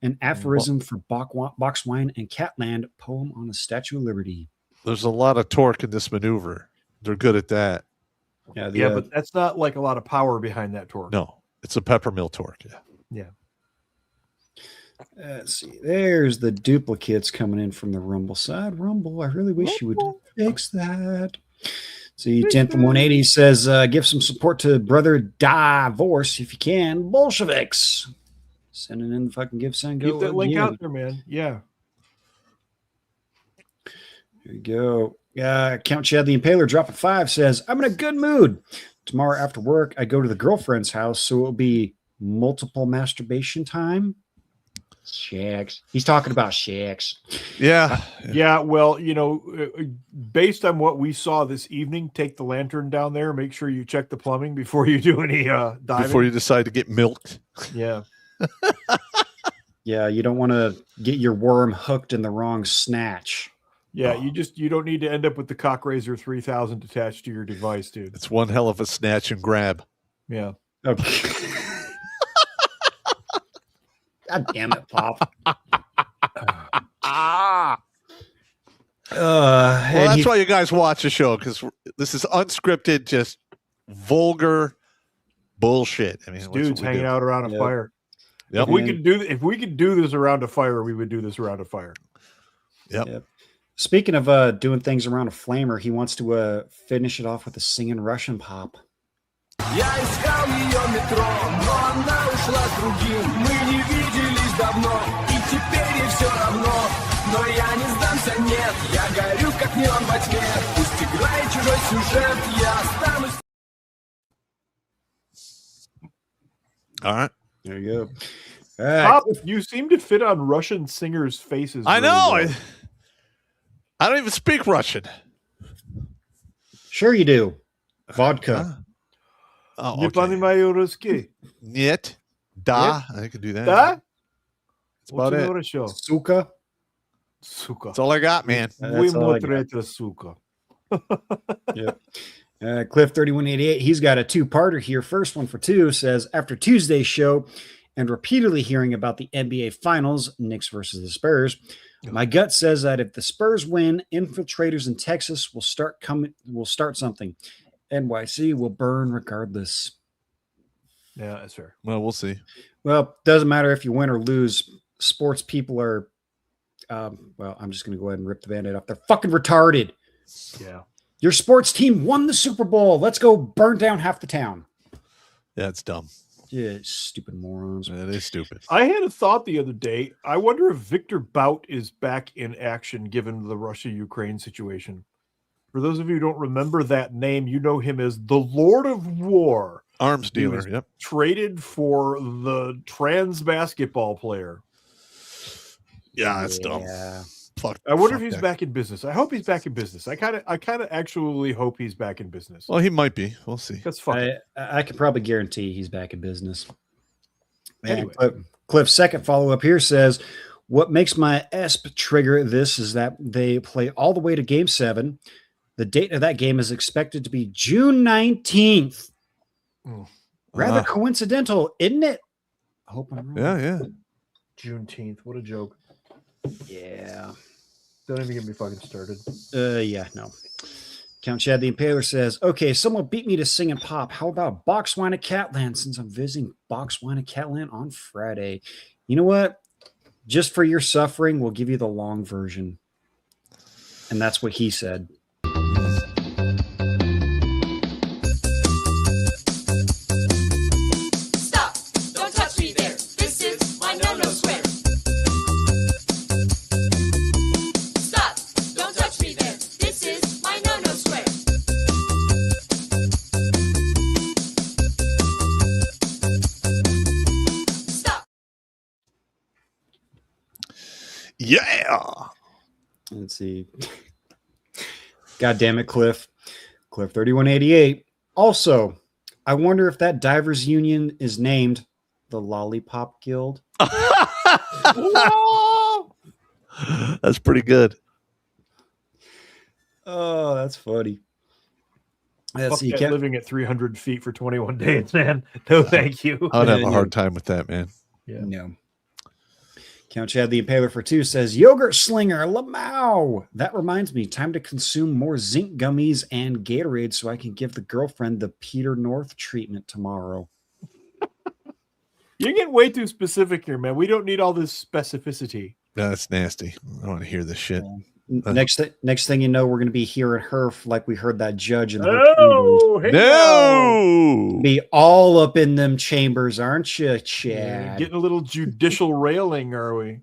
An aphorism for Boxwine and Catland, poem on the Statue of Liberty. There's a lot of torque in this maneuver. They're good at that. Yeah, but that's not like a lot of power behind that torque. No, it's a peppermill torque. Yeah. Let's see. There's the duplicates coming in from the Rumble side. Rumble, I really wish you would fix that. See, 10th and 180 says, give some support to Brother Divorce if you can. Bolsheviks. Sending in the fucking give, send, go. Keep that link out there, man. Yeah. Here you go. Count Chad the Impaler, drop at 5, says, I'm in a good mood. Tomorrow after work, I go to the girlfriend's house, so it'll be multiple masturbation time. Shacks. He's talking about shacks. Yeah. Yeah. Well, based on what we saw this evening, take the lantern down there. Make sure you check the plumbing before you do any diving. Before you decide to get milked. Yeah. Yeah. You don't want to get your worm hooked in the wrong snatch. Yeah. You don't need to end up with the Cockraiser 3000 attached to your device, dude. It's one hell of a snatch and grab. Yeah. Okay. God damn it, Pop. Well, that's why you guys watch the show, because this is unscripted, just vulgar bullshit. I mean, dudes hanging out around a fire. Yep. If we could do this around a fire, we would do this around a fire. Yep. Speaking of doing things around a flamer, he wants to finish it off with a singing Russian pop. Я искал ее метро, но она ушла с другим. Мы не виделись давно, и теперь ей все равно. Но я не сдамся, нет, я горю, как неон во тьме. Пусть играет чужой сюжет, я останусь. All right. There you go. Pop, you seem to fit on Russian singers' faces. I know. Well. I don't even speak Russian. Sure you do. Vodka. Oh, Не понимаю русский. Нет. Da. I can do that. Da? That's about it. Suka. That's all I got, man. Вы смотрите, сука. Yep. Cliff 3188, he's got a two-parter here. First one for 2 says, after Tuesday's show and repeatedly hearing about the NBA Finals, Knicks versus the Spurs, my gut says that if the Spurs win, infiltrators in Texas will start something. NYC will burn regardless. Yeah, that's fair. Well, we'll see. Well, doesn't matter if you win or lose. Sports people are, well, I'm just going to go ahead and rip the Band-Aid off. They're fucking retarded. Yeah. Your sports team won the Super Bowl. Let's go burn down half the town. Yeah, it's dumb. Yeah, stupid morons. It is stupid. I had a thought the other day. I wonder if Victor Bout is back in action given the Russia-Ukraine situation. For those of you who don't remember that name, you know him as the Lord of War. Arms He dealer, was yep. traded for the trans basketball player. Yeah, that's dumb. Fuck. I wonder if fuck he's that. back in business. I hope he's back in business. I kind of actually hope he's back in business. Well, he might be. We'll see. That's fucking. I can probably guarantee he's back in business. Anyway. Cliff's second follow-up here says, what makes my ESP trigger this is that they play all the way to Game 7. The date of that game is expected to be June 19th. Rather coincidental, isn't it? I hope I'm wrong. Yeah. Juneteenth. What a joke. Yeah. Don't even get me fucking started. Yeah, no. Count Chad the Impaler says, okay, someone beat me to sing and pop. How about Boxwine at Catland since I'm visiting Boxwine at Catland on Friday? You know what? Just for your suffering, we'll give you the long version. And that's what he said. Stop! Don't touch me there. This is my no-no square. Stop! Don't touch me there. This is my no-no square. Stop! Yeah. Let's see. God damn it, Cliff. Cliff 3188. Also, I wonder if that divers union is named the Lollipop Guild. That's pretty good. Oh, that's funny. Fuck that living at 300 feet for 21 days, man. No, thank you. I'd have a hard time with that, man. Yeah. No. Count Chad the Impaler for 2 says, Yogurt Slinger, Lamau. That reminds me, time to consume more zinc gummies and Gatorade so I can give the girlfriend the Peter North treatment tomorrow. You're getting way too specific here, man. We don't need all this specificity. That's nasty. I don't want to hear this shit. Next thing you know, we're going to be hearing her like we heard that judge in the No! Be all up in them chambers, aren't you, Chad? Getting a little judicial railing, are we?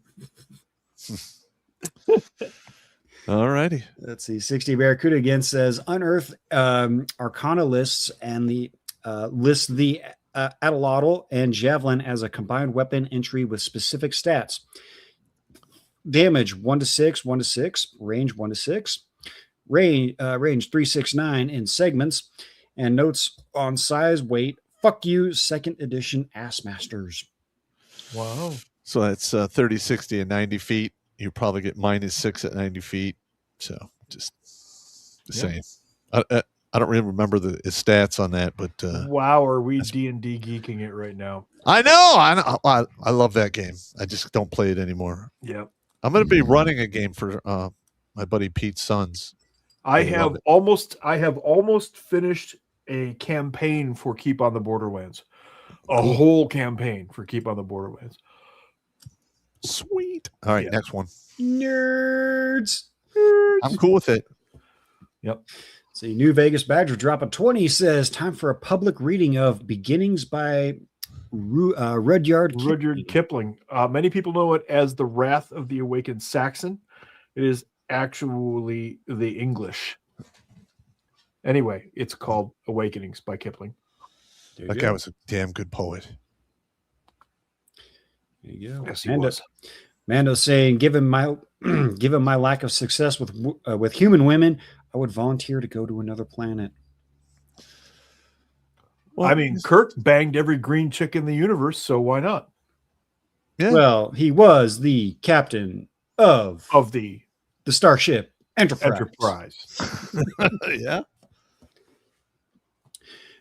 All righty. Let's see. 60 Barracuda again says unearth Arcana lists and the list the Atlatl and Javelin as a combined weapon entry with specific stats. Damage 1 to 6, 1 to 6, range 1 to 6, range 369 in segments, and notes on size, weight. Fuck you, 2nd edition Ass Masters. Wow. So that's 30, 60, and 90 feet. You probably get -6 at 90 feet. So just saying. I don't really remember the stats on that, but Wow, are we D&D geeking it right now? I know. I love that game. I just don't play it anymore. Yep. I'm going to be running a game for my buddy Pete's sons. I have almost finished a campaign for Keep on the Borderlands. A whole campaign for Keep on the Borderlands. Sweet. All right, next one. Nerds. I'm cool with it. Yep. See, New Vegas Badger dropping 20 says time for a public reading of Beginnings by Rudyard Kipling. Many people know it as The Wrath of the Awakened Saxon. It is actually the English. Anyway, it's called Awakenings by Kipling. That guy was a damn good poet. There you go. Yes, he was. Mando saying, given my lack of success with human women, I would volunteer to go to another planet. Well, I mean, Kirk banged every green chick in the universe, so why not? Yeah. Well, he was the captain of the Starship Enterprise. Yeah.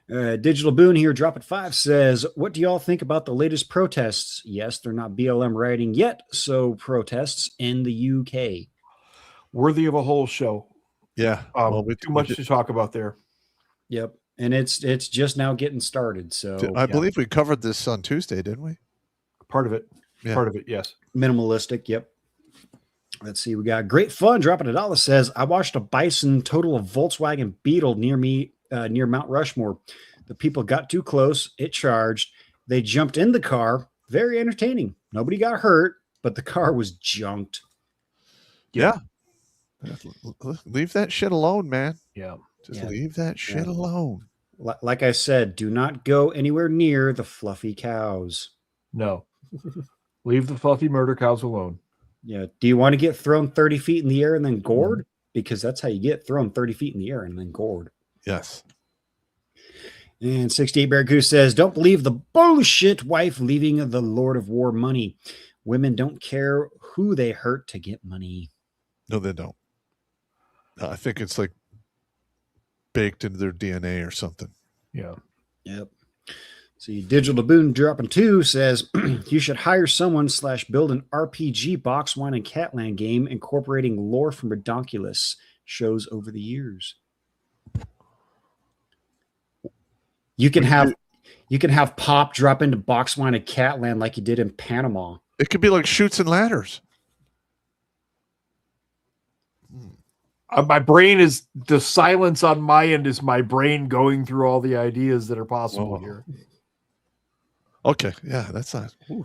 Digital Boon here, drop at 5 says, what do y'all think about the latest protests? Yes, they're not BLM rioting yet, so protests in the UK. Worthy of a whole show. Yeah. Too much to talk about there. Yep. And it's just now getting started. So I believe we covered this on Tuesday, didn't we? Part of it. Yeah. Part of it, yes. Minimalistic, yep. Let's see. We got great fun. Dropping $1 says, I watched a bison total of Volkswagen Beetle near me, near Mount Rushmore. The people got too close. It charged. They jumped in the car. Very entertaining. Nobody got hurt, but the car was junked. Yeah. Leave that shit alone, man. Yeah. Just leave that shit alone. Like I said, do not go anywhere near the fluffy cows. No. Leave the fluffy murder cows alone. Yeah. Do you want to get thrown 30 feet in the air and then gored? Because that's how you get thrown 30 feet in the air and then gored. Yes. And 68 Barracuda says, don't believe the bullshit wife leaving the Lord of War money. Women don't care who they hurt to get money. No, they don't. I think it's like baked into their DNA or something. Yeah. Yep. See, Digital Boon dropping 2 says, you should hire someone / build an RPG box wine and Catland game incorporating lore from Redonkulous shows over the years. You can have Pop drop into box wine and Catland like you did in Panama. It could be like Chutes and Ladders. My brain is the silence on my end is my brain going through all the ideas that are possible here. Okay. Yeah, that's not. Ooh.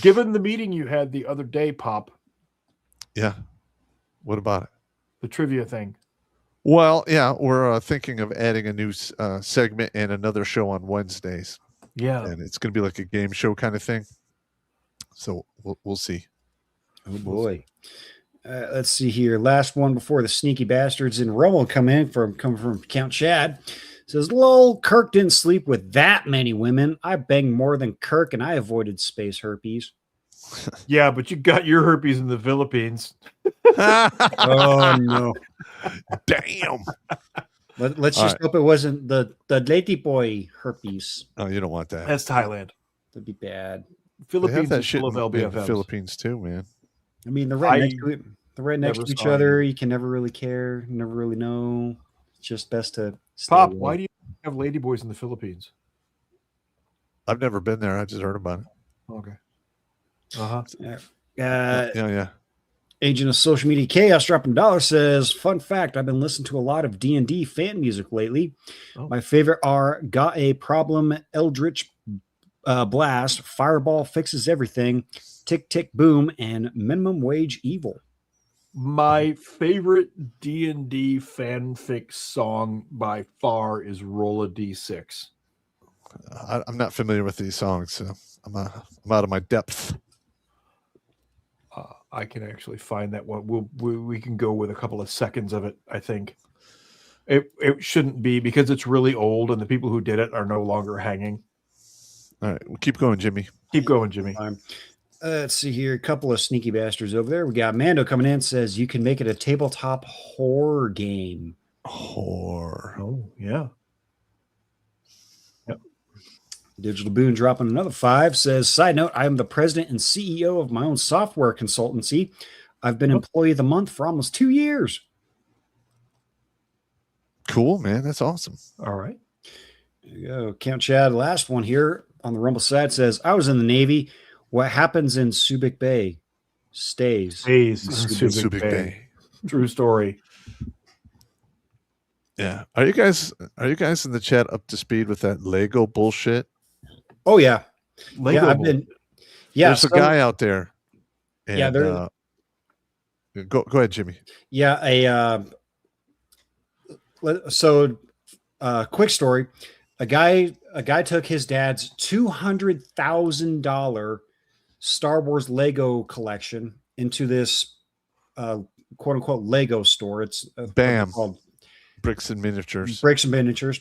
Given the meeting you had the other day, Pop. Yeah. What about it? The trivia thing. Well, yeah, we're thinking of adding a new segment and another show on Wednesdays. Yeah. And it's going to be like a game show kind of thing. So we'll see. Oh, boy. Let's see here. Last one before the sneaky bastards in Rommel come from Count Chad. Says, lol, Kirk didn't sleep with that many women. I banged more than Kirk and I avoided space herpes. Yeah, but you got your herpes in the Philippines. Oh, no. Damn. Let's just hope it wasn't the lady boy herpes. Oh, you don't want that. That's Thailand. That'd be bad. Philippines that is shit full of in the LBFMs. Philippines too, man. I mean, they're right next to each other. You can never really care, never really know. It's just best to stay Pop, away. why do you have ladyboys in the Philippines? I've never been there. I just heard about it. Okay. Uh-huh. Yeah. Agent of Social Media Chaos dropping $1 says, fun fact, I've been listening to a lot of D&D fan music lately. Oh. My favorite are Got a Problem, Eldritch Blast, Fireball Fixes Everything, Tick Tick Boom, and Minimum Wage Evil. My favorite D&D fanfic song by far is Roll a D6. I'm not familiar with these songs, so I'm out of my depth. I can actually find that one. We can go with a couple of seconds of it. I think it shouldn't be because it's really old and the people who did it are no longer hanging. All right, well, keep going, Jimmy. Keep going, Jimmy. Let's see here. A couple of sneaky bastards over there. We got Mando coming in, says you can make it a tabletop horror game. Horror. Oh, yeah. Yep. Digital Boon dropping another 5 says, side note, I am the president and CEO of my own software consultancy. I've been employee of the month for almost 2 years. Cool, man. That's awesome. All right. There you go. Count Chad, last one here on the Rumble side says, I was in the Navy. What happens in Subic Bay stays in Subic Bay. True story. Yeah. Are you guys in the chat up to speed with that Lego bullshit? Oh yeah. Lego I've been There's a guy out there. And, there. Go ahead, Jimmy. Yeah, quick story. A guy took his dad's $200,000 Star Wars Lego collection into this quote unquote Lego store. It's called Bricks and Miniatures.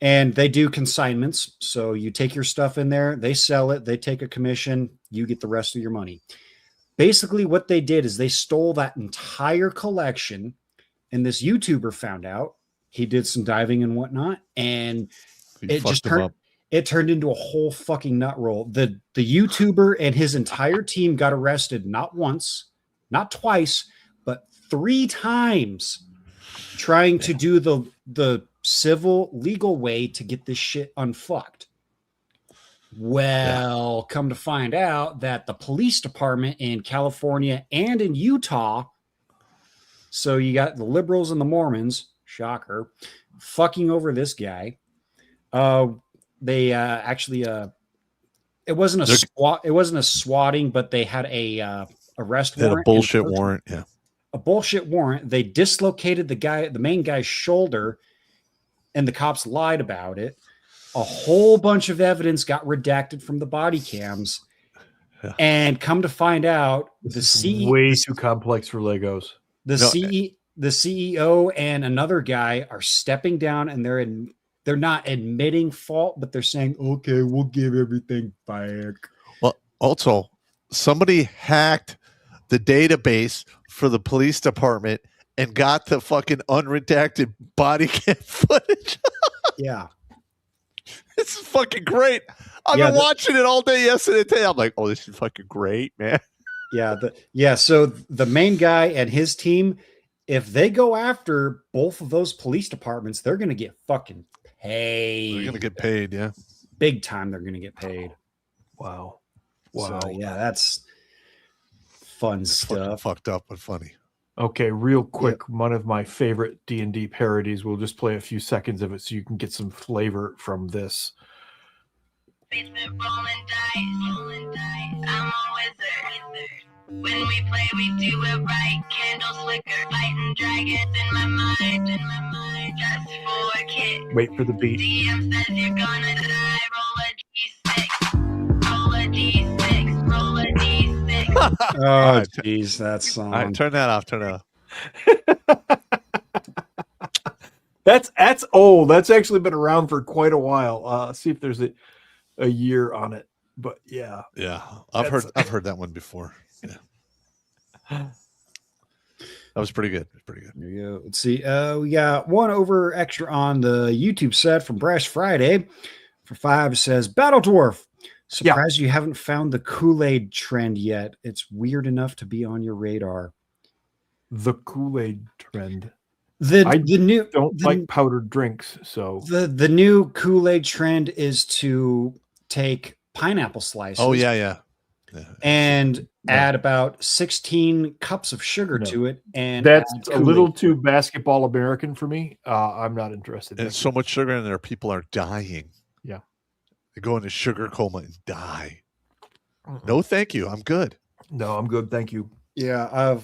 And they do consignments. So you take your stuff in there, they sell it, they take a commission, you get the rest of your money. Basically, what they did is they stole that entire collection, and this YouTuber found out. He did some diving and whatnot, and it turned into a whole fucking nut roll. The YouTuber and his entire team got arrested not once, not twice, but 3 times trying to do the civil legal way to get this shit unfucked. Well, come to find out that the police department in California and in Utah, so you got the liberals and the Mormons, shocker, fucking over this guy. They actually it wasn't a swatting, but they had a arrest They had warrant. a bullshit warrant. Yeah. A bullshit warrant. They dislocated the main guy's shoulder, and the cops lied about it. A whole bunch of evidence got redacted from the body cams. Yeah. And come to find out, way too complex for Legos. The CEO and another guy are stepping down, and they're not admitting fault, but they're saying, "Okay, we'll give everything back." Well, also, somebody hacked the database for the police department and got the fucking unredacted body cam footage. Yeah. This is fucking great. I've been watching it all day yesterday and today. I'm like, oh, this is fucking great, man. Yeah. So the main guy and his team, if they go after both of those police departments, they're going to get fucking paid. They're going to get paid, yeah. Big time, they're going to get paid. Wow. So, yeah, that's fun stuff. Fucked up, but funny. Okay, real quick, one of my favorite D&D parodies. We'll just play a few seconds of it so you can get some flavor from this. Basement rolling dice, I'm a wizard. When we play, we do it right. Candles flicker, fighting dragons in my mind. Just for a kick. Wait for the beat. DM says you're gonna die. Roll a d6. Roll a d6. Oh, jeez, that song. All right, turn that off. That's old. That's actually been around for quite a while. See if there's a year on it. But yeah. I've heard that one before. Yeah. That was pretty good. There you go. Let's see. We got one over extra on the YouTube set from Brash Friday for 5. It says Battle Dwarf. Surprised you haven't found the Kool-Aid trend yet. It's weird enough to be on your radar. The Kool-Aid trend. I don't like powdered drinks, so the new Kool-Aid trend is to take pineapple slices. Oh yeah. And add about 16 cups of sugar to it, and that's a little too basketball American for me. I'm not interested. And so much sugar in there, people are dying. Yeah, they go into sugar coma and die. No, thank you. I'm good. No, I'm good. Thank you. Yeah,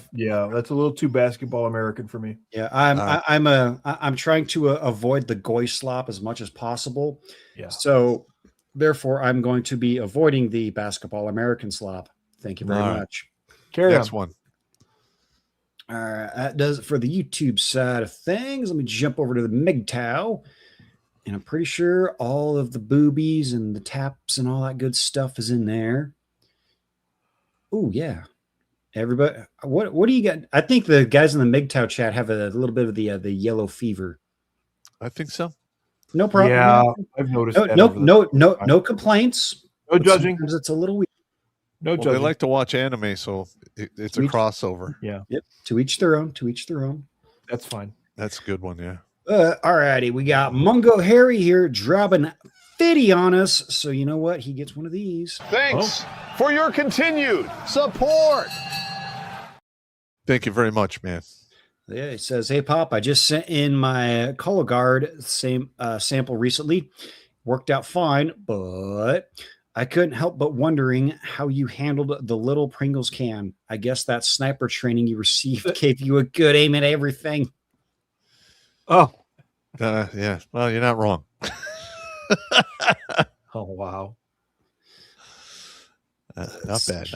that's a little too basketball American for me. Yeah, I'm trying to avoid the goy slop as much as possible. Yeah. So therefore, I'm going to be avoiding the basketball American slop. Thank you very much. Next one. All right, that does it for the YouTube side of things. Let me jump over to the MGTOW. And I'm pretty sure all of the boobies and the taps and all that good stuff is in there. Oh, yeah. Everybody, what do you got? I think the guys in the MGTOW chat have a little bit of the yellow fever. I think so. No problem. Yeah, I've noticed that. No complaints. No judging. Sometimes it's a little weird. No judging. They like to watch anime, so it's a crossover. Yeah. Yep. To each their own. That's fine. That's a good one, yeah. All righty. We got Mungo Harry here dropping 50 on us. So you know what? He gets one of these. Thanks for your continued support. Thank you very much, man. Yeah, he says, "Hey, Pop, I just sent in my Cologuard sample recently. Worked out fine, but I couldn't help but wondering how you handled the little Pringles can. I guess that sniper training you received gave you a good aim at everything." Oh. Yeah. Well, you're not wrong. Oh, wow. Not bad.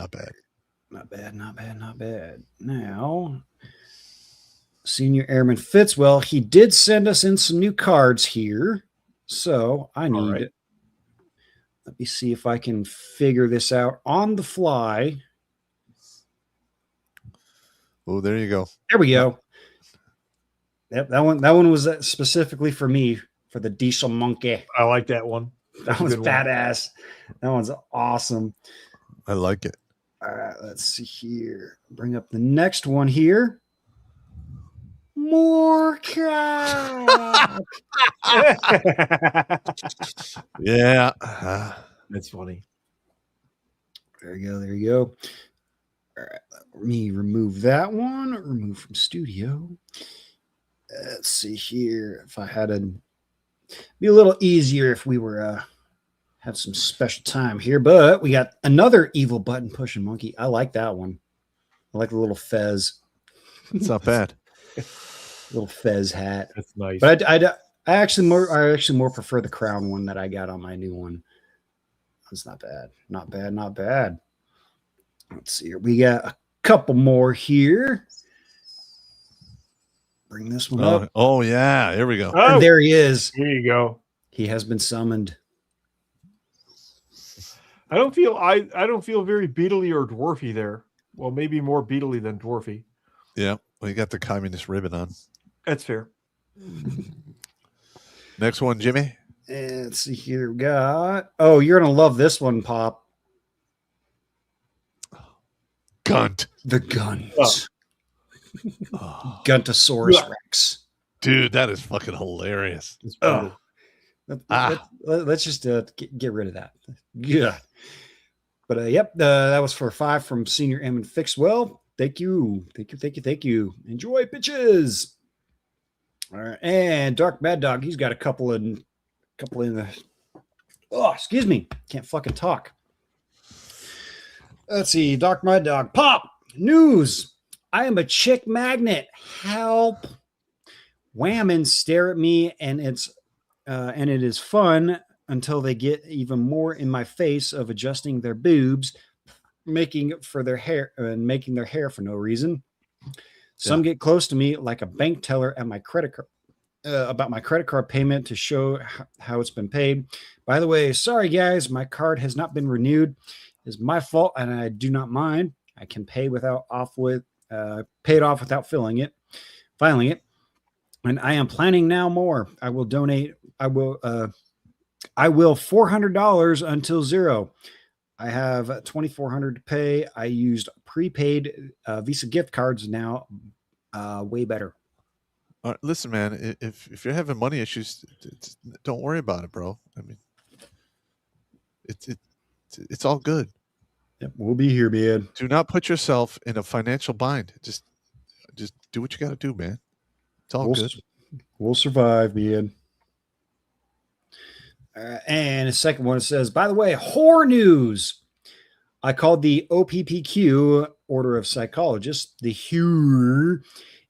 Not bad. Now, Senior Airman Fitzwell, he did send us in some new cards here. So I need let me see if I can figure this out on the fly. Oh, there you go. There we go. Yep, that one was specifically for me, for the Diesel Monkey. I like that one. That one's badass. That one's awesome. I like it. All right, let's see here. Bring up the next one here. More cow. Yeah. That's funny. There you go. All right, let me remove that one. Remove from studio. Let's see here. If I had Be a little easier if we were have some special time here, but we got another evil button pushing monkey. I like that one. I like the little fez. It's not bad. Little fez hat. That's nice. But I actually more prefer the crown one that I got on my new one. That's not bad. Not bad. Not bad. Let's see here. We got a couple more here. Bring this one up. Oh yeah, here we go. And there he is. Here you go. He has been summoned. I don't feel very beetly or dwarfy there. Well, maybe more beetly than dwarfy. Yeah, well, you got the communist ribbon on. That's fair. Next one, Jimmy. And let's see here. We got. Oh, you're gonna love this one, Pop. Gunt. The Gunt. Guntosaurus Rex. Dude, that is fucking hilarious. Let's just get rid of that. Yeah. But yep, that was for 5 from Senior M and Fixwell. Thank you. Enjoy, bitches. All right, and Dark Mad Dog, he's got a couple in the. Oh, excuse me, can't fucking talk. Let's see, Dark Mad Dog. Pop news. I am a chick magnet. Help. Women stare at me, and it is fun until they get even more in my face of adjusting their boobs, making their hair for no reason. Some get close to me like a bank teller at my credit card about my credit card payment to show how it's been paid. By the way, sorry guys, my card has not been renewed. It's my fault, and I do not mind. I can pay pay it off without filing it. And I am planning now more. I will donate. I will $400 until zero. I have $2,400 to pay. I used prepaid Visa gift cards now. Way better. All right, listen, man. If you're having money issues, don't worry about it, bro. I mean, it's all good. Yep, we'll be here, man. Do not put yourself in a financial bind. Just do what you got to do, man. It's all good. We'll survive, man. And the second one says, by the way, whore news. I called the OPPQ, Order of Psychologists. The whore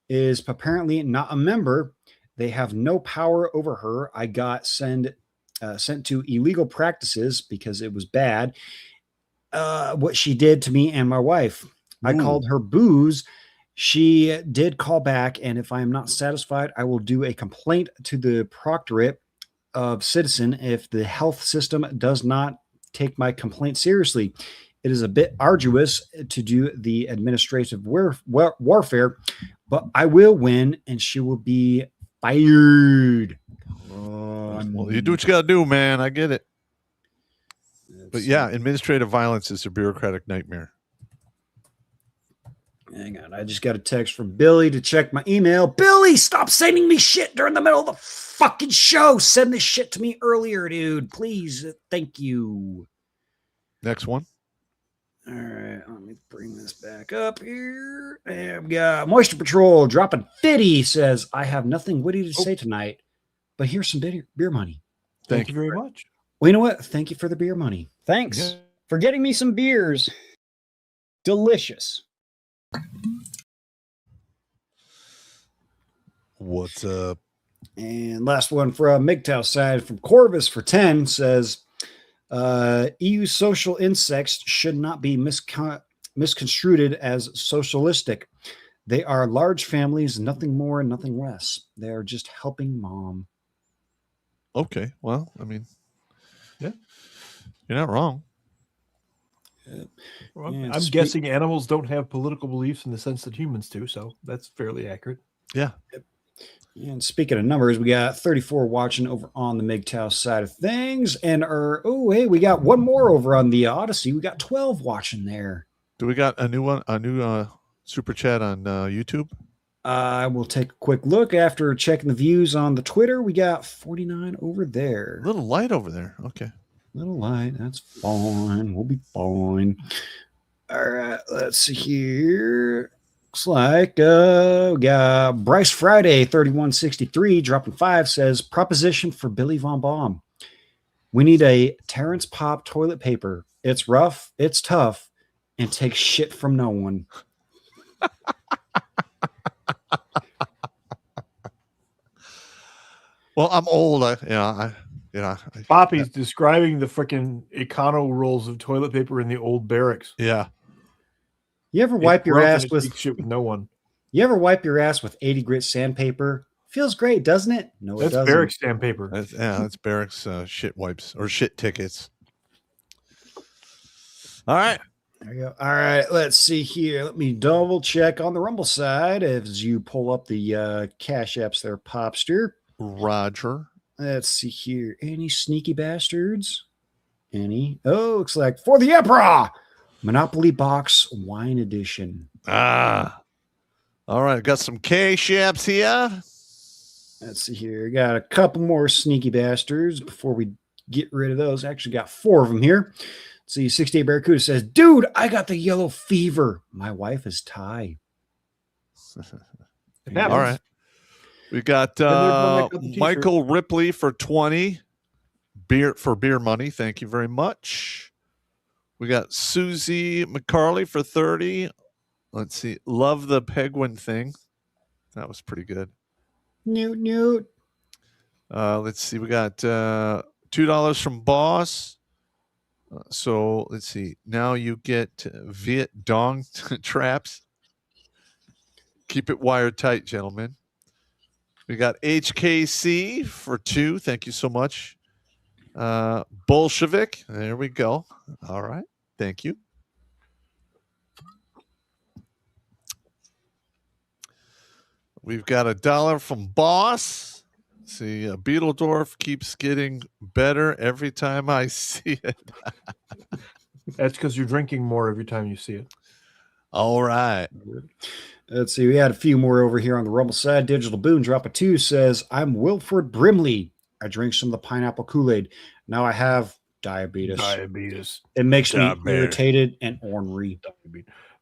is apparently not a member. They have no power over her. I got sent to illegal practices because it was bad. What she did to me and my wife. I called her booze. She did call back, and if I am not satisfied, I will do a complaint to the Proctorate of Citizen if the health system does not take my complaint seriously. It is a bit arduous to do the administrative warfare, but I will win, and she will be fired. Well, you do what you got to do, man. I get it. But yeah, administrative violence is a bureaucratic nightmare. Hang on. I just got a text from Billy to check my email. Billy, stop sending me shit during the middle of the fucking show. Send this shit to me earlier, dude. Please. Thank you. Next one. All right. Let me bring this back up here. And we got Moisture Patrol dropping 50 says, I have nothing witty to say tonight, but here's some beer money. Thank you very much. Well, you know what? Thank you for the beer money. Thanks for getting me some beers. Delicious. What's up? And last one from MGTOW side from Corvus for 10 says, EU social insects should not be misconstrued as socialistic. They are large families, nothing more and nothing less. They are just helping mom. Okay. Well, I mean, yeah, you're not wrong. Well, I'm guessing animals don't have political beliefs in the sense that humans do, so that's fairly accurate. Yeah. And speaking of numbers, we got 34 watching over on the MGTOW side of things. And we got one more over on the Odyssey. We got 12 watching there. Do we got a new super chat on YouTube? I will take a quick look after checking the views on the Twitter. We got 49 over there. A little light over there. Okay. Little light. That's fine. We'll be fine. All right. Let's see here. Looks like Bryce Friday 3163 dropping 5 says proposition for Billy Von Baum. We need a Terrence Pop toilet paper. It's rough, it's tough, and takes shit from no one. Well, I'm old. Poppy's describing the freaking econo rolls of toilet paper in the old barracks. Yeah. You ever wipe your ass with shit with no one? You ever wipe your ass with 80 grit sandpaper? Feels great, doesn't it? No, it doesn't. That's barracks sandpaper. That's barracks shit wipes or shit tickets. All right. There you go. All right, let's see here. Let me double check on the Rumble side as you pull up the Cash Apps there, Popster. Roger. Let's see here. Any sneaky bastards? Any? Oh, looks like For the Emperor! Monopoly Box Wine Edition. All right, got some Cash Apps here. Let's see here. Got a couple more sneaky bastards before we get rid of those. Actually got 4 of them here. See, 68 Barracuda says, dude, I got the yellow fever. My wife is Thai. All right. We got Michael Ripley for 20. Beer money. Thank you very much. We got Susie McCarley for 30. Let's see. Love the Penguin thing. That was pretty good. Newt. Let's see. We got $2 from Boss. So let's see. Now you get Viet Dong traps. Keep it wired tight, gentlemen. We got HKC for 2. Thank you so much. Bolshevik. There we go. All right. Thank you. We've got $1 from Boss. See, Beetledorf keeps getting better every time I see it. That's because you're drinking more every time you see it. All right. Let's see. We had a few more over here on the Rumble side. Digital Boon drop a 2 says, I'm Wilford Brimley. I drink some of the pineapple Kool-Aid. Now I have diabetes. It makes me irritated and ornery.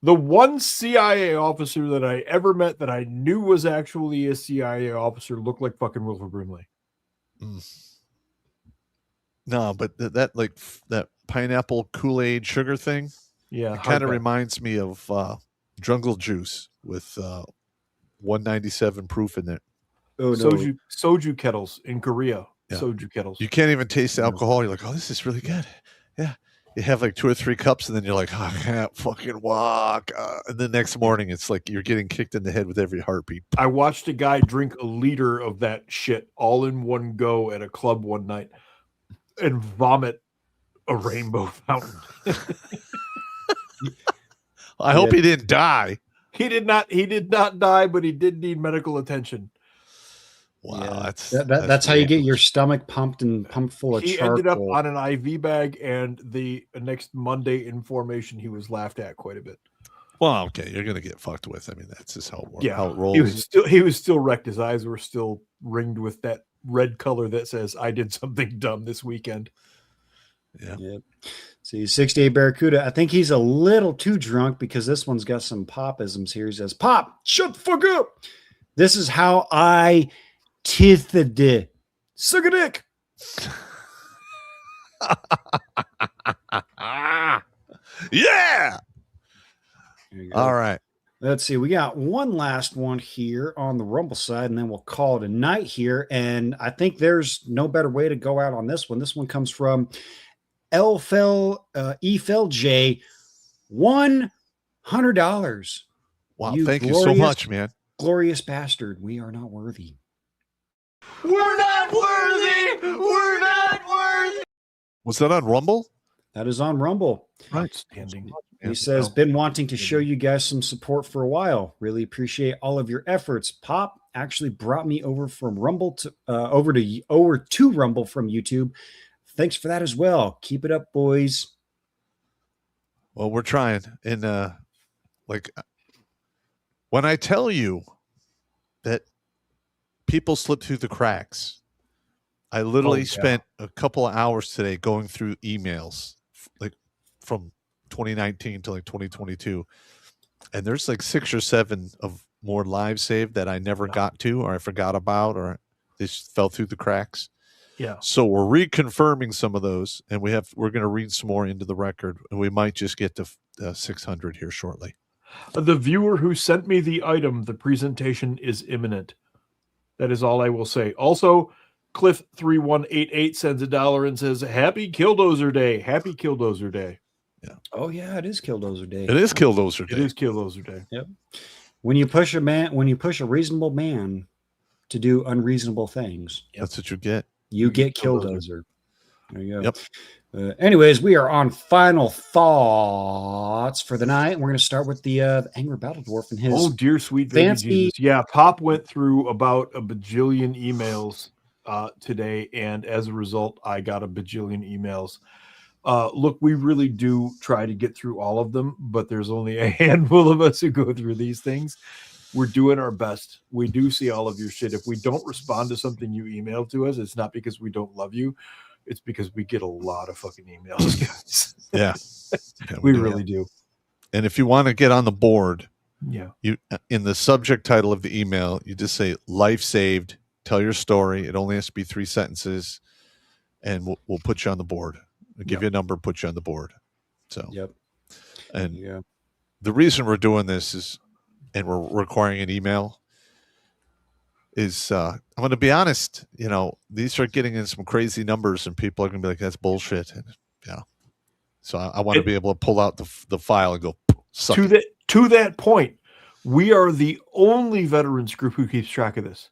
The one CIA officer that I ever met that I knew was actually a CIA officer looked like fucking Wilford Brimley. No, but that pineapple Kool-Aid sugar thing. Yeah, it kind of reminds me of Jungle Juice with 197 proof in it. Oh, no. Soju kettles in Korea. Yeah. Soju kettles. You can't even taste the alcohol. You're like, oh, this is really good. Yeah. You have like 2 or 3 cups, and then you're like, oh, I can't fucking walk. And the next morning, it's like you're getting kicked in the head with every heartbeat. I watched a guy drink a liter of that shit all in one go at a club one night and vomit a rainbow fountain. I hope he didn't die. He did not die, but he did need medical attention. Wow, yeah, that's how you get your stomach pumped full of charcoal. He ended up on an IV bag, and the next Monday in formation, he was laughed at quite a bit. Well, okay, you're gonna get fucked with. I mean, that's just how it works. Yeah, how it rolls. He was still wrecked. His eyes were still ringed with that red color that says, "I did something dumb this weekend." Yeah. Yep. See, 68 Barracuda. I think he's a little too drunk because this one's got some popisms here. He says, "Pop, shut the fuck up. This is how I tithed. Suck a dick." Yeah. All right. Let's see. We got one last one here on the Rumble side, and then we'll call it a night here. And I think there's no better way to go out on this one. This one comes from EFLJ, $100. Wow, thank you so much, man. Glorious bastard. We are not worthy. We're not worthy. We're not worthy. Was that on Rumble? That is on Rumble. Outstanding. He says, been wanting to show you guys some support for a while. Really appreciate all of your efforts. Pop actually brought me over from Rumble to over to Rumble from YouTube. Thanks for that as well. Keep it up, boys. Well, we're trying. And when I tell you that people slip through the cracks, I literally spent a couple of hours today going through emails, like from 2019 to like 2022. And there's like 6 or 7 of more lives saved that I never got to, or I forgot about, or they just fell through the cracks. Yeah. So we're reconfirming some of those, and we're going to read some more into the record, and we might just get to 600 here shortly. The viewer who sent me the item, the presentation is imminent. That is all I will say. Also, Cliff3188 sends $1 and says, "Happy Killdozer Day. Happy Killdozer Day." Yeah. Oh yeah, it is Killdozer Day. It is Killdozer Day. It is Killdozer Day. Yep. When you push a reasonable man to do unreasonable things, that's what you get. You get Killdozer. There you go. Yep. Anyways, we are on final thoughts for the night. We're going to start with the Angry Battle Dwarf and his Oh, dear sweet baby fancy. Jesus. Yeah, Pop went through about a bajillion emails today, and as a result, I got a bajillion emails. Look, we really do try to get through all of them, but there's only a handful of us who go through these things. We're doing our best. We do see all of your shit. If we don't respond to something you email to us, it's not because we don't love you. It's because we get a lot of fucking emails, guys. Yeah. We really do. And if you want to get on the board, yeah, you in the subject title of the email, you just say "life saved." Tell your story. It only has to be 3 sentences, and we'll put you on the board. We'll give you a number, put you on the board. So, yep. And the reason we're doing this is, and we're requiring an email, is I'm going to be honest. You know, these are getting in some crazy numbers, and people are going to be like, "That's bullshit." And, so I want to be able to pull out the file and go suck it. To that point, we are the only veterans group who keeps track of this.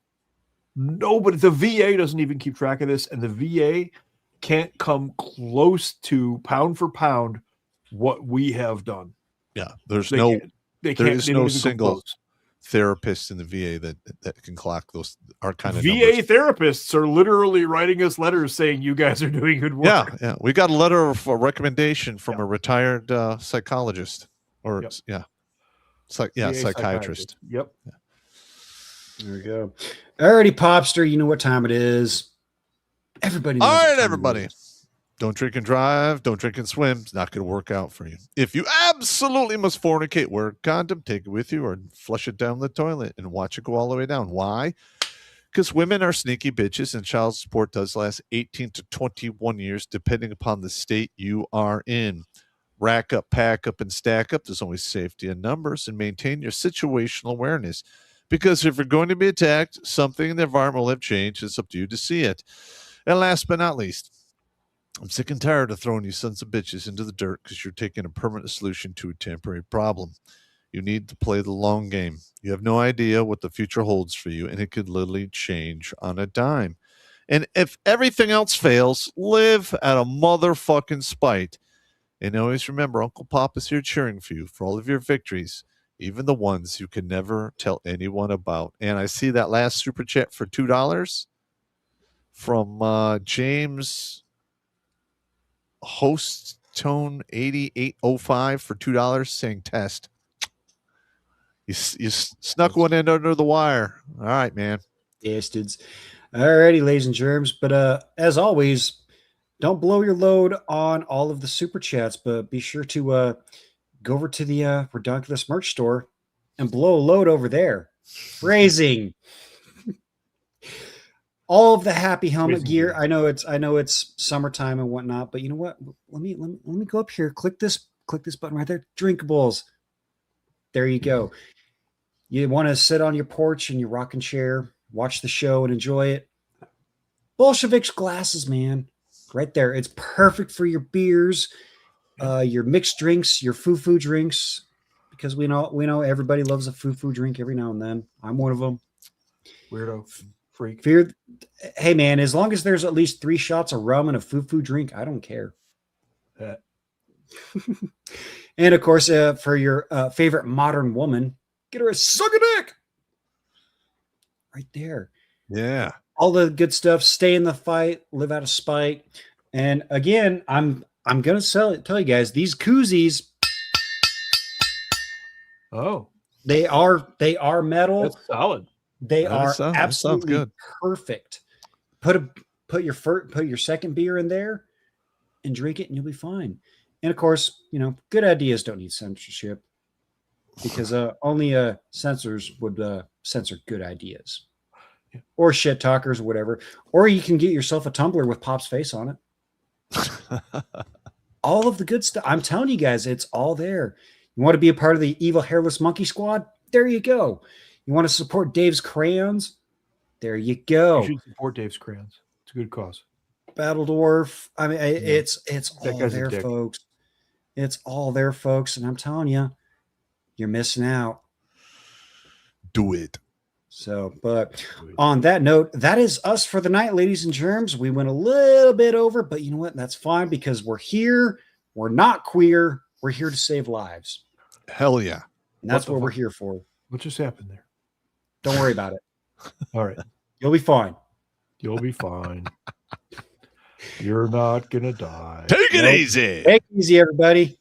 Nobody, the VA doesn't even keep track of this, and the VA can't come close to pound for pound what we have done. Yeah, there's They no can't- they there can't- is they no don't even come single close. therapist in the VA that can clock those our kind of VA numbers. therapists are literally writing us letters saying you guys are doing good work. Yeah, we got a letter of a recommendation from a retired psychologist, or VA psychiatrist. Yep. There we go. Alrighty, Popster, you know what time it is. Everybody knows All what right, time it everybody. is. Don't drink and drive. Don't drink and swim. It's not going to work out for you. If you absolutely must fornicate, wear a condom, take it with you, or flush it down the toilet and watch it go all the way down. Why? Because women are sneaky bitches, and child support does last 18 to 21 years, depending upon the state you are in. Rack up, pack up, and stack up. There's always safety in numbers, and maintain your situational awareness. Because if you're going to be attacked, something in the environment will have changed. It's up to you to see it. And last but not least, I'm sick and tired of throwing you sons of bitches into the dirt because you're taking a permanent solution to a temporary problem. You need to play the long game. You have no idea what the future holds for you, and it could literally change on a dime. And if everything else fails, live at a motherfucking spite. And always remember, Uncle Pop is here cheering for you for all of your victories, even the ones you can never tell anyone about. And I see that last super chat for $2 from James Host Tone 8805 for $2 saying test. You snuck one in under the wire. All right, man. Bastards. Alrighty, ladies and germs. But as always, don't blow your load on all of the super chats, but be sure to go over to the Redonkulous merch store and blow a load over there. Phrasing. All of the happy helmet gear. I know it's summertime and whatnot, but you know what? Let me go up here. Click this button right there. Drinkables. There you go. You want to sit on your porch in your rocking chair, watch the show and enjoy it. Bolshevik's glasses, man. Right there. It's perfect for your beers, your mixed drinks, your foo-foo drinks, because we know everybody loves a foo-foo drink every now and then. I'm one of them. Weirdo. Freak. Hey, man, as long as there's at least 3 shots of rum and a foo-foo drink, I don't care. And, of course, for your favorite modern woman, get her a suck a dick. Right there. Yeah. All the good stuff. Stay in the fight. Live out of spite. And, again, I'm going to tell you guys, these koozies. Oh. They are metal. That's solid. They are that absolutely good. Perfect. Put your second beer in there and drink it, and you'll be fine. And of course, good ideas don't need censorship. because only censors would censor good ideas, or shit talkers or whatever. Or you can get yourself a tumbler with Pop's face on it. All of the good stuff. I'm telling you guys, it's all there. You want to be a part of the evil hairless monkey squad? There you go. You want to support Dave's crayons? There you go. You should support Dave's crayons. It's a good cause. Battle Dwarf. I mean, it's That all guy's a there, dick. folks. It's all there, folks. And I'm telling you, you're missing out. Do it. So, but on that note, that is us for the night, ladies and germs. We went a little bit over, but you know what? That's fine because we're here. We're not queer. We're here to save lives. Hell yeah. And that's what we're here for. What just happened there? Don't worry about it. All right. You'll be fine. You'll be fine. You're not going to die. Take it easy. Take it easy, everybody.